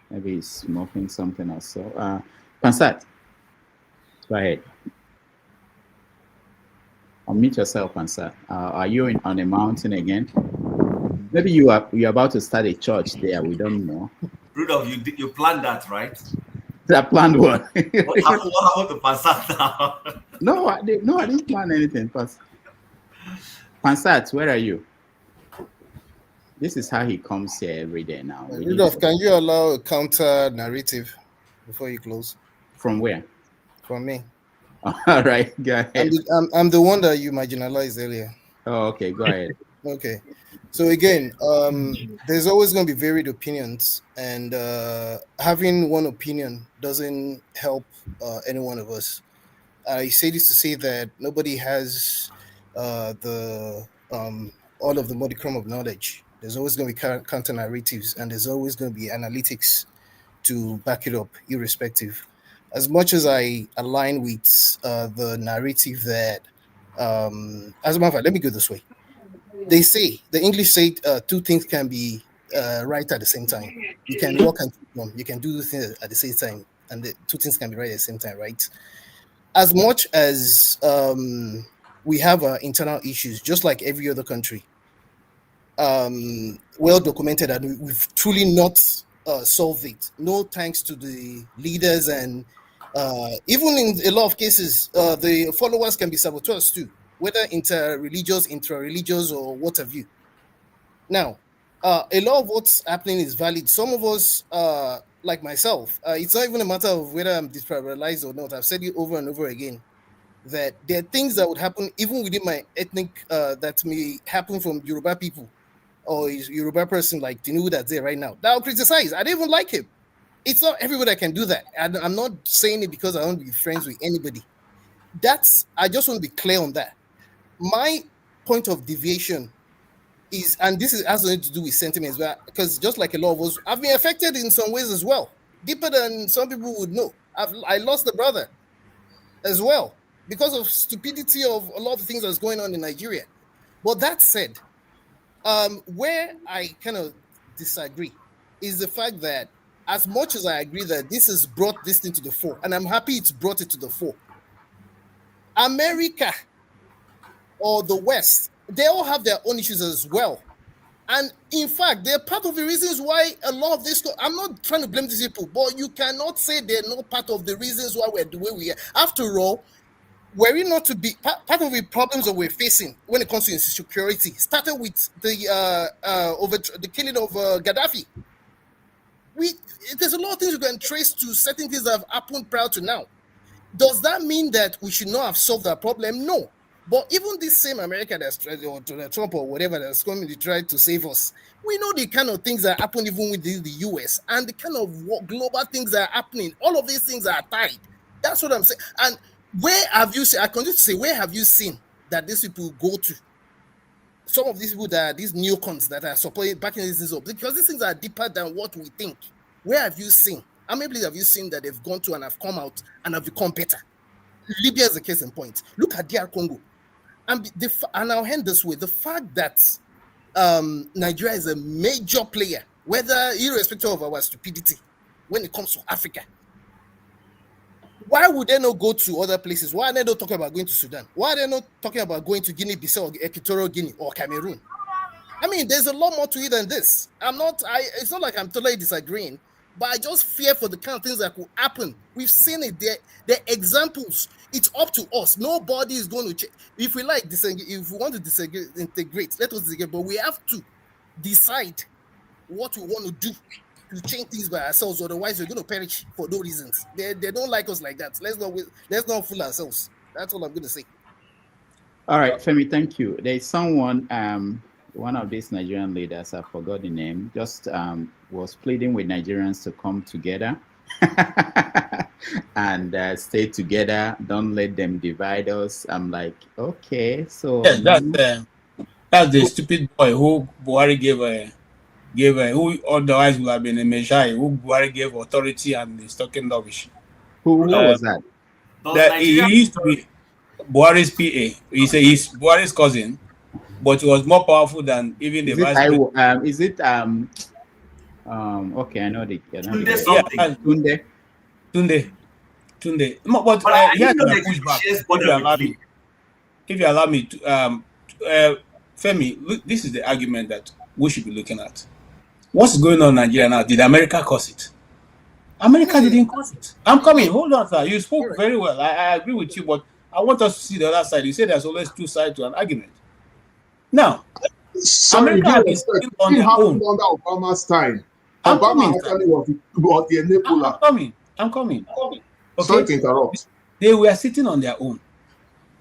maybe he's smoking something or so. Pansat, go ahead. Unmute yourself, Pansat. Are you on a mountain again? Maybe you're about to start a church there. We don't know. Rudolph, you planned that, right? I planned what? What happened to Pansat now? No, I didn't plan anything. Pansat, where are you? This is how he comes here every day now. Rudolph, can you allow a counter narrative before you close? From where? From me. All right, go ahead. I'm the one that you marginalized earlier. Oh, okay, go ahead. Okay. So again, there's always going to be varied opinions, and having one opinion doesn't help any one of us. I say this to say that nobody has all of the modicum of knowledge. There's always going to be counter narratives, and there's always going to be analytics to back it up, irrespective. as much as I align with the narrative that, as a matter of fact, let me go this way. They say, the English say, two things can be right at the same time. You can walk and you can do the thing at the same time, and the two things can be right at the same time, right? As much as we have internal issues, just like every other country, well documented, and we've truly not solved it. No thanks to the leaders, and even in a lot of cases, the followers can be saboteurs too, whether inter-religious, intra-religious, or what have you. Now, a lot of what's happening is valid. Some of us, like myself, it's not even a matter of whether I'm detribalized or not. I've said it over and over again, that there are things that would happen even within my ethnic that may happen from Yoruba people or Yoruba person like Tinubu that's there right now that I'll criticize. I don't even like him. It's not everybody that can do that. And I'm not saying it because I want to be friends with anybody. I just want to be clear on that. My point of deviation is, and this has nothing to do with sentiments, but because just like a lot of us, I've been affected in some ways as well, deeper than some people would know. I lost a brother as well because of stupidity of a lot of things that's going on in Nigeria. But that said, where I kind of disagree is the fact that as much as I agree that this has brought this thing to the fore, and I'm happy it's brought it to the fore, America or the West, they all have their own issues as well. And in fact, they're part of the reasons why a lot of this, I'm not trying to blame these people, but you cannot say they're not part of the reasons why we're the way we are. After all, were it not to be part of the problems that we're facing when it comes to insecurity, started with the killing of Gaddafi. There's a lot of things we can trace to certain things that have happened prior to now. Does that mean that we should not have solved that problem? No. But even this same America that's tried, or Trump or whatever that's coming to try to save us, we know the kind of things that happen even within the US and the kind of global things that are happening. All of these things are tied. That's what I'm saying. And where have you seen, I continue to say, where have you seen that these people go to? Some of these people that are these neocons that are supporting backing these things up, because these things are deeper than what we think. Where have you seen? How many places have you seen that they've gone to and have come out and have become better? Libya is a case in point. Look at DR Congo. And I'll end this way. The fact that Nigeria is a major player, whether irrespective of our stupidity, when it comes to Africa, why would they not go to other places? Why are they not talking about going to Sudan? Why are they not talking about going to Guinea-Bissau, or Equatorial Guinea, or Cameroon? I mean, there's a lot more to it than this. It's not like I'm totally disagreeing, but I just fear for the kind of things that could happen. We've seen it. They're examples. It's up to us. Nobody is going to change. If we like disengage, if we want to integrate, let us disagree. But we have to decide what we want to do to change things by ourselves. Otherwise, we're going to perish for no reasons. They don't like us like that. Let's not fool ourselves. That's all I'm going to say. All right, Femi, thank you. There's someone, one of these Nigerian leaders, I forgot the name, just was pleading with Nigerians to come together and stay together. Don't let them divide us. I'm like, okay, so yeah, that's the stupid boy who Buhari gave who otherwise would have been a Messiah, who Buhari gave authority and is talking rubbish. Who was that? He used to be Buhari's PA. He's Buhari's cousin, but he was more powerful than even the vice president. Is it okay, I know the Tunde. But here's my pushback. If you allow me to Femi, look, this is the argument that we should be looking at. What's going on in Nigeria now? Did America cause it? America didn't cause it. I'm coming. Hold on, sir. You spoke very well. I agree with you, but I want us to see the other side. You say there's always two sides to an argument. Now, America has been on their own. Under Obama's time. Obama actually was the enabler. I'm coming. Okay? Sorry to interrupt. They were sitting on their own.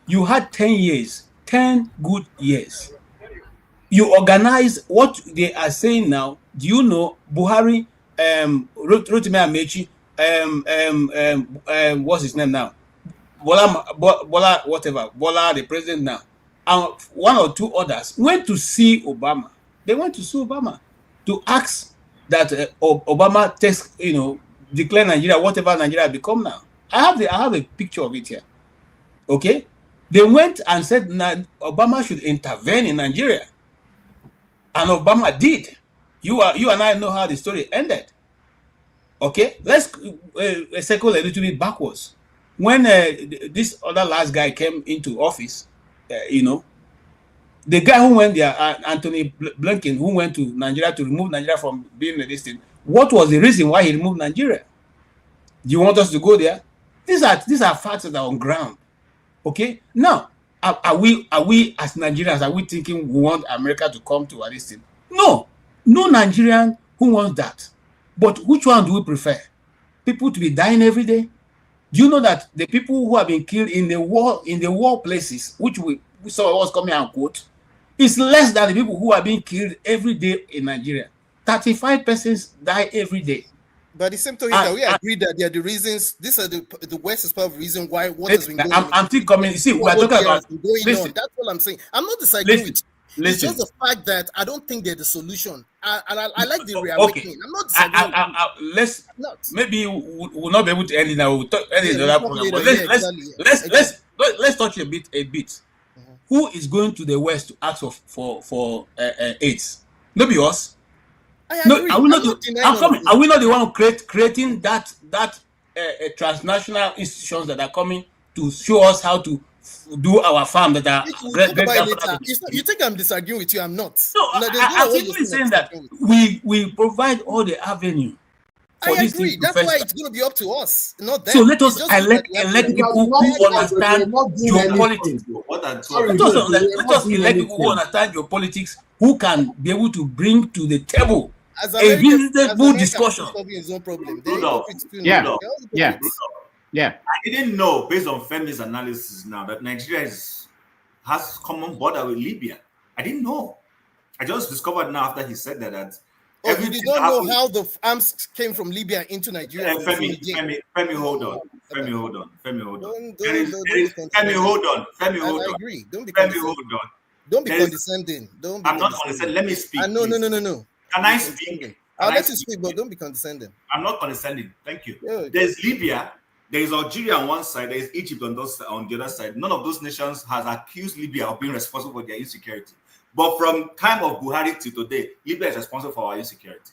You had 10 years, 10 good years. You organize what they are saying now. Do you know Buhari, Rotimi Amechi, what's his name now? Bola, whatever. Bola, the president now. And one or two others went to see Obama. They went to see Obama to ask that Obama takes, declare Nigeria, whatever Nigeria become now. I have a picture of it here. Okay, they went and said Obama should intervene in Nigeria, and Obama did. You and I know how the story ended. Okay, let's circle a little bit backwards. When this other last guy came into office, the guy who went there, Anthony Blinken, who went to Nigeria to remove Nigeria from being a listing, what was the reason why he removed Nigeria? Do you want us to go there? These are facts that are on ground. Okay, now are we as Nigerians, are we thinking we want America to come to our listing? No Nigerian who wants that. But which one do we prefer? People to be dying every day? Do you know that the people who have been killed in the war places, which we saw was coming and quote, is less than the people who are being killed every day in Nigeria? 35 persons die every day. But the same token, we agree that they are the reasons. These are the West is part of the reason why what has been going on. I'm still coming. See, we're talking about going on. That's all I'm saying. I'm not disagreeing with you. It's just the fact that I don't think they're the solution. I like the reawakening. I'm not disagreeing. Maybe we'll not be able to end it now. We'll end it another program. But let's touch a bit. Mm-hmm. Who is going to the West to ask for AIDS? Maybe us. No, are we not the one creating that transnational institutions that are coming to show us how to do our farm that are you think I'm disagreeing with you? I'm not. No, I'm simply saying that we provide all the avenue. I agree. That's why it's going to be up to us, not them. So let us elect people who understand geopolitics. Let us elect people who understand geopolitics, who can be able to bring to the table a reasonable discussion. Yeah. I didn't know, based on Femi's analysis now, that Nigeria has common border with Libya. I didn't know. I just discovered now after he said that. You did not know how the arms came from Libya into Nigeria. Femi, hold on. Femi, hold on. I agree. Don't be condescending. I'm not condescending. Let me speak. No. Can I speak? I'll let you speak, but don't be condescending. I'm not condescending. Thank you. Yeah, there's Libya, there is Algeria on one side, there is Egypt on the other side. None of those nations has accused Libya of being responsible for their insecurity. But from time of Buhari to today, Libya is responsible for our insecurity.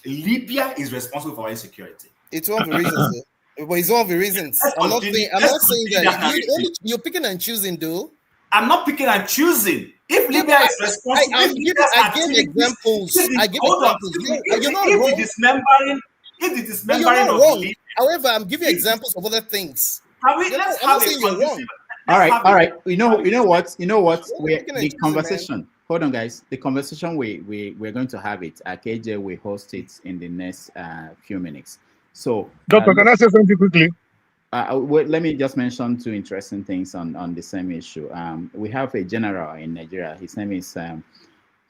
Libya is responsible for our insecurity. It's one of the reasons. But it's one of the reasons. I'm not saying that you're picking and choosing, though. I'm not picking and choosing. If Libya is responsible, I give examples. You're not wrong. If the dismembering of Libya. However, I'm giving examples of other things. Let's have a conversation. All right. You know what? The conversation. Hold on, guys. The conversation we're going to have it. KJ will host it in the next few minutes. So, Doctor, can I say something quickly? Let me just mention two interesting things on the same issue. We have a general in Nigeria. His name is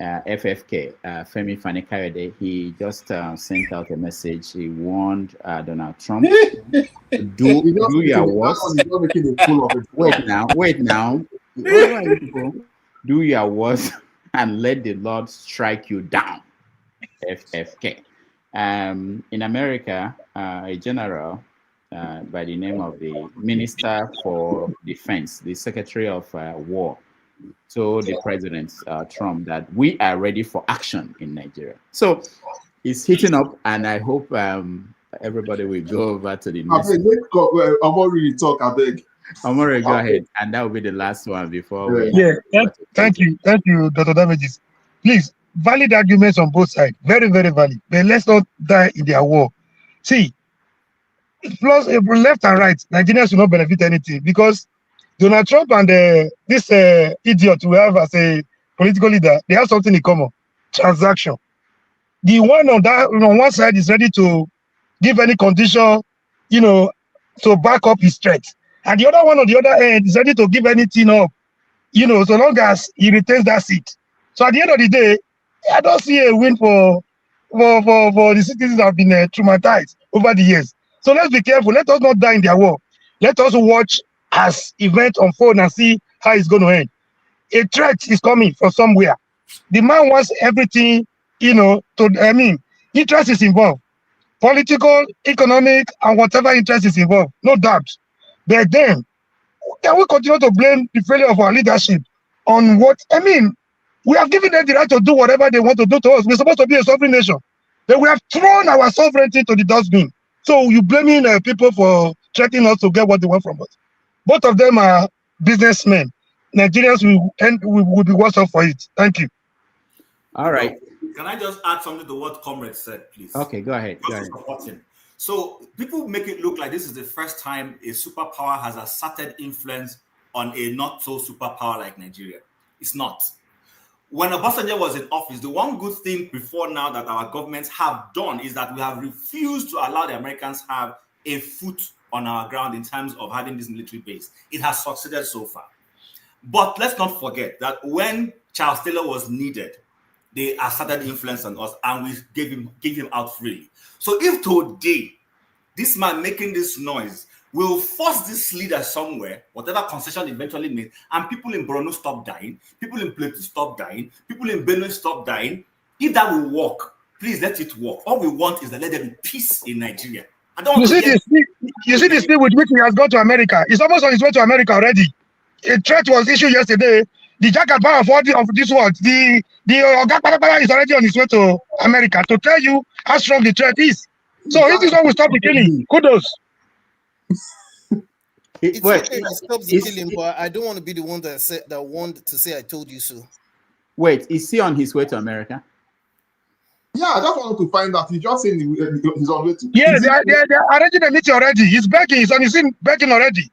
FFK, Femi Fani-Kayode. He just sent out a message. He warned Donald Trump to do your worst. Wait now. Do your worst and let the Lord strike you down. FFK. In America, a general by the name of the Minister for Defense, the Secretary of War, told the President Trump that we are ready for action in Nigeria. So it's heating up, and I hope everybody will go over to the next. Omori talk, I beg. Omori, go ahead, and that will be the last one before we. Yeah, thank you, Dr. Damages. Please, valid arguments on both sides, very, very valid. But let's not die in their war. See, plus left and right, Nigerians will not benefit anything because Donald Trump and this idiot we have as a political leader, they have something in common: transaction. The one on one side is ready to give any condition, to back up his threat, and the other one on the other end is ready to give anything up, so long as he retains that seat. So at the end of the day, I don't see a win for the citizens who have been traumatized over the years. So let's be careful. Let us not die in their war. Let us watch as events unfold and see how it's going to end. A threat is coming from somewhere. The man wants everything, interest is involved. political, economic, and whatever interest is involved, no doubt. But then, can we continue to blame the failure of our leadership on what? I mean, we have given them the right to do whatever they want to do to us. We're supposed to be a sovereign nation. But we have thrown our sovereignty to the dustbin. So you blaming people for threatening us to get what they want from us. Both of them are businessmen. Nigerians will be worse off for it. Thank you. All right. Can I just add something to what Comrade said, please? Okay, go ahead. Go ahead. So people make it look like this is the first time a superpower has asserted influence on a not so superpower like Nigeria. It's not. When Obasanjo was in office, the one good thing before now that our governments have done is that we have refused to allow the Americans have a foot on our ground in terms of having this military base. It has succeeded so far. But let's not forget that when Charles Taylor was needed, they asserted influence on us and we gave him out freely. So if today, this man making this noise will force this leader somewhere, whatever concession eventually made, and people in Borno stop dying, people in Plateau stop dying, people in Benue stop dying, if that will work, please let it work. All we want is that let there be peace in Nigeria. I don't want you see this thing with which he has gone to America. He's almost on his way to America already. A threat was issued yesterday. The jacket power of this world, the Ogakpalapala is already on his way to America to tell you how strong the threat is. So this is when we stop the killing. Kudos. It's okay to stop the killing, but I don't want to be the one that wanted to say I told you so. Wait, is he on his way to America? Yeah, I just wanted to find out. He just saying he's on way to. Yeah, they're arranging a meeting already. He's begging. He's on his scene begging already.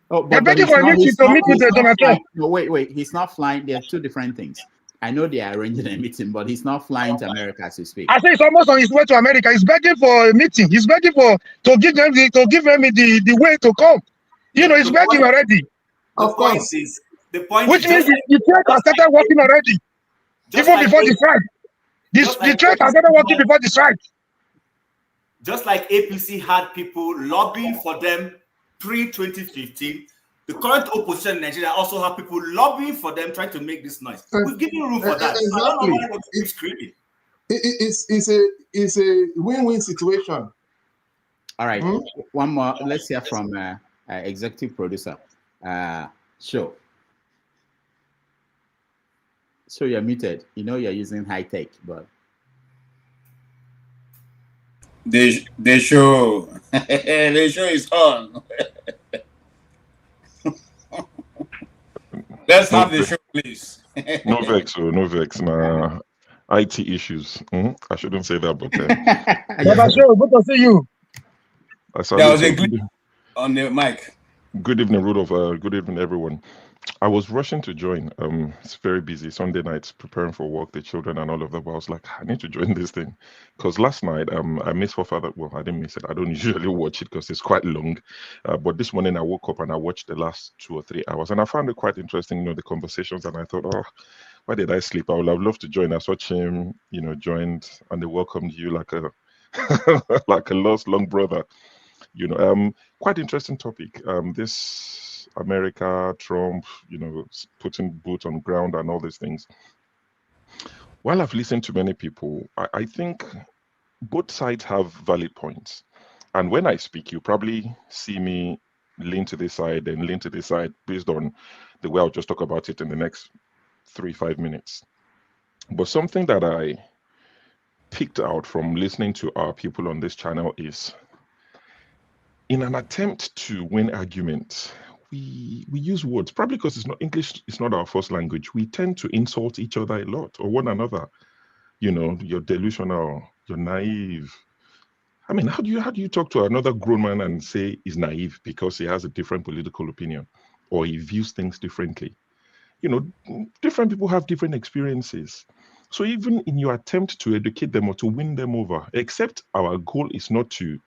Oh, but they're begging for a meeting to meet with Donald Trump. No, wait. He's not flying. There are two different things. I know they are arranging a meeting, but he's not flying to America as we speak. I say he's almost on his way to America. He's begging for a meeting. He's begging to give them the way to come. You know, he's begging already. Of course. Which means the threat has started working already. Even before the strike. The threat has started working before the strike. Just like APC had people lobbying for them pre-2015, the current opposition in Nigeria also have people lobbying for them, trying to make this noise. We've given room for that. Exactly. So I don't know why it's screaming. It's a win-win situation. All right. One more. Let's hear from executive producer. So you're muted. You know you're using high tech, but the show the show is on. Let's have the show, please. No vex. Nah, IT issues. I shouldn't say that, but Show, good to see you. That was a good on the mic. Good evening, Rudolph. Good evening, everyone. I was rushing to join. It's very busy. Sunday nights, preparing for work, the children and all of that. But I was like, I need to join this thing. Because last night, I missed Father. Well, I didn't miss it. I don't usually watch it because it's quite long. But this morning I woke up and I watched the last 2 or 3 hours. And I found it quite interesting, the conversations. And I thought, why did I sleep? I would have loved to join. I saw him, joined, and they welcomed you like a like a lost long brother. Quite interesting topic. This America, Trump, putting boots on ground and all these things. While I've listened to many people, I think both sides have valid points. And when I speak, you probably see me lean to this side and lean to this side based on the way I'll just talk about it in the next 3-5 minutes. But something that I picked out from listening to our people on this channel is, in an attempt to win arguments, we use words, probably because it's not English, it's not our first language. We tend to insult each other a lot, or one another. You're delusional, you're naive. I mean, how do you talk to another grown man and say he's naive because he has a different political opinion or he views things differently? Different people have different experiences. So even in your attempt to educate them or to win them over, except our goal is not to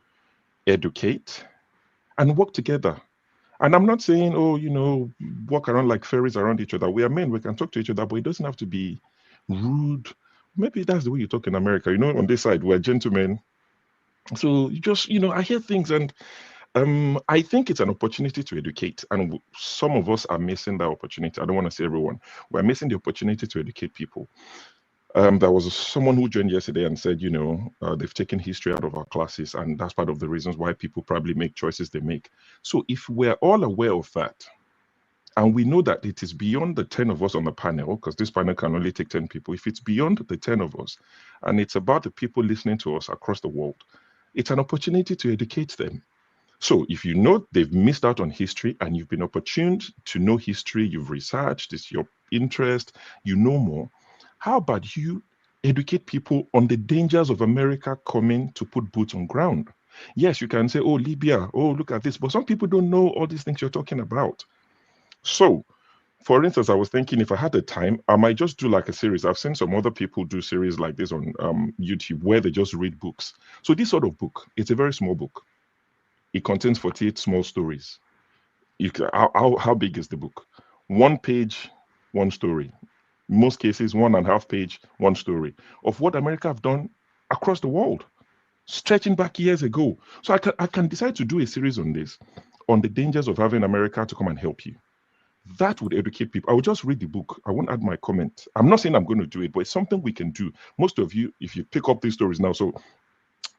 educate and work together. And I'm not saying, walk around like fairies around each other. We are men, we can talk to each other, but it doesn't have to be rude. Maybe that's the way you talk in America. On this side, we're gentlemen. So you just, I hear things, and I think it's an opportunity to educate. And some of us are missing that opportunity. I don't want to say everyone. We're missing the opportunity to educate people. There was someone who joined yesterday and said, they've taken history out of our classes, and that's part of the reasons why people probably make choices they make. So if we're all aware of that, and we know that it is beyond the 10 of us on the panel, because this panel can only take 10 people, if it's beyond the 10 of us, and it's about the people listening to us across the world, it's an opportunity to educate them. So if you know they've missed out on history and you've been opportuned to know history, you've researched, it's your interest, you know more, how about you educate people on the dangers of America coming to put boots on ground? Yes, you can say, oh, Libya, oh, look at this, but some people don't know all these things you're talking about. So, for instance, I was thinking if I had the time, I might just do like a series. I've seen some other people do series like this on YouTube where they just read books. So this sort of book, it's a very small book. It contains 48 small stories. How big is the book? 1 page, 1 story. In most cases, 1.5 page, 1 story of what America have done across the world, stretching back years ago. So I can decide to do a series on this, on the dangers of having America to come and help you. That would educate people. I will just read the book. I won't add my comment. I'm not saying I'm going to do it, but it's something we can do. Most of you, if you pick up these stories now, so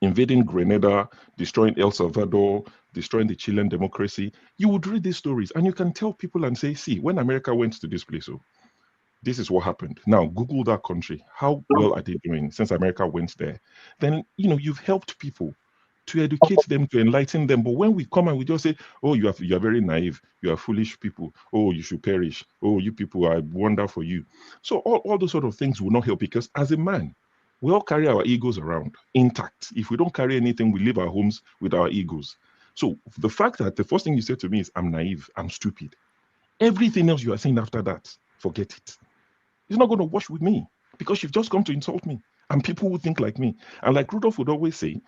invading Grenada, destroying El Salvador, destroying the Chilean democracy, you would read these stories and you can tell people and say, see, when America went to this place, oh, this is what happened. Now, Google that country. How well are they doing since America went there? Then, you've helped people to educate them, to enlighten them. But when we come and we just say, oh, you are very naive, you are foolish people, oh, you should perish, oh, you people, I wonder for you. So all those sort of things will not help, because as a man, we all carry our egos around intact. If we don't carry anything, we leave our homes with our egos. So the fact that the first thing you say to me is, I'm naive, I'm stupid. Everything else you are saying after that, forget it. It's not going to wash with me, because you've just come to insult me and people who think like me. And like Rudolph would always say,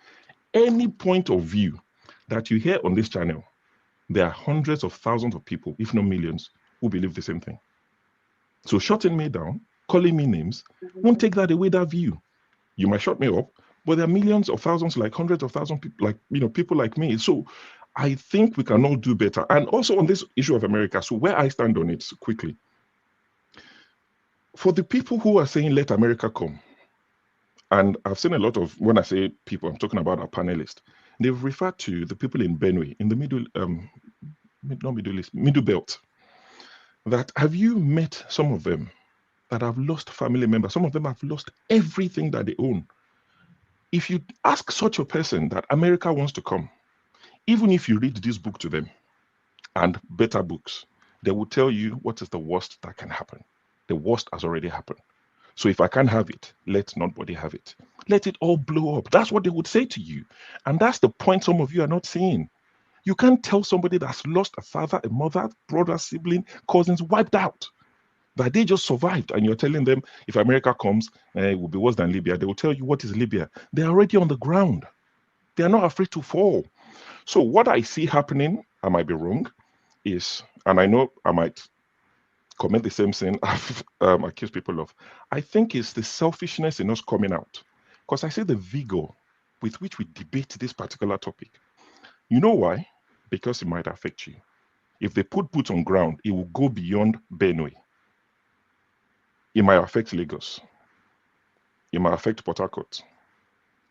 any point of view that you hear on this channel, there are hundreds of thousands of people, if not millions, who believe the same thing. So shutting me down, calling me names, won't take that away, that view. You might shut me up, but there are millions of thousands, like hundreds of thousands, people, like people like me. So I think we can all do better. And also on this issue of America, so where I stand on it quickly, for the people who are saying let America come, and I've seen a lot of, when I say people, I'm talking about our panelists, they've referred to the people in Benue, in the middle belt. That have you met some of them that have lost family members? Some of them have lost everything that they own. If you ask such a person that America wants to come, even if you read this book to them and better books, they will tell you what is the worst that can happen. The worst has already happened. So if I can't have it, let nobody have it. Let it all blow up. That's what they would say to you. And that's the point some of you are not seeing. You can't tell somebody that's lost a father, a mother, brother, sibling, cousins, wiped out, that they just survived. And you're telling them, if America comes, it will be worse than Libya. They will tell you, what is Libya? They're already on the ground. They are not afraid to fall. So what I see happening, I might be wrong, is, and I know I might commit the same sin I've accused people of, I think it's the selfishness in us coming out. Because I see the vigor with which we debate this particular topic. You know why? Because it might affect you. If they put boots on ground, it will go beyond Benue. It might affect Lagos. It might affect Port Harcourt.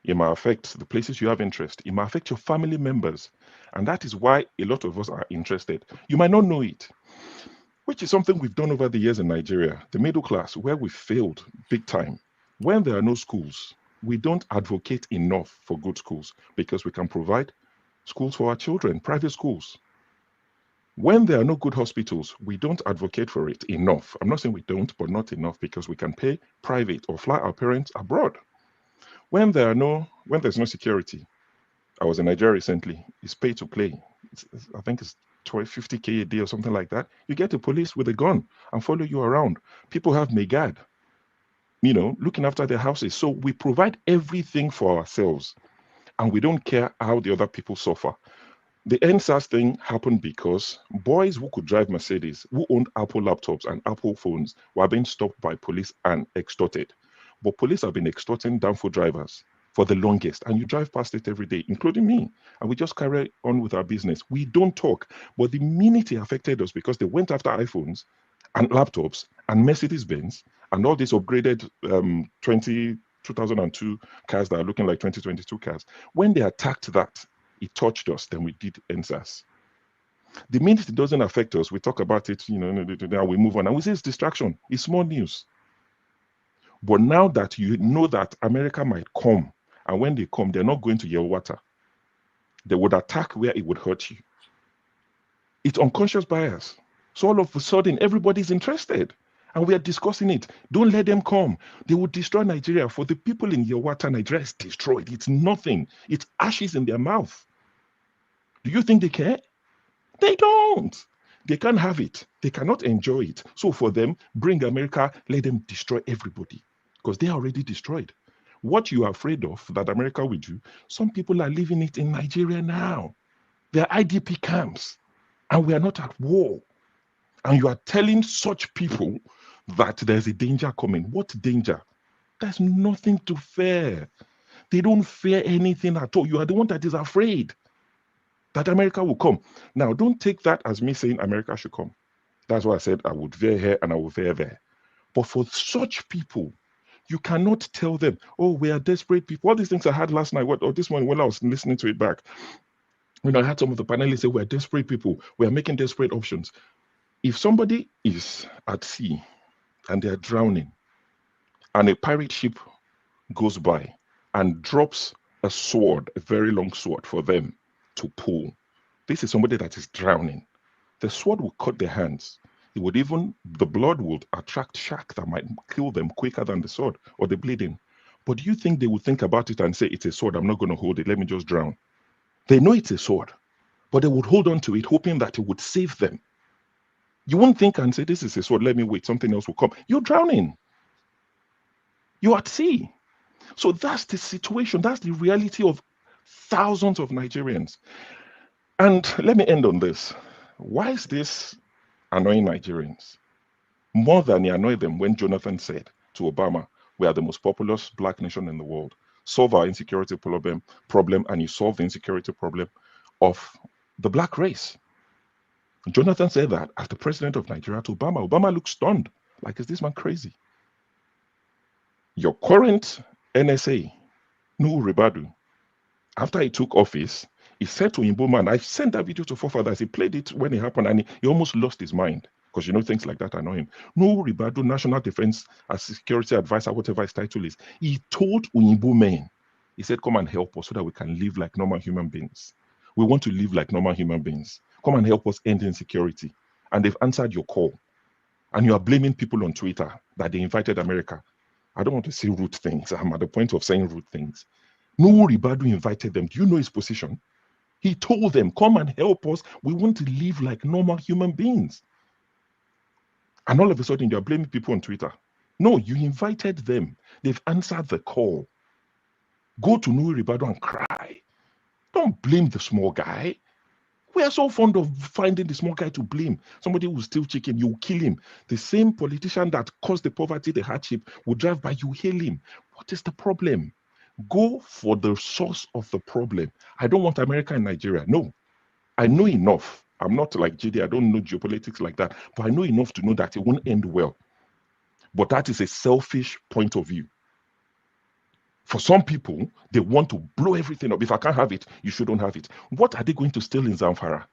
It might affect the places you have interest. It might affect your family members. And that is why a lot of us are interested. You might not know it, which is something we've done over the years in Nigeria, the middle class, where we failed big time. When there are no schools, we don't advocate enough for good schools, because we can provide schools for our children, private schools. When there are no good hospitals, we don't advocate for it enough. I'm not saying we don't, but not enough, because we can pay private or fly our parents abroad. When there's no security, I was in Nigeria recently, it's pay to play. I think it's 50K a day or something like that. You get the police with a gun and follow you around. People have Megad, looking after their houses. So we provide everything for ourselves, and we don't care how the other people suffer. The NSAS thing happened because boys who could drive Mercedes, who owned Apple laptops and Apple phones, were being stopped by police and extorted. But police have been extorting Danfo drivers for the longest, and you drive past it every day, including me, and we just carry on with our business. We don't talk, but the minute it affected us, because they went after iPhones and laptops and Mercedes-Benz and all these upgraded 2002 cars that are looking like 2022 cars, when they attacked that, it touched us, then we did NSAS. The minute it doesn't affect us, we talk about it, now we move on, and we say it's distraction. It's small news. But now that you know that America might come, and when they come, they're not going to your water. They would attack where it would hurt you. It's unconscious bias. So all of a sudden, everybody's interested. And we are discussing it. Don't let them come. They will destroy Nigeria. For the people in your water, Nigeria is destroyed. It's nothing. It's ashes in their mouth. Do you think they care? They don't. They can't have it. They cannot enjoy it. So for them, bring America, let them destroy everybody. Because they are already destroyed. What you are afraid of that America will do, some people are living it in Nigeria now. They are IDP camps. And we are not at war. And you are telling such people that there's a danger coming. What danger? There's nothing to fear. They don't fear anything at all. You are the one that is afraid that America will come. Now, don't take that as me saying America should come. That's why I said I would veer here and I would veer there. But for such people, you cannot tell them, oh, we are desperate people. All these things I had last night, or this morning when I was listening to it back, I had some of the panelists say, we're desperate people. We are making desperate options. If somebody is at sea and they're drowning and a pirate ship goes by and drops a sword, a very long sword for them to pull, this is somebody that is drowning. The sword will cut their hands. The blood would attract shark that might kill them quicker than the sword or the bleeding. But do you think they would think about it and say, it's a sword, I'm not going to hold it, let me just drown? They know it's a sword, but they would hold on to it, hoping that it would save them. You won't think and say, this is a sword, let me wait, something else will come. You're drowning. You're at sea. So that's the situation. That's the reality of thousands of Nigerians. And let me end on this. Why is this annoying Nigerians? More than it annoyed them when Jonathan said to Obama, we are the most populous black nation in the world. Solve our insecurity problem, and you solve the insecurity problem of the black race. Jonathan said that as the president of Nigeria to Obama. Obama looked stunned. Like, is this man crazy? Your current NSA, Nuhu Ribadu, after he took office, he said to Igbo man, I sent that video to forefathers. He played it when it happened and he almost lost his mind because things like that annoy him. Nuhu Ribadu, National Defense Security Advisor, whatever his title is, he told Igbo men, he said, come and help us so that we can live like normal human beings. We want to live like normal human beings. Come and help us end insecurity. And they've answered your call. And you are blaming people on Twitter that they invited America. I don't want to say rude things. I'm at the point of saying rude things. Nuhu Ribadu invited them. Do you know his position? He told them, come and help us. We want to live like normal human beings. And all of a sudden, you're blaming people on Twitter. No, you invited them. They've answered the call. Go to Nuhu Ribadu and cry. Don't blame the small guy. We are so fond of finding the small guy to blame. Somebody who steals chicken, you kill him. The same politician that caused the poverty, the hardship, will drive by, you hail him. What is the problem? Go for the source of the problem. I don't want America and Nigeria. No. I know enough. I'm not like JD. I don't know geopolitics like that. But I know enough to know that it won't end well. But that is a selfish point of view. For some people, they want to blow everything up. If I can't have it, you shouldn't have it. What are they going to steal in Zamfara?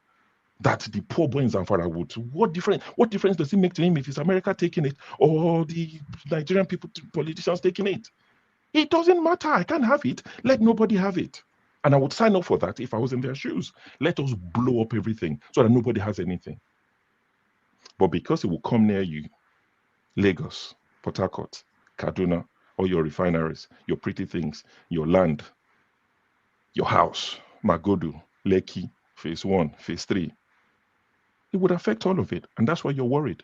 That the poor boy in Zamfara would. What difference does it make to him if it's America taking it or the Nigerian people, politicians taking it? It doesn't matter. I can't have it. Let nobody have it. And I would sign up for that if I was in their shoes. Let us blow up everything so that nobody has anything. But because it will come near you, Lagos, Port Harcourt, Kaduna, all your refineries, your pretty things, your land, your house, Magodu, Lekki, phase 1, phase 3. It would affect all of it. And that's why you're worried.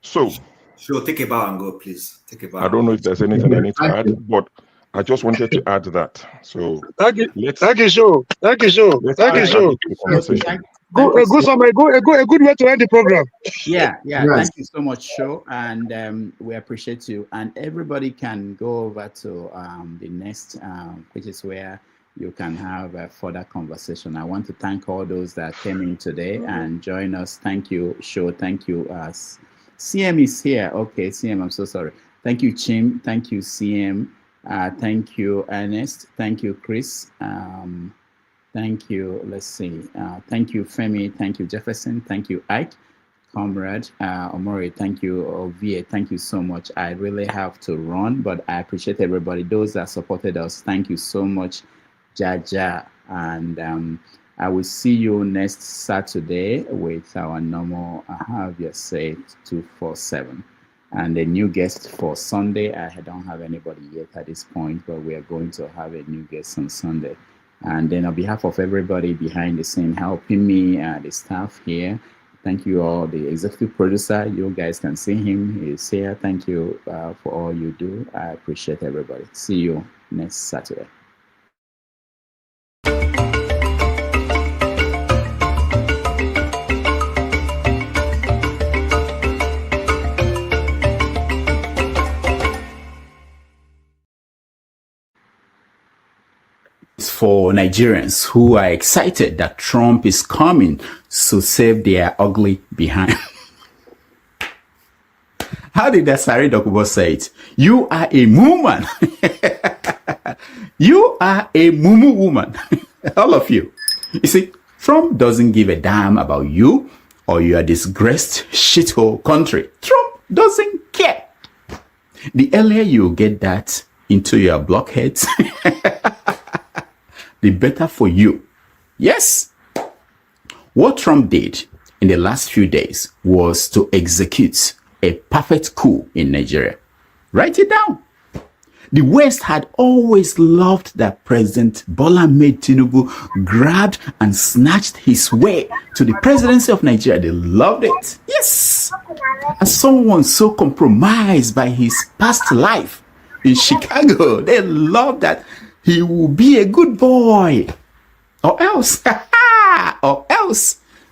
So, sure, take a bow and go, please. Take a bow. I don't know if there's anything I need to add, but I just wanted to add that. So, thank you, Sho. Thank you, Sho. Thank you, Sho. A good way to end the program. Yeah. Thank you so much, Sho, and we appreciate you. And everybody can go over to the next, which is where you can have a further conversation. I want to thank all those that came in today and join us. Thank you, Sho. Thank you, CM is here. Okay, CM, I'm so sorry. Thank you, Chim. Thank you, CM. Thank you, Ernest. Thank you, Chris. Thank you. Let's see. Thank you, Femi. Thank you, Jefferson. Thank you, Ike. Comrade, Omori, thank you. Ovie, thank you so much. I really have to run, but I appreciate everybody. Those that supported us, thank you so much, Jaja. And I will see you next Saturday with our normal, have your say 247. And a new guest for Sunday. I don't have anybody yet at this point, but we are going to have a new guest on Sunday. And then on behalf of everybody behind the scene helping me, the staff here, thank you all. The executive producer, you guys can see him. He's here. Thank you for all you do. I appreciate everybody. See you next Saturday. For Nigerians who are excited that Trump is coming to save their ugly behind. How did Asari Dokubo say it? You are a woman. You are a mumu woman. All of you. You see, Trump doesn't give a damn about you or your disgraced shithole country. Trump doesn't care. The earlier you get that into your blockheads, the better for you. Yes. What Trump did in the last few days was to execute a perfect coup in Nigeria. Write it down. The West had always loved that President Bola Ahmed Tinubu grabbed and snatched his way to the presidency of Nigeria. They loved it. Yes. As someone so compromised by his past life in Chicago, they loved that he will be a good boy. Or else,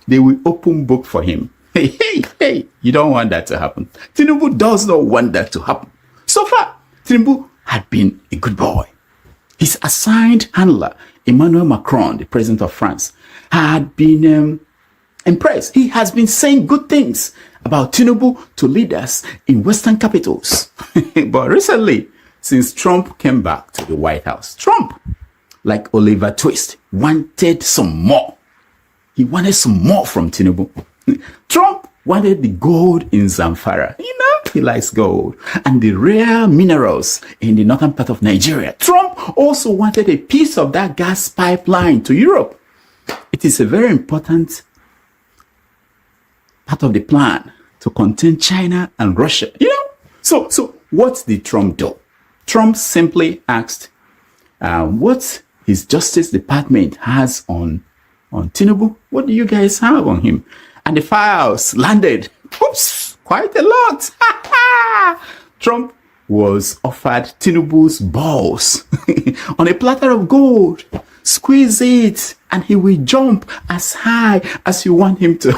they will open book for him. Hey, you don't want that to happen. Tinubu does not want that to happen. So far, Tinubu had been a good boy. His assigned handler, Emmanuel Macron, the president of France, had been impressed. He has been saying good things about Tinubu to leaders in Western capitals. But recently, since Trump came back to the White House, Trump, like Oliver Twist, wanted some more. He wanted some more from Tinubu. Trump wanted the gold in Zamfara. You know, he likes gold. And the rare minerals in the northern part of Nigeria. Trump also wanted a piece of that gas pipeline to Europe. It is a very important part of the plan to contain China and Russia. You know? So what did Trump do? Trump simply asked what his Justice Department has on Tinubu. What do you guys have on him? And the files landed, quite a lot. Trump was offered Tinubu's balls on a platter of gold. Squeeze it and he will jump as high as you want him to.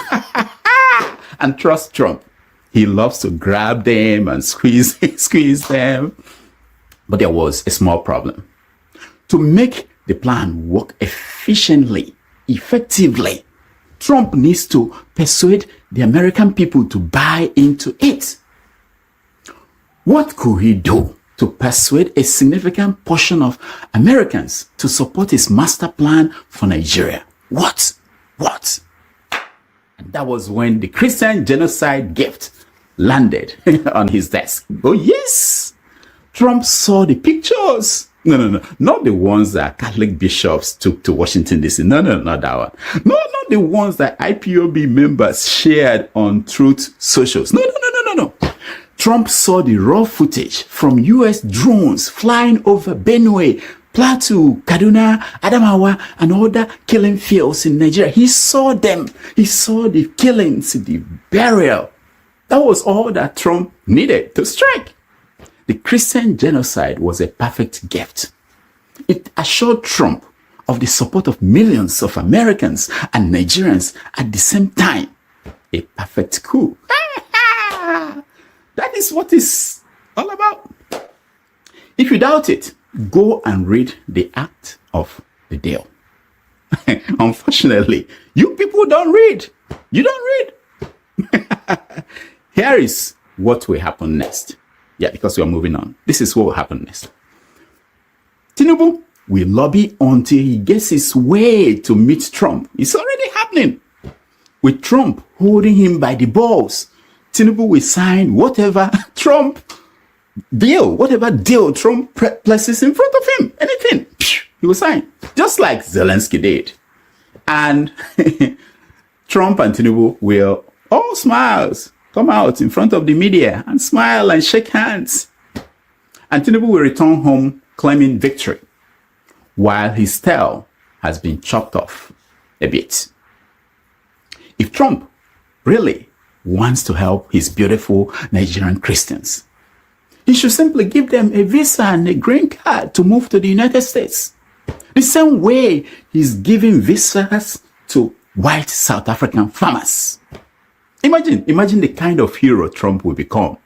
And trust Trump. He loves to grab them and squeeze them. But there was a small problem. To make the plan work efficiently, effectively, Trump needs to persuade the American people to buy into it. What could he do to persuade a significant portion of Americans to support his master plan for Nigeria? What? And that was when the Christian genocide gift landed on his desk. Oh yes! Trump saw the pictures. No, not the ones that Catholic bishops took to Washington, D.C. No, not that one. No, not the ones that IPOB members shared on Truth Socials. No. Trump saw the raw footage from U.S. drones flying over Benue, Plateau, Kaduna, Adamawa, and other killing fields in Nigeria. He saw them. He saw the killings, the burial. That was all that Trump needed to strike. The Christian genocide was a perfect gift. It assured Trump of the support of millions of Americans and Nigerians at the same time. A perfect coup. That is what it's all about. If you doubt it, go and read the act of the deal. Unfortunately, you people don't read. You don't read. Here is what will happen next. Yeah, because we are moving on. This is what will happen next. Tinubu will lobby until he gets his way to meet Trump. It's already happening. With Trump holding him by the balls, Tinubu will sign whatever deal Trump places in front of him. Anything, he will sign. Just like Zelensky did. And Trump and Tinubu will all smiles come out in front of the media and smile and shake hands. And Tinubu will return home claiming victory, while his tail has been chopped off a bit. If Trump really wants to help his beautiful Nigerian Christians, he should simply give them a visa and a green card to move to the United States. The same way he's giving visas to white South African farmers. Imagine the kind of hero Trump will become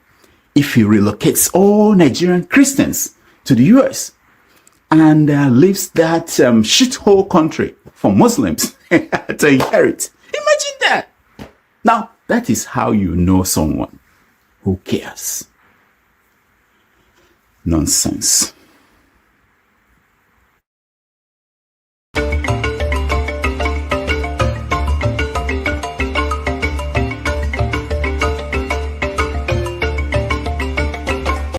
if he relocates all Nigerian Christians to the US and leaves that shithole country for Muslims to inherit. Imagine that. Now, that is how you know someone who cares. Nonsense.